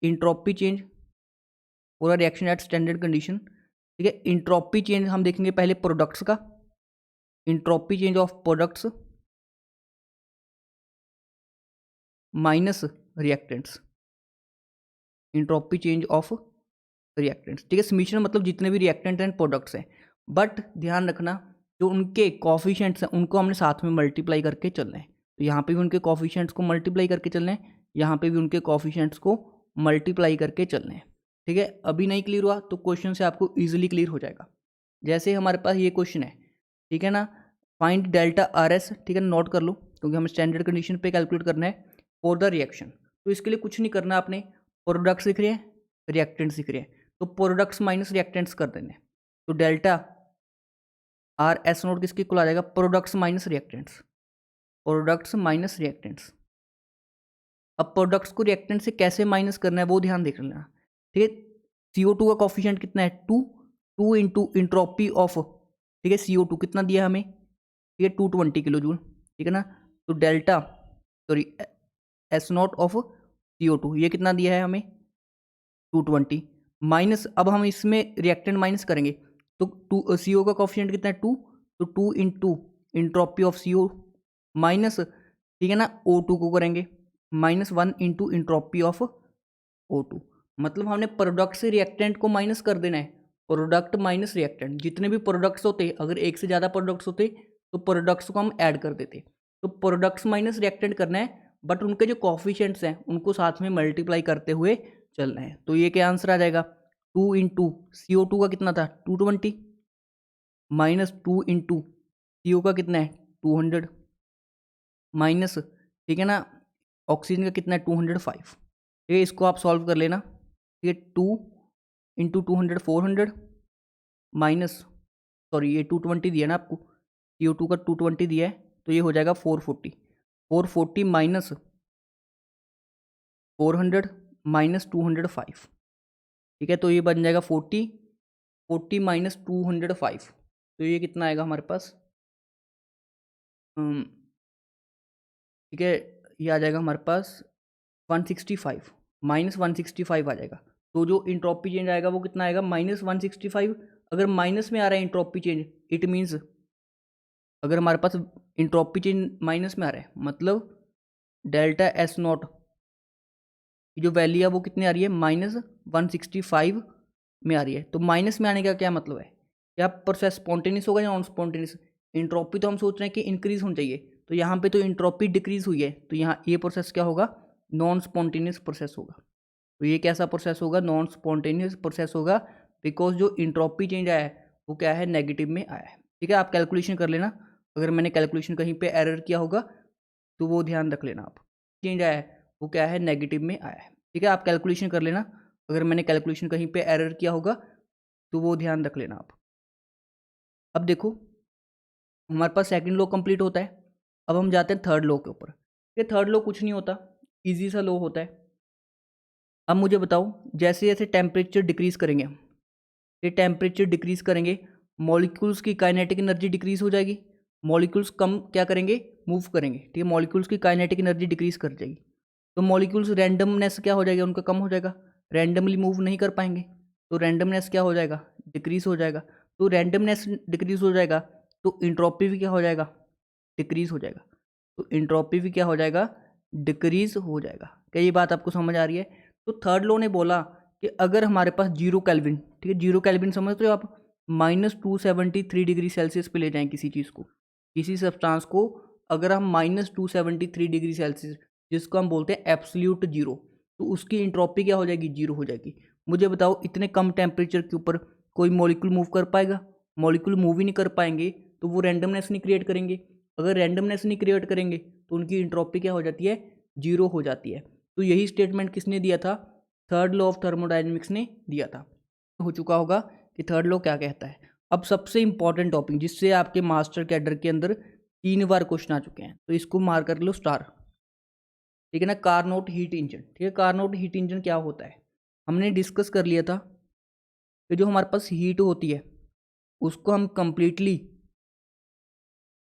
entropy change for a reaction at standard condition, ठीक है। इंट्रोपी चेंज हम देखेंगे पहले प्रोडक्ट्स का, entropy change of products minus reactants, entropy change of reactants, ठीक है। समीशन मतलब जितने भी रिएक्टेंट एंड प्रोडक्ट्स हैं, बट ध्यान रखना जो उनके कॉफिशिएंट्स हैं उनको हमने साथ में मल्टीप्लाई करके चलना है। तो यहाँ पे भी उनके कॉफिशिएंट्स को मल्टीप्लाई करके चलना है, यहाँ पे भी उनके कॉफिशिएंट्स को मल्टीप्लाई करके चलना है, ठीक है। अभी नहीं क्लियर हुआ तो क्वेश्चन से आपको ईजिली क्लियर हो जाएगा। जैसे हमारे पास ये क्वेश्चन है, ठीक है ना, फाइंड डेल्टा आर एस, ठीक है, नोट कर लो क्योंकि हमें स्टैंडर्ड कंडीशन पे कैलकुलेट करना है फॉर द रिएक्शन। तो इसके लिए कुछ नहीं करना, आपने प्रोडक्ट्स लिख रहे हैं, रिएक्टेंट्स लिख रहे हैं, तो प्रोडक्ट्स माइनस रिएक्टेंट्स कर देने। तो डेल्टा आर एस नोट किसके इक्वल आ जाएगा, products minus reactants, products minus reactants. अब प्रोडक्ट्स को रिएक्टेंट से कैसे माइनस करना है वो ध्यान देख लेना, ठीक है। CO2 का कॉफिशिएंट कितना है, 2 इंटू इंट्रोपी ऑफ, ठीक है, CO2 कितना दिया हमें, ठीक है, 220 किलो जूल, ठीक है ना। तो delta sorry S not of CO2 ये कितना दिया है हमें, 220 माइनस, अब हम इसमें रिएक्टेंट माइनस करेंगे तो CO का कॉफिशिएंट कितना है 2, तो 2 into entropy of CO minus, ठीक है ना, O2 को करेंगे -1 इंटू इंट्रोपी ऑफ O2। मतलब हमने प्रोडक्ट से रिएक्टेंट को माइनस कर देना है, प्रोडक्ट माइनस रिएक्टेंट। जितने भी प्रोडक्ट्स होते, अगर एक से ज़्यादा प्रोडक्ट्स होते तो प्रोडक्ट्स को हम ऐड कर देते। तो प्रोडक्ट्स माइनस रिएक्टेंट करना है, बट उनके जो कॉफिशिएंट्स हैं उनको साथ में मल्टीप्लाई करते हुए चलना है। तो ये क्या आंसर आ जाएगा, 2 इंटू CO2 का कितना था 220 माइनस 2 इंटू CO का कितना है 200 माइनस, ठीक है ना, ऑक्सीजन का कितना है 205। ठीक है, इसको आप सॉल्व कर लेना, ठीक है। 2 इंटू 200 400 माइनस, सॉरी ये 220 दिया ना आपको, CO2 का 220 दिया है, तो ये हो जाएगा 440 माइनस 400 माइनस 205, ठीक है। तो ये बन जाएगा 40 माइनस 205, तो ये कितना आएगा हमारे पास, ठीक है, ये आ जाएगा हमारे पास 165 माइनस 165 आ जाएगा। तो जो इंट्रोपी चेंज आएगा वो कितना आएगा, -165। अगर माइनस में आ रहा है इंट्रोपी चेंज, इट मीन्स अगर हमारे पास इंट्रोपी चेंज माइनस में आ रहा है, मतलब डेल्टा एस नॉट की जो वैल्यू है वो कितनी आ रही है, -165 में आ रही है। तो माइनस में आने का क्या मतलब है, क्या प्रोसेस स्पॉन्टेनियस होगा या नॉन स्पॉन्टेनियस। इंट्रोपी तो हम सोच रहे हैं कि इंक्रीज होनी चाहिए, तो यहाँ पे तो इंट्रोपी डिक्रीज हुई है, तो यहाँ ये प्रोसेस क्या होगा, नॉन स्पॉन्टेनियस प्रोसेस होगा। तो ये कैसा प्रोसेस होगा, नॉन स्पॉन्टेनियस प्रोसेस होगा, बिकॉज जो इंट्रोपी चेंज आया है वो क्या है, नेगेटिव में आया है। ठीक है, आप कैलकुलेशन कर लेना, अगर मैंने कैलकुलेशन कहीं पे एरर किया होगा तो वो ध्यान रख लेना। आप चेंज आया है वो क्या है, नेगेटिव में आया है। ठीक है, आप कैलकुलेशन कर लेना, अगर मैंने कैलकुलेशन कहीं पे एरर किया होगा तो वो ध्यान रख लेना आप। अब देखो हमारे पास सेकंड लॉ कंप्लीट होता है, अब हम जाते हैं थर्ड लॉ के ऊपर। ये थर्ड लॉ कुछ नहीं होता, इजी सा लॉ होता है। अब मुझे बताओ, जैसे जैसे टेम्परेचर डिक्रीज करेंगे, ये टेम्परेचर डिक्रीज करेंगे, मॉलिक्यूल्स की काइनेटिक एनर्जी डिक्रीज हो जाएगी, मॉलिक्यूल्स कम क्या करेंगे, मूव करेंगे। ठीक है, मॉलिक्यूल्स की काइनेटिक एनर्जी डिक्रीज कर जाएगी, तो मॉलिक्यूल्स रैंडमनेस क्या हो जाएगा, उनका कम हो जाएगा, रैंडमली मूव नहीं कर पाएंगे, तो रैंडमनेस क्या हो जाएगा, डिक्रीज हो जाएगा। तो रैंडमनेस डिक्रीज हो जाएगा तो इंट्रोपी भी क्या हो जाएगा, डिक्रीज हो जाएगा। तो इंट्रोपी भी क्या हो जाएगा, डिक्रीज हो जाएगा। क्या ये बात आपको समझ आ रही है। तो थर्ड लॉ ने बोला कि अगर हमारे पास 0 केल्विन, ठीक है, 0 केल्विन समझते हो आप, -273 डिग्री सेल्सियस पे ले जाएं किसी चीज़ को, किसी सब्सटेंस को, अगर हम -273 डिग्री सेल्सियस, जिसको हम बोलते हैं एब्सोल्यूट जीरो, तो उसकी इंट्रोपी क्या हो जाएगी, जीरो हो जाएगी। मुझे बताओ इतने कम टेम्परेचर के ऊपर कोई मॉलिक्यूल मूव कर पाएगा, मॉलिक्यूल मूव ही नहीं कर पाएंगे तो वो रैंडमनेस नहीं क्रिएट करेंगे, अगर रैंडमनेस नहीं क्रिएट करेंगे तो उनकी इंट्रोपी क्या हो जाती है, जीरो हो जाती है। तो यही स्टेटमेंट किसने दिया था, थर्ड लॉ ऑफ थर्मोडायनेमिक्स ने दिया था। हो चुका होगा कि थर्ड लॉ क्या कहता है। अब सबसे इंपॉर्टेंट टॉपिक जिससे आपके मास्टर कैडर के अंदर 3 बार क्वेश्चन आ चुके हैं, तो इसको मार कर लो स्टार। ठीक है ना, कार्नोट हीट इंजन। ठीक है, कार्नोट हीट इंजन क्या होता है, हमने डिस्कस कर लिया था कि जो हमारे पास हीट होती है उसको हम कंप्लीटली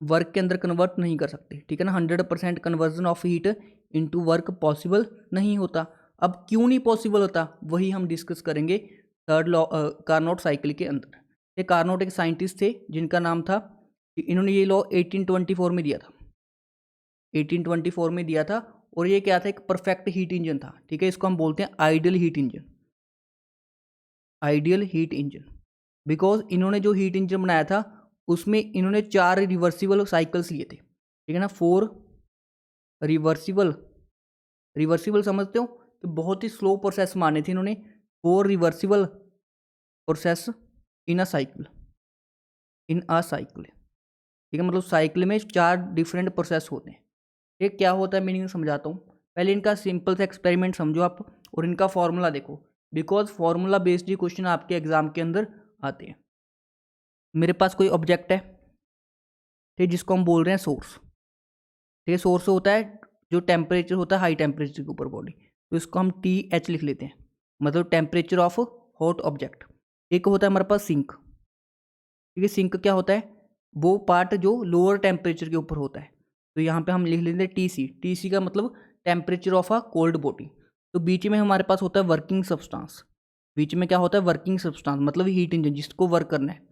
वर्क के अंदर कन्वर्ट नहीं कर सकते। ठीक है ना, 100% conversion of heat into work possible नहीं होता। अब क्यों नहीं पॉसिबल होता, वही हम डिस्कस करेंगे थर्ड लॉ कार्नोट साइकिल के अंदर। ये कार्नोट एक साइंटिस्ट थे जिनका नाम था, इन्होंने ये लॉ 1824 में दिया था, 1824 में दिया था। और ये क्या था, एक परफेक्ट हीट इंजन था। ठीक है, इसको हम बोलते हैं ideal heat engine, ideal heat engine, because इन्होंने जो हीट इंजन बनाया था उसमें इन्होंने 4 रिवर्सिबल साइकिल्स लिए थे। ठीक है ना, 4 रिवर्सिबल, रिवर्सिबल समझते हो, तो बहुत ही स्लो प्रोसेस माने थे इन्होंने, 4 reversible process in a cycle, in a cycle. ठीक है, मतलब साइकिल में 4 डिफरेंट प्रोसेस होते हैं। ये क्या होता है, मीनिंग समझाता हूँ। पहले इनका सिंपल सा एक्सपेरिमेंट समझो आप, और इनका फॉर्मूला देखो, because formula based he question आपके एग्जाम के अंदर आते हैं। मेरे पास कोई ऑब्जेक्ट है, ठीक, जिसको हम बोल रहे हैं सोर्स। ठीक है, सोर्स होता है जो टेम्परेचर होता है हाई टेम्परेचर के ऊपर बॉडी, तो इसको हम TH लिख लेते हैं, मतलब टेम्परेचर ऑफ हॉट ऑब्जेक्ट। एक होता है हमारे पास सिंक। ठीक है, सिंक क्या होता है, वो पार्ट जो लोअर टेम्परेचर के ऊपर होता है, तो यहाँ पे हम लिख लेते हैं TC। TC का मतलब temperature of a cold body. तो बीच में हमारे पास होता है वर्किंग सब्सटेंस, बीच में क्या होता है, वर्किंग सब्सटेंस, मतलब हीट इंजन जिसको वर्क करना है,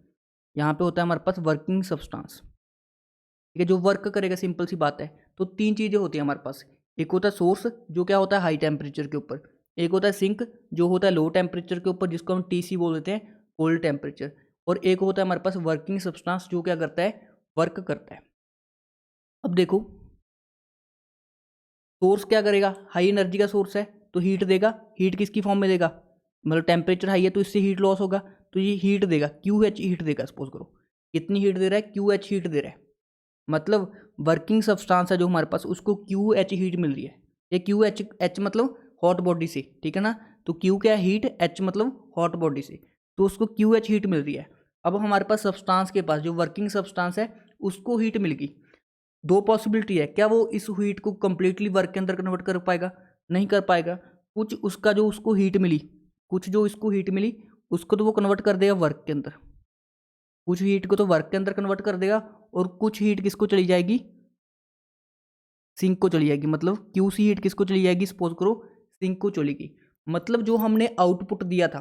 यहाँ पे होता है हमारे पास वर्किंग सब्सटेंस। ठीक है, जो वर्क करेगा, सिंपल सी बात है। तो 3 चीज़ें होती हैं हमारे पास, एक होता है सोर्स जो क्या होता है हाई टेम्परेचर के ऊपर, एक होता है सिंक जो होता है लो टेम्परेचर के ऊपर जिसको हम TC बोल देते हैं, कोल्ड टेम्परेचर, और एक होता है हमारे पास वर्किंग सब्सटेंस जो क्या करता है, वर्क करता है। अब देखो सोर्स क्या करेगा, हाई एनर्जी का सोर्स है तो हीट देगा, हीट किसकी फॉर्म में देगा, मतलब टेम्परेचर हाई है तो इससे हीट लॉस होगा, तो ये हीट देगा, QH हीट देगा। सपोज करो कितनी हीट दे रहा है, QH हीट दे रहा है, मतलब वर्किंग सब्सटेंस है जो हमारे पास उसको QH हीट मिल रही है। ये QH मतलब हॉट बॉडी से, ठीक है ना, तो Q क्या है, हीट, H मतलब हॉट बॉडी से, तो उसको QH हीट मिल रही है। अब हमारे पास सब्सटेंस के पास जो वर्किंग सब्सटेंस है उसको हीट मिल गई, 2 पॉसिबिलिटी है, क्या वो इस हीट को कंप्लीटली वर्क के अंदर कन्वर्ट कर पाएगा, नहीं कर पाएगा। कुछ उसका जो उसको हीट मिली, कुछ जो इसको हीट मिली उसको तो वो कन्वर्ट कर देगा वर्क के अंदर, कुछ हीट को तो वर्क के अंदर कन्वर्ट कर देगा, और कुछ हीट किसको चली जाएगी, सिंक को चली जाएगी। मतलब QC हीट किसको चली जाएगी, सपोज करो सिंक को चलेगी। मतलब जो हमने आउटपुट दिया था,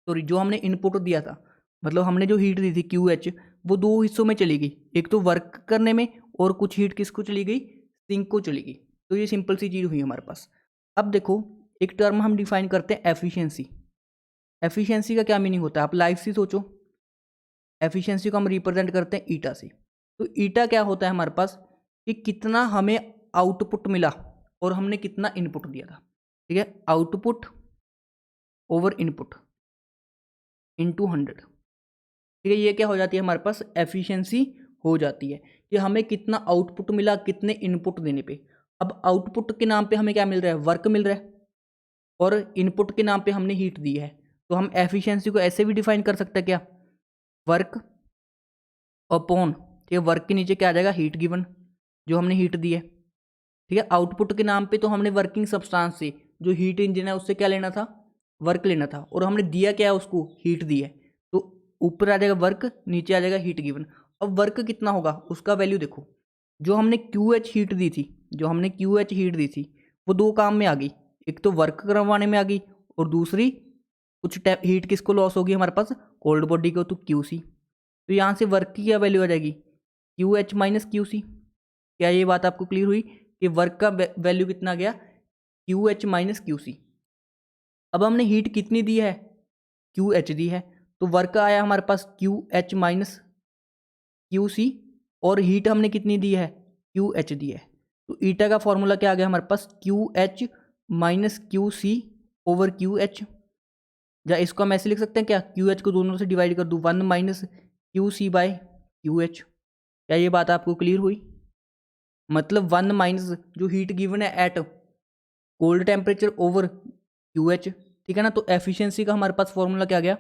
सॉरी जो हमने इनपुट दिया था, मतलब हमने जो हीट दी थी QH, वो 2 हिस्सों में चली गई, एक तो वर्क करने में, और कुछ हीट किसको चली गई, सिंक को चली गई। तो ये सिंपल सी चीज़ हुई हमारे पास। अब देखो एक टर्म हम डिफाइन करते हैं एफिशिएंसी। एफिशिएंसी का क्या मीनिंग होता है, आप लाइफ से सोचो। एफिशिएंसी को हम रिप्रेजेंट करते हैं ईटा से। तो ईटा क्या होता है हमारे पास कि कितना हमें आउटपुट मिला और हमने कितना इनपुट दिया था, ठीक है। आउटपुट ओवर इनपुट इनटू 100, ठीक है। ये क्या हो जाती है हमारे पास, एफिशिएंसी हो जाती है कि हमें कितना आउटपुट मिला कितने इनपुट देने पे। अब आउटपुट के नाम पे हमें क्या मिल रहा है, वर्क मिल रहा है, और इनपुट के नाम पे हमने हीट दी है। तो हम एफिशिएंसी को ऐसे भी डिफाइन कर सकते हैं क्या, वर्क अपॉन, ठीक है, वर्क के नीचे क्या आ जाएगा, हीट गिवन, जो हमने हीट दी है, ठीक है। आउटपुट के नाम पे तो हमने वर्किंग सब्सटेंस से, जो हीट इंजन है, उससे क्या लेना था, वर्क लेना था, और हमने दिया क्या है उसको, हीट दी है। तो ऊपर आ जाएगा वर्क, नीचे आ जाएगा हीट गिवन। अब वर्क कितना होगा उसका वैल्यू देखो, जो हमने QH हीट दी थी, जो हमने QH हीट दी थी वो दो काम में आ गई, एक तो वर्क करवाने में आ गई, और दूसरी कुछ हीट किसको लॉस होगी हमारे पास, कोल्ड बॉडी को, तो QC। तो यहाँ से वर्क की क्या वैल्यू आ जाएगी, QH माइनस QC। क्या ये बात आपको क्लियर हुई कि वर्क का वैल्यू कितना गया, QH माइनस QC। अब हमने हीट कितनी दी है, QH दी है, तो वर्क आया हमारे पास QH माइनस QC, और हीट हमने कितनी दी है, QH दी है। तो ईटा का फॉर्मूला क्या आ गया हमारे पास, QH minus QC over QH। या इसको हम ऐसे लिख सकते हैं क्या, QH को दोनों से डिवाइड कर दूँ, 1 माइनस QC बाय QH। क्या ये बात आपको क्लियर हुई, मतलब 1 माइनस जो हीट गिवन है at cold temperature over QH, ठीक है ना। तो एफिशिएंसी का हमारे पास फॉर्मूला क्या गया,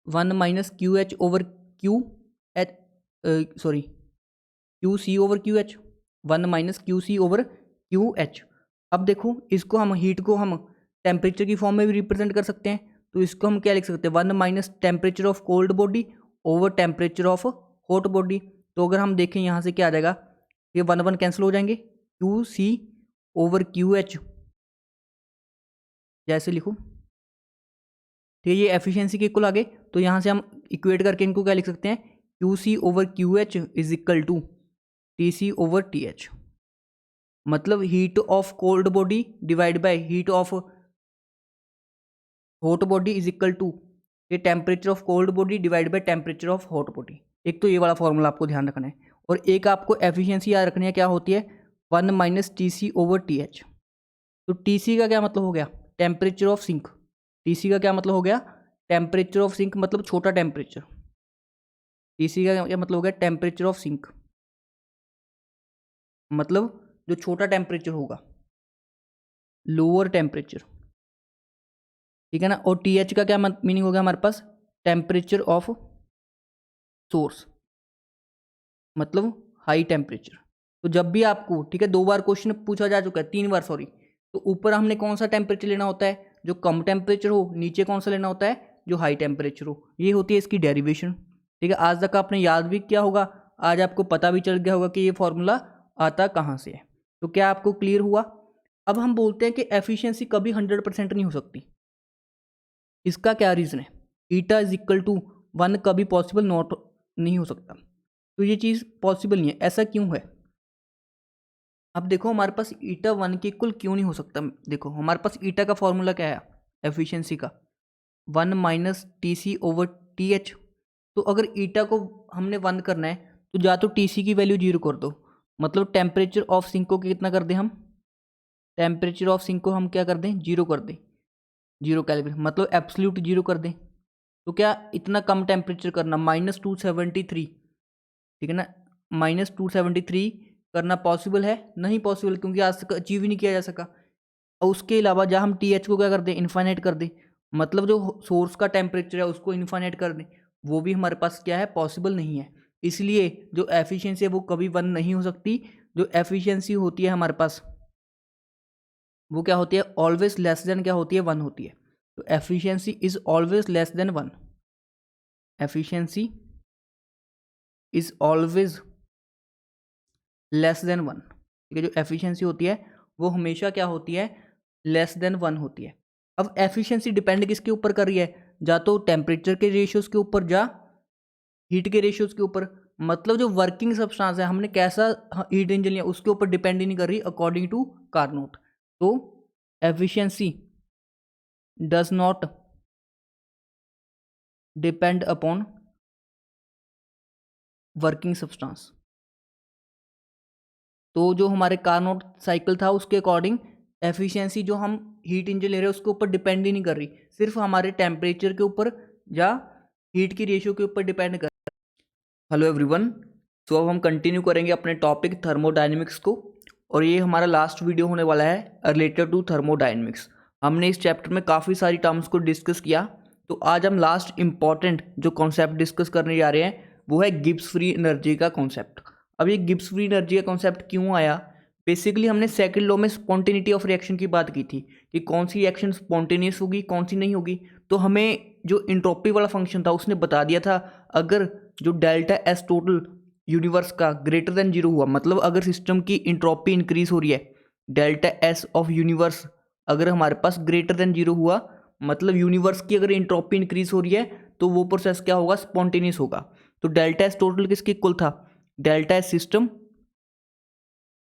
1 minus QH over QH, sorry QC over QH, 1 minus QC over QH। अब देखो इसको हम हीट को हम टेम्परेचर की फॉर्म में भी रिप्रेजेंट कर सकते हैं। तो इसको हम क्या लिख सकते हैं, 1 minus temperature of cold body over temperature of hot body. तो अगर हम देखें यहाँ से क्या आ जाएगा, ये 1 1 कैंसिल हो जाएंगे, QC ओवर QH जैसे लिखूँ, ठीक है। ये एफिशिएंसी के इक्वल आ गए। तो यहाँ से हम इक्वेट करके इनको क्या लिख सकते हैं, QC over QH is equal to TC over TH, मतलब heat of cold body divide by heat of hot body is equal to ये temperature of cold body divide by temperature of hot body. एक तो ये वाला formula आपको ध्यान रखना है, और एक आपको एफिशिएंसी याद रखनी है, क्या होती है, 1 माइनस TC ओवर TH। तो TC का क्या मतलब हो गया, टेम्परेचर ऑफ सिंक। TC का क्या मतलब हो गया, टेम्परेचर ऑफ सिंक, मतलब छोटा टेम्परेचर। TC का क्या मतलब हो गया, टेम्परेचर ऑफ सिंक, मतलब जो छोटा टेम्परेचर होगा, लोअर टेम्परेचर, ठीक है ना। और TH का क्या मीनिंग हो गया हमारे पास, टेम्परेचर ऑफ सोर्स, मतलब हाई टेम्परेचर। तो जब भी आपको, ठीक है, 2 बार क्वेश्चन पूछा जा चुका है, 3 बार सॉरी, तो ऊपर हमने कौन सा टेम्परेचर लेना होता है, जो कम टेम्परेचर हो, नीचे कौन सा लेना होता है, जो हाई टेम्परेचर हो। ये होती है इसकी डेरिवेशन, ठीक है। आज तक आपने याद भी किया होगा, आज आपको पता भी चल गया होगा कि ये फॉर्मूला आता कहाँ से है। तो क्या आपको क्लियर हुआ। अब हम बोलते हैं कि एफिशिएंसी कभी 100% नहीं हो सकती। इसका क्या रीज़न है, ईटा इज इक्वल टू 1 कभी पॉसिबल नॉट नहीं हो सकता। तो ये चीज़ पॉसिबल नहीं है, ऐसा क्यों है। अब देखो हमारे पास ईटा 1 के इक्वल क्यों नहीं हो सकता। देखो हमारे पास ईटा का फॉर्मूला क्या है एफिशिएंसी का, 1 माइनस TC ओवर TH। तो अगर ईटा को हमने 1 करना है तो या तो TC की वैल्यू 0 कर दो, मतलब टेम्परेचर ऑफ सिंक को कितना कर दें हम, टेम्परेचर ऑफ सिंक को हम क्या कर दें, 0 कर दें, 0 कैलविन, मतलब एब्सोल्यूट 0 कर दें। तो क्या इतना कम टेम्परेचर करना, -273, ठीक है ना, -273 करना पॉसिबल है, नहीं पॉसिबल, क्योंकि आज तक अचीव ही नहीं किया जा सका। और उसके अलावा जहाँ हम TH को क्या कर दें, इन्फाइनाइट कर दें, मतलब जो सोर्स का टेम्परेचर है उसको इन्फाइनाइट कर दें, वो भी हमारे पास क्या है, पॉसिबल नहीं है। इसलिए जो एफिशिएंसी है वो कभी 1 नहीं हो सकती। जो एफिशिएंसी होती है हमारे पास वो क्या होती है, ऑलवेज लेस देन क्या होती है, 1 होती है। तो efficiency is always less than 1, efficiency is always less than 1, ठीक है। जो एफिशिएंसी होती है वो हमेशा क्या होती है, लेस देन 1 होती है। अब एफिशिएंसी डिपेंड किसके ऊपर कर रही है, या तो टेम्परेचर के रेशियोज के ऊपर या हीट के रेशियोज के ऊपर, मतलब जो वर्किंग सब्सटेंस है हमने कैसा हीट इंजन लिया उसके ऊपर डिपेंड ही नहीं कर रही, अकॉर्डिंग टू कार्नोट। तो efficiency does not depend upon working substance. तो जो हमारे कार्नोट साइकिल था उसके अकॉर्डिंग एफिशिएंसी जो हम हीट इंजन ले रहे हैं उसके ऊपर डिपेंड ही नहीं कर रही, सिर्फ हमारे टेम्परेचर के ऊपर या हीट की रेशियो के ऊपर डिपेंड कर। हेलो एवरीवन, तो अब हम कंटिन्यू करेंगे अपने टॉपिक थर्मोडायनेमिक्स को, और ये हमारा लास्ट वीडियो होने वाला है रिलेटेड टू थर्मोडायनेमिक्स। हमने इस चैप्टर में काफ़ी सारी टर्म्स को डिस्कस किया, तो आज हम लास्ट इंपॉर्टेंट जो कॉन्सेप्ट डिस्कस करने जा रहे हैं वो है गिब्स फ्री एनर्जी का कॉन्सेप्ट। अब ये गिब्स फ्री एनर्जी का कॉन्सेप्ट क्यों आया? बेसिकली हमने सेकंड लॉ में स्पॉन्टेनिटी ऑफ रिएक्शन की बात की थी कि कौन सी रिएक्शन स्पॉन्टेनियस होगी कौन सी नहीं होगी। तो हमें जो इंट्रोपी वाला फंक्शन था उसने बता दिया था, अगर जो डेल्टा एस टोटल यूनिवर्स का ग्रेटर देन जीरो हुआ, मतलब अगर सिस्टम की इंट्रोपी इंक्रीज हो रही है, डेल्टा एस ऑफ यूनिवर्स अगर हमारे पास ग्रेटर देन जीरो हुआ, मतलब यूनिवर्स की अगर इंट्रोपी इंक्रीज हो रही है तो वो प्रोसेस क्या होगा? स्पॉन्टेनियस होगा। तो डेल्टा एस टोटल किसके इक्वल था? Delta S system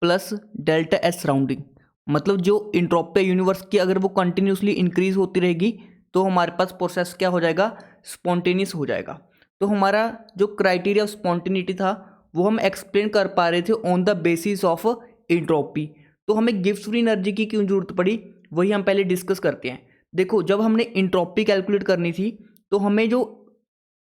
plus delta S surrounding. मतलब जो इंट्रोपी यूनिवर्स की अगर वो कंटिन्यूसली इंक्रीज होती रहेगी तो हमारे पास प्रोसेस क्या हो जाएगा? स्पॉन्टेनियस हो जाएगा। तो हमारा जो क्राइटेरिया ऑफ स्पॉन्टेनिटी था वो हम एक्सप्लेन कर पा रहे थे on the basis of entropy. तो हमें गिब्स फ्री एनर्जी की क्यों जरूरत पड़ी, वही हम पहले डिस्कस करते हैं। देखो, जब हमने इंट्रोपी कैलकुलेट करनी थी तो हमें जो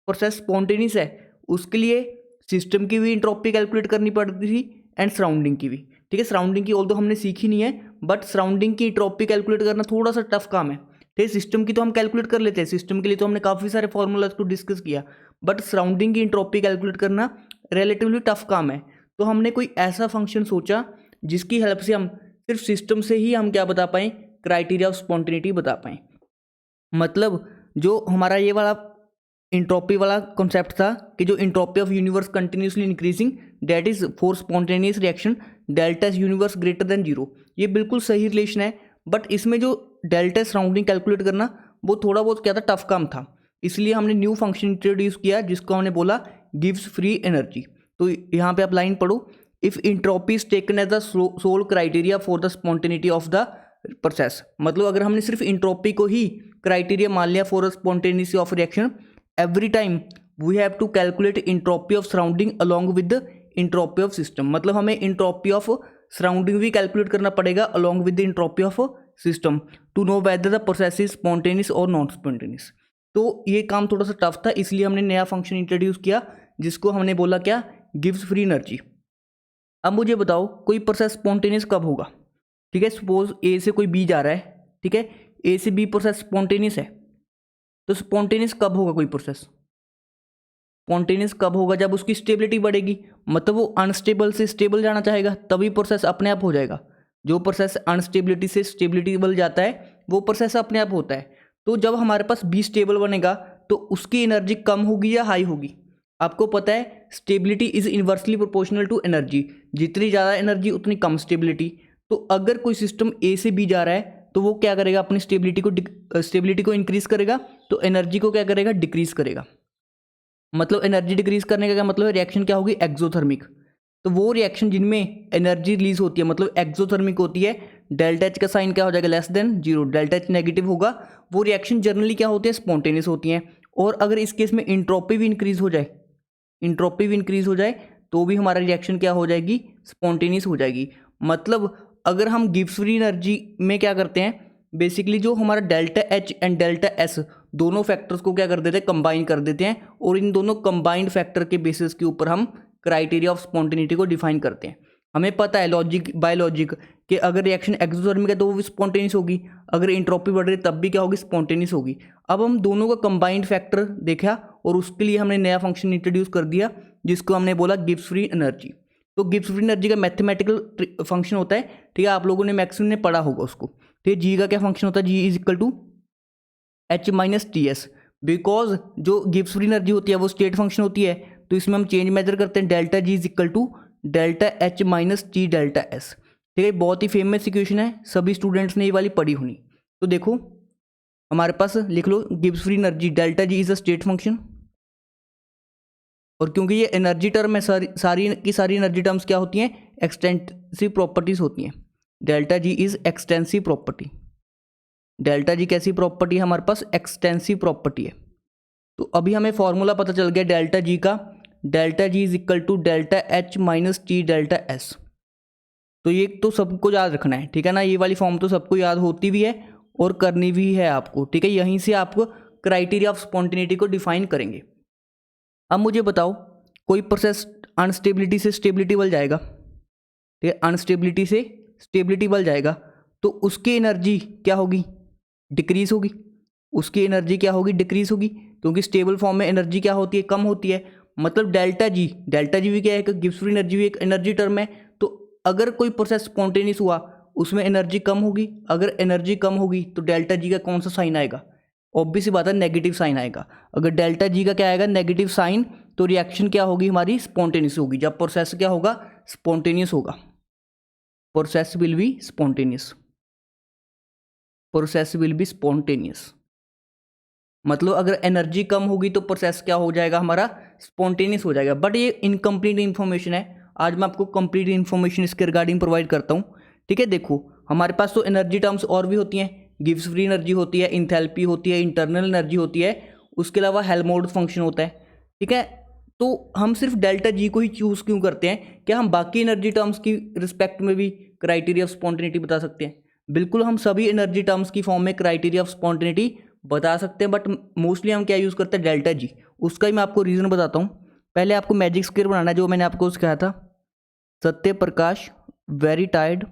प्रोसेस स्पॉन्टेनियस है उसके लिए सिस्टम की भी इंट्रोपी कैलकुलेट करनी पड़ती थी एंड सराउंडिंग की भी। ठीक है, सराउंडिंग की ऑल्दो हमने सीखी नहीं है, बट सराउंडिंग की इंट्रोपी कैलकुलेट करना थोड़ा सा टफ काम है। ठीक है, सिस्टम की तो हम कैलकुलेट कर लेते हैं, सिस्टम के लिए तो हमने काफ़ी सारे फॉर्मूलाज को डिस्कस किया, बट सराउंडिंग की इंट्रोपी कैलकुलेट करना रिलेटिवली टफ काम है। तो हमने कोई ऐसा फंक्शन सोचा जिसकी हेल्प से हम सिर्फ सिस्टम से ही हम क्या बता पाएँ? क्राइटेरिया ऑफ स्पॉन्टेनिटी बता पाएँ। मतलब जो हमारा ये वाला इंट्रोपी वाला कॉन्सेप्ट था कि जो entropy of universe continuously increasing that is for spontaneous reaction delta universe greater than zero, ये बिल्कुल सही रिलेशन है। बट इसमें जो डेल्टा सराउंडिंग कैलकुलेट करना वो थोड़ा बहुत क्या था? टफ काम था। इसलिए हमने न्यू फंक्शन इंट्रोड्यूस किया जिसको हमने बोला गिव्स फ्री एनर्जी। तो यहाँ पे आप लाइन पढ़ो, if entropy is taken as the sole criteria for the spontaneity of the process. मतलब अगर हमने सिर्फ इंट्रोपी को ही क्राइटेरिया मान लिया for spontaneity of reaction, every time we have to calculate entropy of surrounding along with the entropy of system। मतलब हमें entropy of surrounding भी calculate करना पड़ेगा along with the entropy of system to know whether the process is spontaneous or non spontaneous। तो ये काम थोड़ा सा टफ था, इसलिए हमने नया फंक्शन इंट्रोड्यूस किया जिसको हमने बोला क्या? Gives free energy. अब मुझे बताओ कोई प्रोसेस स्पॉन्टेनियस कब होगा? ठीक है, सपोज ए से कोई बी जा रहा है, ठीक है, ए से बी प्रोसेस स्पॉन्टेनियस है, तो स्पॉन्टेनियस कब होगा कोई प्रोसेस? स्पॉन्टेनियस कब होगा? जब उसकी स्टेबिलिटी बढ़ेगी, मतलब वो अनस्टेबल से स्टेबल जाना चाहेगा, तभी प्रोसेस अपने आप हो जाएगा। जो प्रोसेस अनस्टेबिलिटी से स्टेबिलिटी जाता है वो प्रोसेस अपने आप होता है। तो जब हमारे पास बी स्टेबल बनेगा तो उसकी एनर्जी कम होगी या हाई होगी? आपको पता है stability is inversely proportional to energy, जितनी ज़्यादा एनर्जी उतनी कम स्टेबिलिटी। तो अगर कोई सिस्टम ए से बी जा रहा है तो वो क्या करेगा? अपनी स्टेबिलिटी को इंक्रीज करेगा, तो एनर्जी को क्या करेगा? डिक्रीज करेगा। मतलब एनर्जी डिक्रीज करने का क्या मतलब है? रिएक्शन क्या होगी? एक्सोथर्मिक। तो वो रिएक्शन जिनमें एनर्जी रिलीज होती है मतलब एक्सोथर्मिक होती है, डेल्टा एच का साइन क्या हो जाएगा? Less than zero, delta H negative होगा। वो रिएक्शन जनरली क्या होती है? स्पॉन्टेनियस होती हैं। और अगर इस केस में इंट्रोपी भी इंक्रीज हो जाए, इंट्रोपी भी इंक्रीज हो जाए तो भी हमारा रिएक्शन क्या हो जाएगी? स्पॉन्टेनियस हो जाएगी। मतलब अगर हम गिब्स फ्री एनर्जी में क्या करते हैं, बेसिकली जो हमारा delta H and delta S दोनों फैक्टर्स को क्या कर देते हैं? कंबाइन कर देते हैं, और इन दोनों कंबाइंड फैक्टर के बेसिस के ऊपर हम क्राइटेरिया ऑफ स्पॉन्टेनिटी को डिफाइन करते हैं। हमें पता है लॉजिक बाय लॉजिक कि अगर रिएक्शन एक्सोथर्मिक है तो वो भी स्पॉन्टेनियस होगी, अगर इंट्रोपी बढ़ रही है तब भी क्या होगी? स्पॉन्टेनियस होगी। अब हम दोनों का कंबाइंड फैक्टर देखा और उसके लिए हमने नया फंक्शन इंट्रोड्यूस कर दिया जिसको हमने बोला गिब्स फ्री एनर्जी। तो गिब्स फ्री एनर्जी का मैथमेटिकल फंक्शन होता है, ठीक है, आप लोगों ने मैक्सिमम ने पढ़ा होगा उसको। ठीक है, जी का क्या फंक्शन होता है? G is equal to H minus T S. Because जो गिब्स फ्री एनर्जी होती है वो स्टेट फंक्शन होती है, तो इसमें हम चेंज मेजर करते हैं, delta G is equal to delta H minus T delta S. ठीक है, बहुत ही फेमस इक्वेशन है, सभी स्टूडेंट्स ने ये वाली पढ़ी होनी। तो देखो हमारे पास लिख लो Gibbs free energy, delta G is a state function, और क्योंकि ये एनर्जी टर्म है, सारी की सारी एनर्जी टर्म्स क्या होती हैं? एक्सटेंसिव प्रॉपर्टीज होती हैं। Delta G is extensive property. Delta G कैसी प्रॉपर्टी है? हमारे पास एक्सटेंसिव प्रॉपर्टी है। तो अभी हमें फॉर्मूला पता चल गया डेल्टा जी का, delta G is equal to delta H minus T delta S. तो ये तो सबको याद रखना है, ठीक है ना, ये वाली फॉर्म तो सबको याद होती भी है और करनी भी है आपको, ठीक है। यहीं से आपको क्राइटेरिया ऑफ स्पॉन्टेनिटी को डिफाइन करेंगे। अब मुझे बताओ, कोई प्रोसेस अनस्टेबिलिटी से स्टेबिलिटी बल जाएगा, ठीक है, अनस्टेबिलिटी से स्टेबिलिटी बल जाएगा, तो उसकी एनर्जी क्या होगी, डिक्रीज होगी। उसकी एनर्जी क्या होगी, डिक्रीज होगी, क्योंकि स्टेबल फॉर्म में एनर्जी क्या होती है, कम होती है। मतलब डेल्टा जी भी क्या है, गिब्स फ्री एनर्जी भी एक एनर्जी टर्म है। तो अगर कोई प्रोसेस स्पॉन्टेनियस हुआ उसमें एनर्जी कम होगी, अगर एनर्जी कम होगी तो डेल्टा जी का कौन सा साइन आएगा, ऑब्वियस सी बात है नेगेटिव साइन आएगा। अगर डेल्टा जी का क्या आएगा, नेगेटिव साइन, तो रिएक्शन क्या होगी हमारी, स्पॉन्टेनियस होगी। जब प्रोसेस क्या होगा, स्पॉन्टेनियस होगा, process will be spontaneous, process will be spontaneous. मतलब अगर एनर्जी कम होगी तो प्रोसेस क्या हो जाएगा हमारा, स्पॉन्टेनियस हो जाएगा। बट ये इनकम्प्लीट इन्फॉर्मेशन है, आज मैं आपको कंप्लीट इन्फॉर्मेशन इसके रिगार्डिंग प्रोवाइड करता हूँ, ठीक है। देखो हमारे पास तो एनर्जी टर्म्स और भी होती हैं, गिब्स फ्री एनर्जी होती है, इंथैल्पी होती है, इंटरनल एनर्जी होती है, उसके अलावा हेल्महोल्ट्ज फंक्शन होता है, ठीक है। तो हम सिर्फ डेल्टा जी को ही चूज़ क्यों करते हैं, क्या हम बाकी एनर्जी टर्म्स की रिस्पेक्ट में भी क्राइटेरिया ऑफ स्पॉन्टेनिटी बता सकते हैं? बिल्कुल, हम सभी एनर्जी टर्म्स की फॉर्म में क्राइटेरिया ऑफ स्पॉन्टेनिटी बता सकते हैं, बट मोस्टली हम क्या यूज़ करते हैं, डेल्टा जी। उसका ही मैं आपको रीज़न बताता हूँ। पहले आपको मैजिक स्क्वायर बनाना है, जो मैंने आपको सिखाया था, Satya Prakash very tired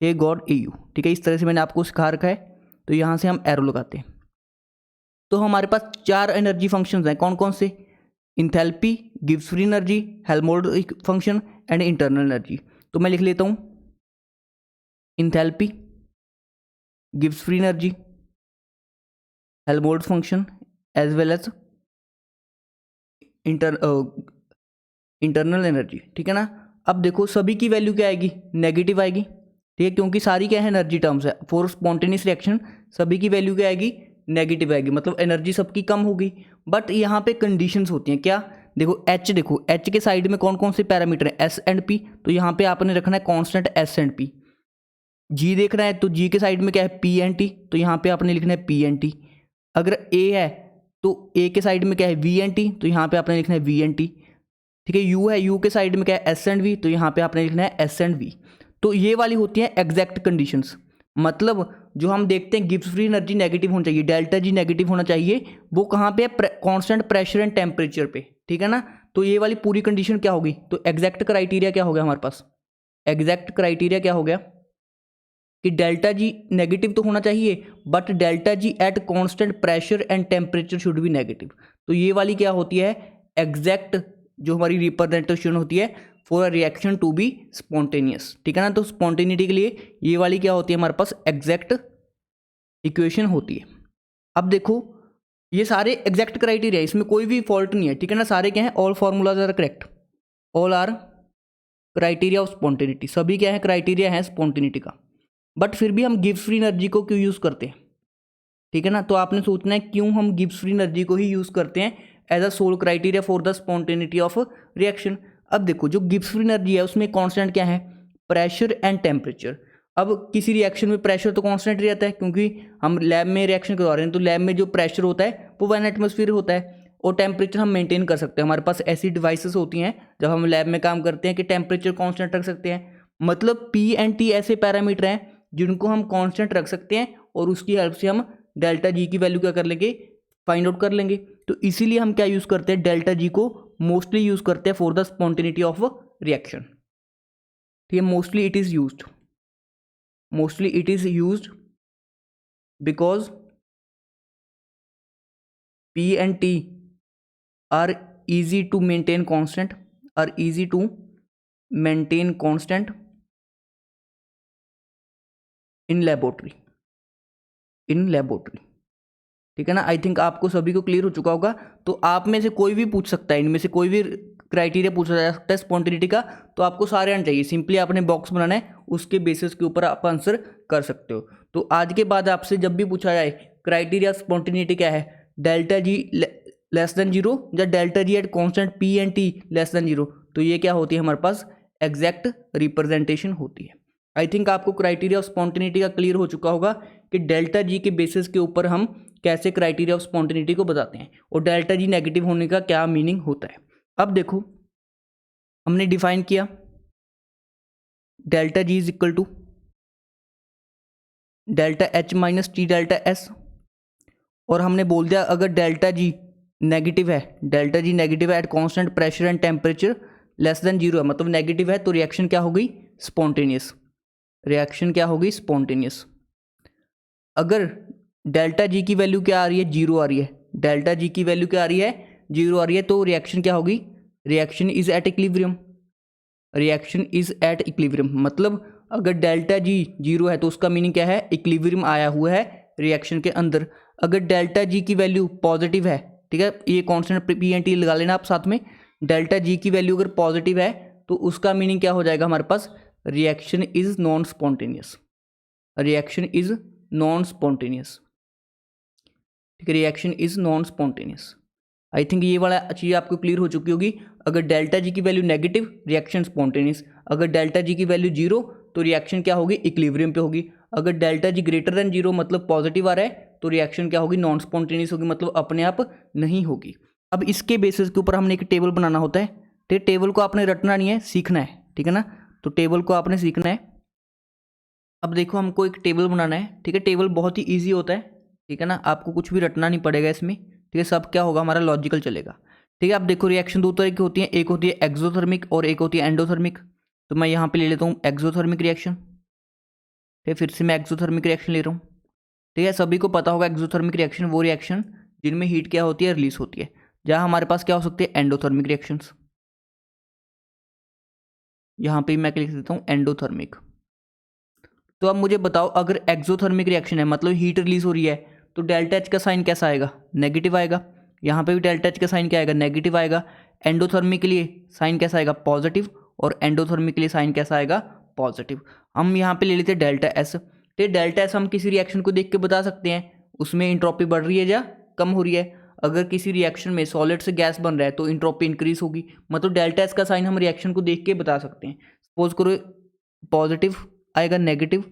A God A U, ठीक है, इस तरह से मैंने आपको सिखा रखा है। तो यहाँ से हम एरो लगाते हैं। तो हमारे पास 4 एनर्जी फंक्शंस हैं, कौन कौन से, enthalpy, Gibbs free energy, Helmholtz function and internal energy. तो मैं लिख लेता हूँ, enthalpy, Gibbs free energy, Helmholtz function as well as internal energy, ठीक है ना। अब देखो सभी की वैल्यू क्या आएगी, नेगेटिव आएगी, ठीक है, क्योंकि सारी क्या है, एनर्जी टर्म्स है। फॉर स्पॉन्टेनियस रिएक्शन सभी की वैल्यू क्या आएगी, नेगेटिव आएगी, मतलब एनर्जी सबकी कम होगी। बट यहाँ पे कंडीशंस होती हैं, क्या, देखो एच के साइड में कौन कौन से पैरामीटर हैं, एस एंड पी, तो यहाँ पे आपने रखना है कांस्टेंट एस एंड पी। जी देखना है तो जी के साइड में क्या है, पी एन टी, तो यहाँ पे आपने लिखना है पी एन टी। अगर ए है तो ए के साइड में क्या है, वी एन टी, तो यहाँ पे आपने लिखना है वी एन टी, ठीक है। यू है, यू के साइड में क्या है, एस एंड वी, तो यहाँ पे आपने लिखना है एस एंड वी। तो ये वाली होती है एग्जैक्ट कंडीशंस। मतलब जो हम देखते हैं गिब्स फ्री एनर्जी नेगेटिव होना चाहिए, डेल्टा जी नेगेटिव होना चाहिए, वो कहाँ पे है, कांस्टेंट प्रेशर एंड टेम्परेचर पे, ठीक है ना। तो ये वाली पूरी कंडीशन क्या होगी, तो एग्जैक्ट क्राइटेरिया क्या हो गया हमारे पास, एग्जैक्ट क्राइटेरिया क्या हो गया कि डेल्टा जी नेगेटिव तो होना चाहिए, but delta G eight constant pressure and temperature should be negative. तो ये वाली क्या होती है, एग्जैक्ट जो हमारी रिप्रेजेंटेशन होती है for a reaction to be spontaneous, ठीक है ना। तो स्पॉन्टेनिटी के लिए ये वाली क्या होती है हमारे पास, एग्जैक्ट इक्वेशन होती है। अब देखो ये सारे एग्जैक्ट क्राइटेरिया, इसमें कोई भी फॉल्ट नहीं है, ठीक है ना। सारे क्या है, all formulas are correct, all are criteria of spontaneity, सभी क्या है, क्राइटेरिया है स्पॉन्टेनिटी का। बट फिर भी हम गिब्स फ्री एनर्जी को क्यों यूज़ करते हैं, ठीक है ना। तो आपने सोचना है क्यों हम गिब्स फ्री एनर्जी को ही यूज़ करते हैं as a sole criteria for the spontaneity of reaction. अब देखो जो गिब्स फ्री एनर्जी है उसमें कांस्टेंट क्या है, प्रेशर एंड टेम्परेचर। अब किसी रिएक्शन में प्रेशर तो कांस्टेंट रहता है, क्योंकि हम लैब में रिएक्शन करवा रहे हैं, तो लैब में जो प्रेशर होता है वो 1 एटमॉस्फेयर होता है, और टेम्परेचर हम मेंटेन कर सकते हैं। हमारे पास ऐसी डिवाइसेस होती हैं जब हम लैब में काम करते हैं कि टेम्परेचर कांस्टेंट रख सकते हैं। मतलब पी एंड टी ऐसे पैरामीटर हैं जिनको हम कांस्टेंट रख सकते हैं, और उसकी हेल्प से हम डेल्टा जी की वैल्यू क्या कर लेंगे, फाइंड आउट कर लेंगे। तो इसीलिए हम क्या यूज़ करते हैं, डेल्टा जी को मोस्टली यूज़ करते हैं for the spontaneity of reaction, ठीक है। Mostly it is used because P and T are easy to maintain constant in laboratory, ठीक है ना। आई थिंक आपको सभी को क्लियर हो चुका होगा। तो आप में से कोई भी पूछ सकता है, इनमें से कोई भी क्राइटेरिया पूछा जा सकता है स्पॉन्टेनिटी का, तो आपको सारे आने चाहिए। सिंपली आपने बॉक्स बनाना है, उसके बेसिस के ऊपर आप आंसर कर सकते हो। तो आज के बाद आपसे जब भी पूछा जाए क्राइटेरिया स्पॉन्टेनिटी क्या है, delta G less than zero या delta G at constant P and T less than zero, तो ये क्या होती है हमारे पास, एग्जैक्ट रिप्रेजेंटेशन होती है। आई थिंक आपको क्राइटेरिया ऑफ स्पॉन्टेनिटी का क्लियर हो चुका होगा कि डेल्टा जी के बेसिस के ऊपर हम कैसे क्राइटेरिया ऑफ स्पॉन्टेनिटी को बताते हैं और डेल्टा जी नेगेटिव होने का क्या मीनिंग होता है। अब देखो हमने डिफाइन किया delta G is equal to delta H minus T delta S, और हमने बोल दिया अगर डेल्टा जी नेगेटिव है at constant pressure and temperature less than zero है, मतलब नेगेटिव है, तो रिएक्शन क्या हो गई? स्पॉन्टेनियस। रिएक्शन क्या होगी? स्पॉन्टेनियस। अगर डेल्टा जी की वैल्यू क्या आ रही है? जीरो आ रही है। डेल्टा जी की वैल्यू क्या आ रही है? जीरो आ रही है, तो रिएक्शन क्या होगी? Reaction is at equilibrium. Reaction is at equilibrium, मतलब अगर डेल्टा जी जीरो है तो उसका मीनिंग क्या है? इक्विलिब्रियम आया हुआ है रिएक्शन के अंदर। अगर डेल्टा जी की वैल्यू पॉजिटिव है, ठीक है, ये कॉन्स्टेंट पी एन टी लगा लेना आप साथ में, डेल्टा जी की वैल्यू अगर पॉजिटिव है तो उसका मीनिंग क्या हो जाएगा हमारे पास? Reaction is non spontaneous. Reaction is non spontaneous, ठीक है, reaction is non spontaneous. I think ये वाला चीज़ आपको क्लियर हो चुकी होगी। अगर डेल्टा जी की वैल्यू नेगेटिव, रिएक्शन स्पॉन्टेनियस। अगर डेल्टा जी की वैल्यू जीरो तो रिएक्शन क्या होगी? इक्विलिब्रियम पे होगी। अगर डेल्टा जी ग्रेटर देन जीरो मतलब पॉजिटिव आ रहा है तो रिएक्शन क्या होगी? नॉन स्पॉन्टेनियस होगी, मतलब अपने आप नहीं होगी। अब इसके बेसिस के ऊपर हमने एक टेबल बनाना होता है, तो टेबल को आपने रटना नहीं है, सीखना है, ठीक है ना। तो टेबल को आपने सीखना है। अब देखो हमको एक टेबल बनाना है, ठीक है, टेबल बहुत ही ईजी होता है, ठीक है ना, आपको कुछ भी रटना नहीं पड़ेगा इसमें, ठीक है, सब क्या होगा हमारा लॉजिकल चलेगा, ठीक है। अब देखो रिएक्शन दो तरह की होती है, एक होती है एक्सोथर्मिक और एक होती है एंडोथर्मिक। तो मैं यहाँ पे ले लेता हूँ एक्सोथर्मिक रिएक्शन, ठीक है, फिर से मैं एक्सोथर्मिक रिएक्शन ले रहा हूँ, ठीक है। सभी को पता होगा एक्सोथर्मिक रिएक्शन वो रिएक्शन जिनमें हीट क्या होती है? रिलीज होती है। जहाँ हमारे पास क्या हो सकती है? Endothermic reactions. यहाँ पे मैं लिख देता हूँ एंडोथर्मिक। तो अब मुझे बताओ अगर एक्सोथर्मिक रिएक्शन है मतलब हीट रिलीज हो रही है तो डेल्टा एच का साइन कैसा आएगा? नेगेटिव आएगा। यहाँ पे भी डेल्टा एच का साइन क्या आएगा? नेगेटिव आएगा। एंडोथर्मिक के लिए साइन कैसा आएगा? पॉजिटिव। और एंडोथर्मिक के लिए साइन कैसा आएगा? पॉजिटिव। हम यहाँ पे ले लेते हैं डेल्टा एस। तो डेल्टा एस हम किसी रिएक्शन को देख के बता सकते हैं उसमें इंट्रोपी बढ़ रही है या कम हो रही है। अगर किसी रिएक्शन में सॉलिड से गैस बन रहा है तो इंट्रोपी इंक्रीज होगी, मतलब डेल्टा एस का साइन हम रिएक्शन को देख के बता सकते हैं। सपोज करो पॉजिटिव आएगा, नेगेटिव,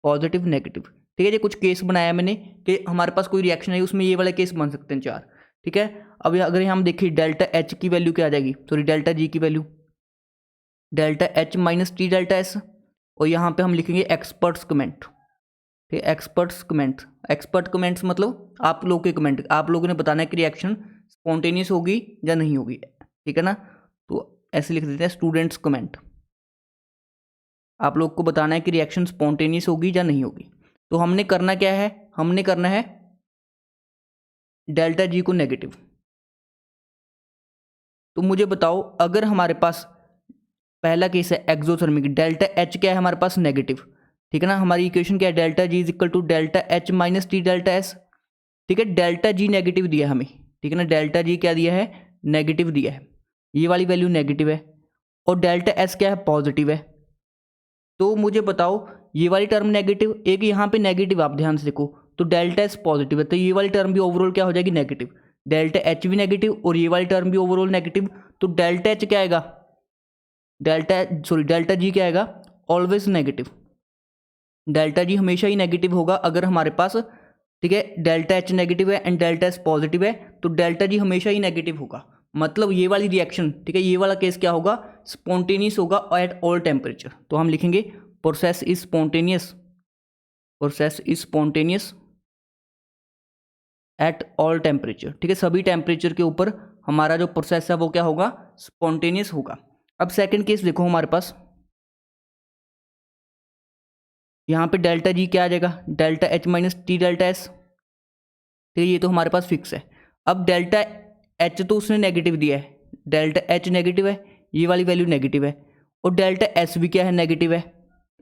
पॉजिटिव, नेगेटिव, ठीक है। ये कुछ केस बनाया मैंने कि हमारे पास कोई रिएक्शन है उसमें ये वाले केस बन सकते हैं चार, ठीक है। अब अगर हम देखें डेल्टा एच की वैल्यू क्या आ जाएगी? सॉरी डेल्टा जी की value delta H minus T delta S, और यहाँ पे हम लिखेंगे एक्सपर्ट्स कमेंट, ठीक है, एक्सपर्ट्स कमेंट। एक्सपर्ट कमेंट्स मतलब आप लोग के कमेंट, आप लोगों ने बताना है कि रिएक्शन स्पॉन्टेनियस होगी या नहीं होगी, ठीक है ना। तो ऐसे लिख देते हैं स्टूडेंट्स कमेंट। आप लोग को बताना है कि रिएक्शन स्पॉन्टेनियस होगी या नहीं होगी। तो हमने करना क्या है? हमने करना है डेल्टा जी को नेगेटिव। तो मुझे बताओ अगर हमारे पास पहला केस है एक्सोथर्मिक, डेल्टा एच क्या है हमारे पास? नेगेटिव, ठीक है ना। हमारी इक्वेशन क्या है? Delta G is equal to delta H minus T delta S, ठीक है। डेल्टा जी नेगेटिव दिया है हमें, ठीक है ना। डेल्टा जी क्या दिया है? नेगेटिव दिया है, ये वाली वैल्यू नेगेटिव है, और डेल्टा एस क्या है? पॉजिटिव है। तो मुझे बताओ ये वाली टर्म नेगेटिव, एक यहाँ पे नेगेटिव, आप ध्यान से देखो, तो डेल्टा एस पॉजिटिव है, तो ये वाली टर्म भी ओवरऑल क्या हो जाएगी? नेगेटिव। डेल्टा एच भी नेगेटिव और ये वाली टर्म भी ओवरऑल नेगेटिव, तो डेल्टा एच क्या आएगा? डेल्टा जी क्या आएगा? Always negative. डेल्टा जी हमेशा ही नेगेटिव होगा अगर हमारे पास, ठीक है, डेल्टा एच नेगेटिव है एंड डेल्टा एस पॉजिटिव है, तो डेल्टा जी हमेशा ही नेगेटिव होगा, मतलब ये वाली रिएक्शन, ठीक है, ये वाला केस क्या होगा? स्पॉन्टेनियस होगा एट ऑल टेम्परेचर। तो हम लिखेंगे process is spontaneous, process is spontaneous at all temperature, ठीक है, सभी टेम्परेचर के ऊपर हमारा जो प्रोसेस है वो क्या होगा? स्पॉन्टेनियस होगा। अब सेकंड केस देखो हमारे पास, यहाँ पे डेल्टा जी क्या आ जाएगा? Delta H minus T delta S, ठीक है, ये तो हमारे पास फिक्स है। अब डेल्टा एच तो उसने नेगेटिव दिया है, डेल्टा एच नेगेटिव है, ये वाली वैल्यू नेगेटिव है, और डेल्टा एस भी क्या है? नेगेटिव है।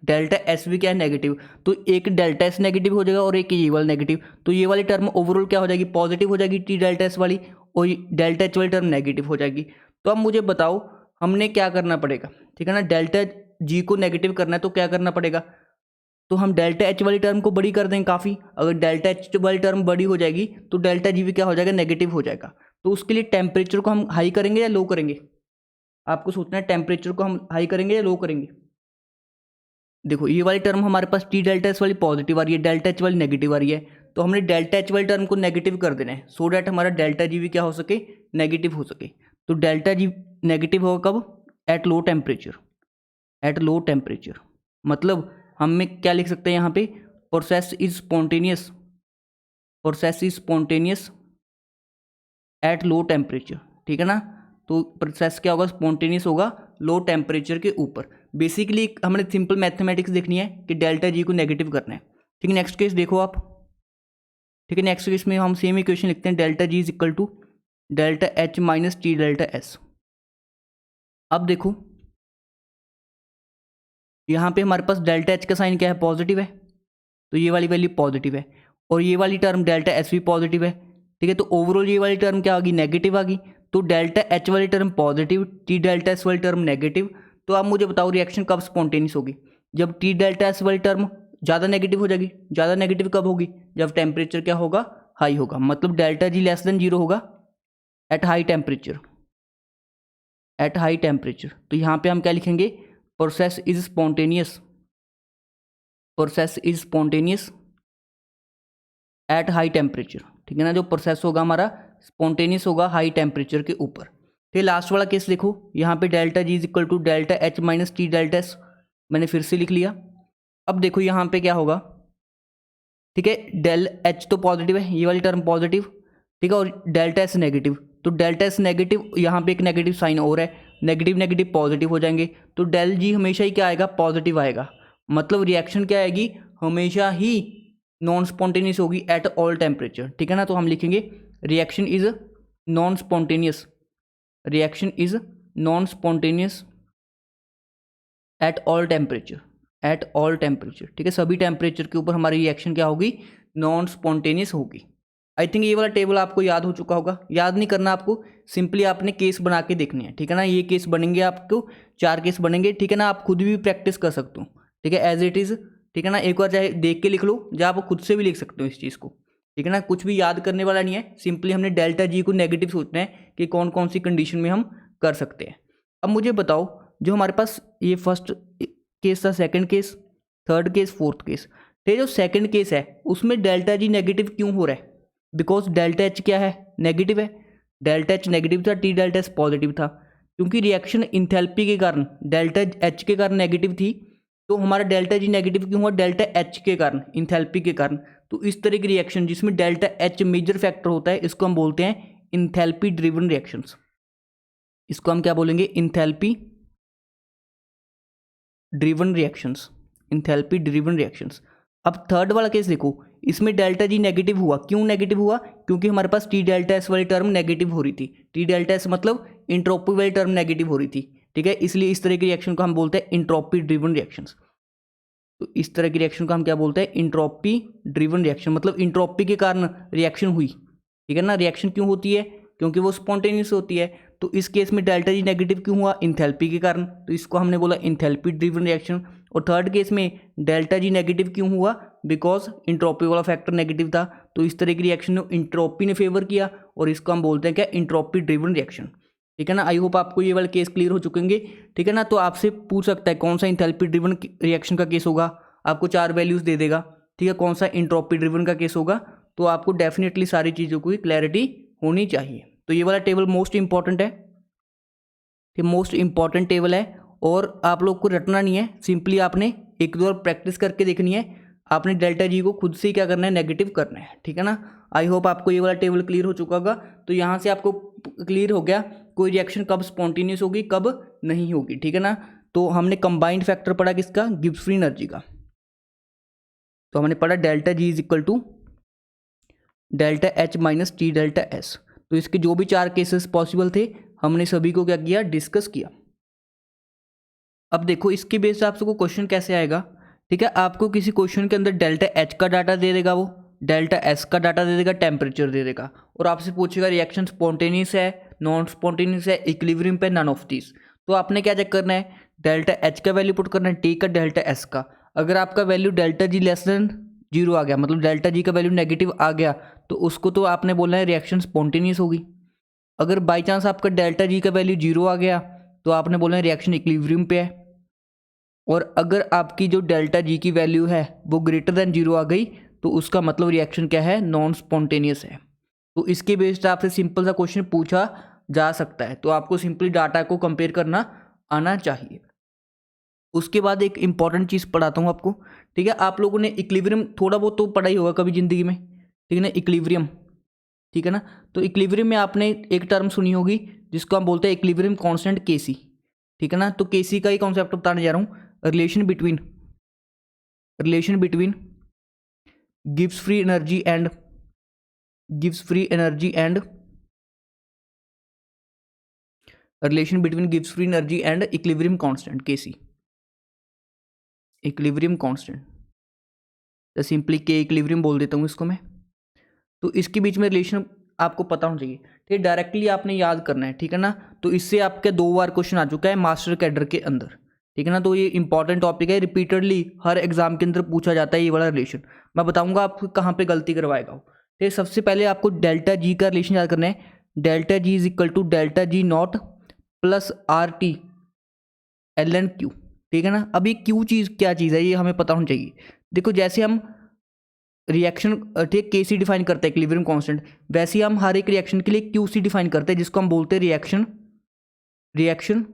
डेल्टा एस भी क्या है? नेगेटिव। तो एक डेल्टा एस नेगेटिव हो जाएगा और एक ये वाला नेगेटिव, तो ये वाली टर्म ओवरऑल क्या हो जाएगी? पॉजिटिव हो जाएगी टी डेल्टा एस वाली, और डेल्टा एच वाली टर्म नेगेटिव हो जाएगी। तो अब मुझे बताओ हमने क्या करना पड़ेगा, ठीक है ना। डेल्टा जी को नेगेटिव करना है तो क्या करना पड़ेगा? तो हम डेल्टा एच वाली टर्म को बड़ी कर देंगे काफ़ी। अगर डेल्टा एच वाली टर्म बड़ी हो जाएगी तो डेल्टा जी भी क्या हो जाएगा? नेगेटिव हो जाएगा। तो उसके लिए टेम्परेचर को हम हाई करेंगे या लो करेंगे? आपको सोचना है टेम्परेचर को हम हाई करेंगे या लो करेंगे। देखो ये वाली टर्म हमारे पास टी डेल्टा एस वाली पॉजिटिव आ रही है, डेल्टा एच वाली नेगेटिव आ रही है, तो हमने डेल्टा एच वाली टर्म को नेगेटिव कर देना है सो डैट हमारा डेल्टा जी भी क्या हो सके, नेगेटिव हो सके। तो डेल्टा जी नेगेटिव होगा कब, at low temperature, at low temperature. मतलब हमें क्या लिख सकते हैं यहाँ पे, process is spontaneous, process is spontaneous at low temperature, ठीक है ना। तो प्रोसेस क्या होगा, स्पॉन्टेनियस होगा लो टेम्परेचर के ऊपर। बेसिकली हमने सिंपल मैथमेटिक्स देखनी है कि डेल्टा जी को नेगेटिव करना है, ठीक है। नेक्स्ट केस देखो आप, ठीक है। नेक्स्ट केस में हम सेम इक्वेशन लिखते हैं, delta G is equal to delta H minus T delta S. अब देखो यहाँ पे हमारे पास डेल्टा एच का साइन क्या है, पॉजिटिव है, तो ये वाली वैल्यू पॉजिटिव है, और ये वाली टर्म डेल्टा एस भी पॉजिटिव है, ठीक है। तो ओवरऑल ये वाली टर्म क्या आ गई, नेगेटिव आ गई। तो डेल्टा एच वाली term positive, T delta S वाली टर्म नेगेटिव। तो आप मुझे बताओ रिएक्शन कब स्पॉन्टेनियस होगी, जब टी डेल्टा एस वाली टर्म ज़्यादा नेगेटिव हो जाएगी। ज़्यादा नेगेटिव कब होगी, जब टेम्परेचर क्या होगा, हाई होगा, मतलब delta G less than zero होगा at high temperature, at high temperature. तो यहाँ पे हम क्या लिखेंगे, process is spontaneous, process is spontaneous at high temperature, ठीक है ना। जो प्रोसेस होगा हमारा स्पॉन्टेनियस होगा हाई टेम्परेचर के ऊपर। फिर लास्ट वाला केस देखो, यहाँ पे delta G is equal to delta H minus T delta S, मैंने फिर से लिख लिया। अब देखो यहाँ पे क्या होगा, ठीक है, डेल एच तो पॉजिटिव है, ये वाली टर्म पॉजिटिव, ठीक है, और डेल्टा एस नेगेटिव। तो डेल्टा एस नेगेटिव, यहाँ पे एक नेगेटिव साइन और है, नेगेटिव नेगेटिव पॉजिटिव हो जाएंगे, तो डेल जी हमेशा ही क्या आएगा, पॉजिटिव आएगा। मतलब रिएक्शन क्या आएगी, हमेशा ही नॉन स्पॉन्टेनियस होगी एट ऑल टेम्परेचर, ठीक है ना। तो हम लिखेंगे reaction is non spontaneous, reaction is non spontaneous at all temperature, at all temperature, ठीक है। सभी टेम्परेचर के ऊपर हमारी रिएक्शन क्या होगी, नॉन स्पॉन्टेनियस होगी। आई थिंक ये वाला टेबल आपको याद हो चुका होगा, याद नहीं करना आपको, सिंपली आपने केस बना के देखनी है, ठीक है ना। ये केस बनेंगे, आपको 4 केस बनेंगे, ठीक है ना। आप खुद भी प्रैक्टिस कर सकते हो, ठीक है, एज इट इज़, ठीक है ना। एक बार चाहे देख के लिख लो, या आप खुद से भी लिख सकते हो इस चीज़ को, ठीक है ना। कुछ भी याद करने वाला नहीं है, सिंपली हमने डेल्टा जी को नेगेटिव सोचना है कि कौन कौन सी कंडीशन में हम कर सकते हैं। अब मुझे बताओ, जो हमारे पास ये फर्स्ट केस था, second case, third case, fourth case, ठीक है। जो सेकंड केस है उसमें डेल्टा जी नेगेटिव क्यों हो रहा है, बिकॉज डेल्टा एच क्या है, नेगेटिव है। डेल्टा एच नेगेटिव था, टी डेल्टा एस पॉजिटिव था, क्योंकि रिएक्शन इंथैल्पी के कारण डेल्टा एच के कारण नेगेटिव थी, तो हमारा डेल्टा जी नेगेटिव क्यों हुआ, डेल्टा एच के कारण, इंथैल्पी के कारण। तो इस तरह की रिएक्शन जिसमें डेल्टा एच मेजर फैक्टर होता है, इसको हम बोलते हैं इंथैल्पी ड्रिवन रिएक्शंस। इसको हम क्या बोलेंगे, enthalpy driven reactions, enthalpy driven reactions. अब थर्ड वाला केस देखो, इसमें डेल्टा जी नेगेटिव हुआ, क्यों नेगेटिव हुआ, क्योंकि हमारे पास टी डेल्टा एस वाली टर्म नेगेटिव हो रही थी। टी डेल्टा एस मतलब इंट्रोपी वाली टर्म नेगेटिव हो रही थी, ठीक है। इसलिए इस तरह की रिएक्शन को हम बोलते हैं इंट्रोपी ड्रिवन रिएक्शंस। तो इस तरह की रिएक्शन को हम क्या बोलते हैं, इंट्रोपी ड्रिवन रिएक्शन, मतलब इंट्रोपी के कारण रिएक्शन हुई, ठीक है ना। रिएक्शन क्यों होती है, क्योंकि वो स्पॉन्टेनियस होती है। तो इस केस में डेल्टा जी नेगेटिव क्यों हुआ, इंथैल्पी के कारण, तो इसको हमने बोला इंथैल्पी ड्रिवन रिएक्शन। और थर्ड केस में डेल्टा जी नेगेटिव क्यों हुआ, बिकॉज इंट्रोपी वाला फैक्टर नेगेटिव था। तो इस तरह की रिएक्शन ने इंट्रोपी ने फेवर किया, और इसको हम बोलते हैं क्या, इंट्रोपी ड्रिवन रिएक्शन, ठीक है ना। आई होप आपको ये वाले केस क्लियर हो चुकेंगे, ठीक है ना। तो आपसे पूछ सकता है कौन सा इंथैल्पी ड्रिवन रिएक्शन का केस होगा, आपको 4 वैल्यूज दे देगा, ठीक है। कौन सा इंट्रोपी ड्रिवन का केस होगा, तो आपको डेफिनेटली सारी चीज़ों की क्लैरिटी होनी चाहिए। तो ये वाला टेबल मोस्ट इंपॉर्टेंट है, कि मोस्ट इंपॉर्टेंट टेबल है, और आप लोग को रटना नहीं है, सिंपली आपने एक दो बार प्रैक्टिस करके देखनी है। आपने डेल्टा जी को खुद से ही क्या करना है, नेगेटिव करना है, ठीक है ना। आई होप आपको ये वाला टेबल क्लियर हो चुका होगा। तो यहाँ से आपको क्लियर हो गया कोई रिएक्शन कब स्पॉन्टेनियस होगी, कब नहीं होगी, ठीक है ना। तो हमने कंबाइंड फैक्टर पढ़ा किसका, गिब्स फ्री एनर्जी का। तो हमने पढ़ा delta G is equal to delta H minus T delta S. तो इसके जो भी 4 केसेस पॉसिबल थे, हमने सभी को क्या किया, डिस्कस किया। अब देखो इसके बेस से आपसे को क्वेश्चन कैसे आएगा, ठीक है। आपको किसी क्वेश्चन के अंदर डेल्टा एच का डाटा दे देगा, वो डेल्टा एस का डाटा दे देगा, टेम्परेचर दे देगा, और आपसे पूछेगा रिएक्शन स्पॉन्टेनियस है, नॉन स्पॉन्टेनियस है, इक्विलिब्रियम पे, नन ऑफ दीज। तो आपने क्या चेक करना है, डेल्टा एच का वैल्यू पुट करना है, टी का, डेल्टा एस का। अगर आपका value delta G less than zero आ गया, मतलब डेल्टा जी का वैल्यू नेगेटिव आ गया, तो उसको तो आपने बोलना है रिएक्शन स्पॉन्टेनियस होगी। अगर बाई चांस आपका डेल्टा जी का वैल्यू जीरो आ गया, तो आपने बोलना है रिएक्शन इक्विलिब्रियम पे है। और अगर आपकी जो डेल्टा जी की वैल्यू है वो ग्रेटर देन 0 आ गई तो उसका मतलब रिएक्शन क्या है, नॉन स्पॉन्टेनियस है। तो इसके बेस्ड आपसे सिंपल सा क्वेश्चन पूछा जा सकता है, तो आपको सिंपली डाटा को कंपेयर करना आना चाहिए। उसके बाद एक इंपॉर्टेंट चीज़ पढ़ाता हूँ आपको, ठीक है। आप लोगों ने इक्विलिब्रियम थोड़ा बहुत तो पढ़ा ही होगा कभी ज़िंदगी में, ठीक है ना, इक्विलिब्रियम, ठीक है ना। तो इक्विलिब्रियम में आपने एक टर्म सुनी होगी जिसको हम बोलते हैं इक्विलिब्रियम कांस्टेंट केसी, ठीक है ना। तो केसी का ही कॉन्सेप्ट बताने जा रहा हूँ, relation between gives free energy and relation between gives free energy and equilibrium constant KC, equilibrium constant, तो सिंपली के इक्विलिब्रियम बोल देता हूँ इसको मैं। तो इसके बीच में रिलेशन आपको पता होना चाहिए, ठीक है, डायरेक्टली आपने याद करना है, ठीक है ना। तो इससे आपके 2 बार क्वेश्चन आ चुका है मास्टर कैडर के अंदर, ठीक है ना। तो ये इंपॉर्टेंट टॉपिक है, रिपीटेडली हर एग्जाम के अंदर पूछा जाता है ये वाला रिलेशन। मैं बताऊंगा आप कहाँ पे गलती करवाएगा हो। ठीक है, सबसे पहले आपको डेल्टा जी का रिलेशन याद करना है। Delta G is equal to delta G not plus R T L N Q, ठीक है ना। अब ये क्यू चीज़ क्या चीज़ है ये हमें पता होना चाहिए। देखो जैसे हम रिएक्शन, ठीक, के सी डिफाइन करते हैं इक्विलिब्रियम कांस्टेंट, वैसे ही हम हर एक रिएक्शन के लिए क्यू सी डिफाइन करते हैं जिसको हम बोलते हैं रिएक्शन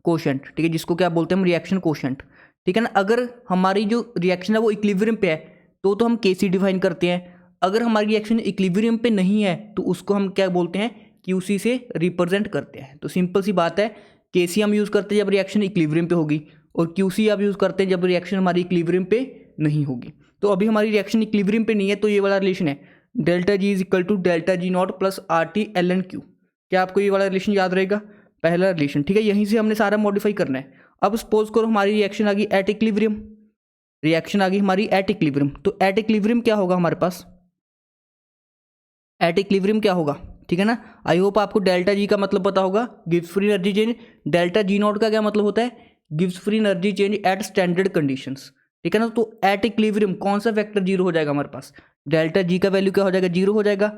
कोशेंट, ठीक है, जिसको क्या बोलते हैं हम, रिएक्शन कोशेंट, ठीक है ना। अगर हमारी जो रिएक्शन है वो इक्विलिब्रियम पे है तो हम के सी डिफाइन करते हैं। अगर हमारी रिएक्शन इक्विलिब्रियम पे नहीं है तो उसको हम क्या बोलते हैं, क्यू सी से रिप्रेजेंट करते हैं। तो सिंपल सी बात है, के सी हम यूज़ करते हैं जब रिएक्शन इक्विलिब्रियम पे होगी, और क्यू सी आप यूज़ करते हैं जब रिएक्शन हमारी इक्विलिब्रियम पे नहीं होगी। तो अभी हमारी रिएक्शन इक्विलिब्रियम पे नहीं है, तो ये वाला रिलेशन है delta G is equal to delta G not plus R T L N Q. क्या आपको ये वाला रिलेशन याद रहेगा, पहला रिलेशन, ठीक है। यहीं से हमने सारा मॉडिफाई करना है। अब सपोज करो हमारी रिएक्शन आ गई एट इक्विलिब्रियम, रिएक्शन आ गई हमारी एट इक्विलिब्रियम, तो एट इक्विलिब्रियम क्या होगा हमारे पास, एट इक्विलिब्रियम क्या होगा, ठीक है ना। आई होप आपको डेल्टा जी का मतलब पता होगा, gives free energy change. Delta G not का क्या मतलब होता है, gives free energy change at standard conditions, ठीक है ना। तो एट इक्विलिब्रियम कौन सा फैक्टर 0 हो जाएगा हमारे पास, डेल्टा जी का वैल्यू क्या हो जाएगा, 0 हो जाएगा।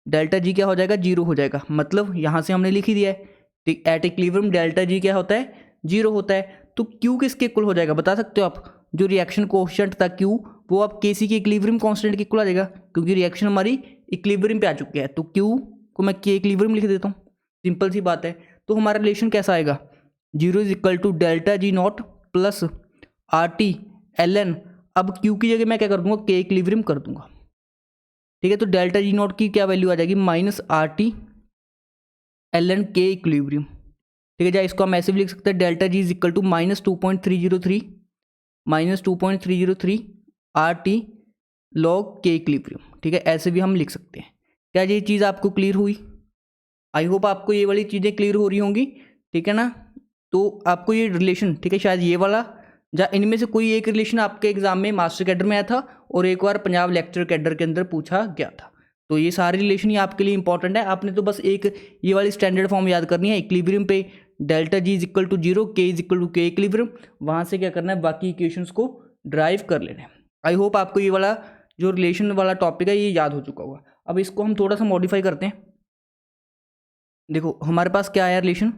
डेल्टा जी क्या हो जाएगा, 0 हो जाएगा, मतलब यहाँ से हमने लिख ही दिया है एट इक्विलिब्रियम डेल्टा जी क्या होता है, 0 होता है। तो क्यू किसके इक्वल हो जाएगा बता सकते हो आप, जो रिएक्शन कोएफिशिएंट था क्यू, वो आप के सी के इक्विलिब्रियम कांस्टेंट के इक्वल आ जाएगा, क्योंकि रिएक्शन हमारी इक्विलिब्रियम पे आ चुकी है। तो क्यू को मैं के इक्विलिब्रियम लिख देता हूँ, सिंपल सी बात है। तो हमारा रिलेशन कैसा आएगा, 0 is equal to delta G not plus R T L N. अब क्यू की जगह मैं क्या कर दूंगा, के इक्विलिब्रियम कर दूंगा, ठीक है। तो डेल्टा जी नॉट की क्या वैल्यू आ जाएगी, minus R T L N K equilibrium, ठीक है। या इसको हम ऐसे भी लिख सकते हैं, delta G is equal to -2.303 R T log K equilibrium, ठीक है। ऐसे भी हम लिख सकते हैं। क्या ये चीज़ आपको क्लियर हुई, आई होप आपको ये वाली चीज़ें क्लियर हो रही होंगी, ठीक है ना। तो आपको ये रिलेशन, ठीक है, शायद ये वाला या इनमें से कोई एक रिलेशन आपके एग्जाम में मास्टर कैडर में आया था और एक बार पंजाब लेक्चर कैडर के अंदर पूछा गया था। तो ये सारे रिलेशन ही आपके लिए इंपॉर्टेंट है। आपने तो बस एक ये वाली स्टैंडर्ड फॉर्म याद करनी है, इक्विलिब्रियम पे delta G is equal to 0, K is equal to K equilibrium, वहाँ से क्या करना है, बाकी इक्वेशंस को ड्राइव कर लेना है। आई होप आपको ये वाला जो रिलेशन वाला टॉपिक है ये याद हो चुका होगा। अब इसको हम थोड़ा सा मॉडिफाई करते हैं। देखो हमारे पास क्या आया relation,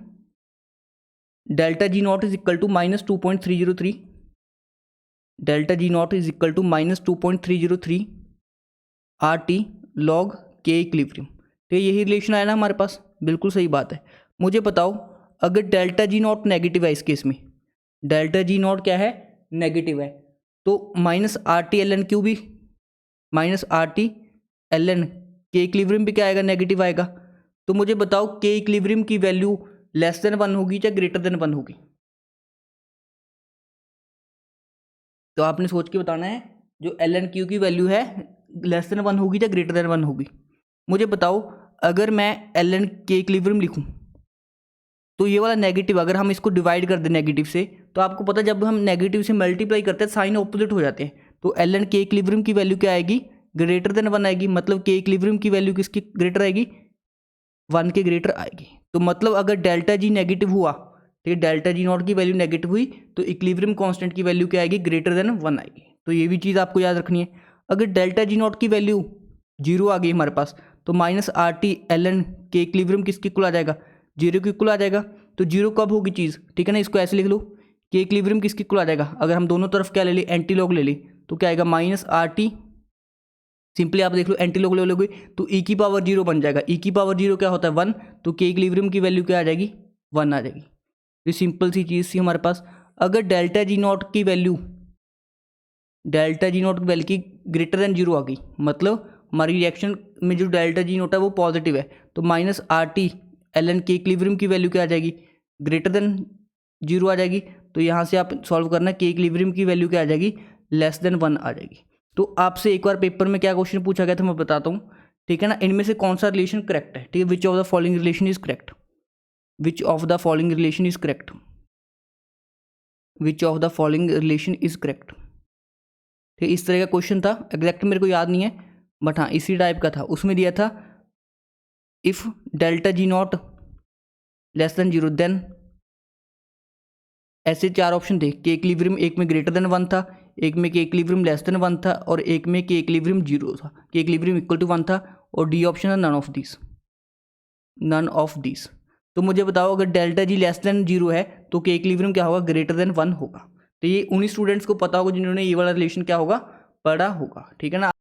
delta G not is equal to -2.303, delta G not is equal to -2.303 R T log K equilibrium, तो यही रिलेशन आया ना हमारे पास, बिल्कुल सही बात है। मुझे बताओ अगर डेल्टा जी नॉट नेगेटिव है, इस केस में डेल्टा जी नॉट क्या है, नेगेटिव है, तो minus R T L N Q भी, minus R T L N K equilibrium भी क्या आएगा, नेगेटिव आएगा। तो मुझे बताओ के इक्विलिब्रियम की वैल्यू लेस देन 1 होगी या ग्रेटर देन 1 होगी, तो आपने सोच के बताना है जो एल एन क्यू की वैल्यू है लेस देन 1 होगी या ग्रेटर देन 1 होगी। मुझे बताओ अगर मैं एल एन के इक्विलिब्रियम लिखूं तो ये वाला नेगेटिव, अगर हम इसको डिवाइड कर दें नेगेटिव से, तो आपको पता है जब हम नेगेटिव से मल्टीप्लाई करते हैं साइन ऑपोजिट हो जाते हैं। तो एल एन के इक्विलिब्रियम की वैल्यू क्या आएगी, ग्रेटर देन 1 आएगी, मतलब के इक्विलिब्रियम की वैल्यू किसकी ग्रेटर आएगी, 1 के ग्रेटर आएगी। तो मतलब अगर डेल्टा जी नेगेटिव हुआ, ठीक है, डेल्टा जी नॉट की वैल्यू नेगेटिव हुई तो इक्विलिब्रियम कांस्टेंट की वैल्यू क्या आएगी, ग्रेटर देन 1 आएगी। तो ये भी चीज़ आपको याद रखनी है। अगर डेल्टा जी नॉट की वैल्यू 0 आ गई हमारे पास, तो minus R T L N K equilibrium किसके इक्वल आ जाएगा, 0 के इक्वल आ जाएगा। तो 0 कब होगी चीज़, ठीक है ना, इसको ऐसे लिख लो के इक्विलिब्रियम किसके इक्वल आ जाएगा, अगर हम दोनों तरफ क्या ले ली, एंटी लॉग ले ली, तो क्या आएगा माइनस आर टी। सिंपली आप देख लो एंटी लॉग ले लोगे तो ई की पावर 0 बन जाएगा, ई की पावर 0 क्या होता है 1, तो के इक्विलिब्रियम की वैल्यू क्या आ जाएगी 1 आ जाएगी। ये सिंपल सी चीज़ थी हमारे पास। अगर डेल्टा जी नॉट की वैल्यू की ग्रेटर देन 0 आ गई, मतलब हमारी रिएक्शन में जो डेल्टा जी नोट है वो पॉजिटिव है, तो minus R T L N K equilibrium की वैल्यू क्या आ जाएगी, ग्रेटर देन 0 आ जाएगी। तो यहाँ से आप सॉल्व करना, के इक्विलिब्रियम की वैल्यू क्या आ जाएगी, लेस देन 1 आ जाएगी। तो आपसे एक बार पेपर में क्या क्वेश्चन पूछा गया था मैं बताता हूँ, ठीक है ना। इनमें से कौन सा रिलेशन करेक्ट है, ठीक है, which of the following relation is correct, which of the following relation is correct, which of the following relation is correct. ठीक, इस तरह का क्वेश्चन था, एग्जैक्ट मेरे को याद नहीं है, बट हाँ इसी टाइप का था। उसमें दिया था if delta G not less than 0 then, ऐसे 4 ऑप्शन थे। के इक्विलिब्रियम एक में ग्रेटर देन 1 था, एक में के इक्विलिब्रियम लेस देन 1 था, और एक में के इक्विलिब्रियम 0 था, के इक्विलिब्रियम इक्वल टू 1 था, और डी ऑप्शन है none of this, none of this. तो मुझे बताओ अगर डेल्टा जी लेस देन 0 है तो के इक्विलिब्रियम क्या होगा, ग्रेटर देन 1 होगा। तो ये उन्हीं स्टूडेंट्स को पता होगा जिन्होंने ये वाला रिलेशन क्या होगा पढ़ा होगा, ठीक है ना।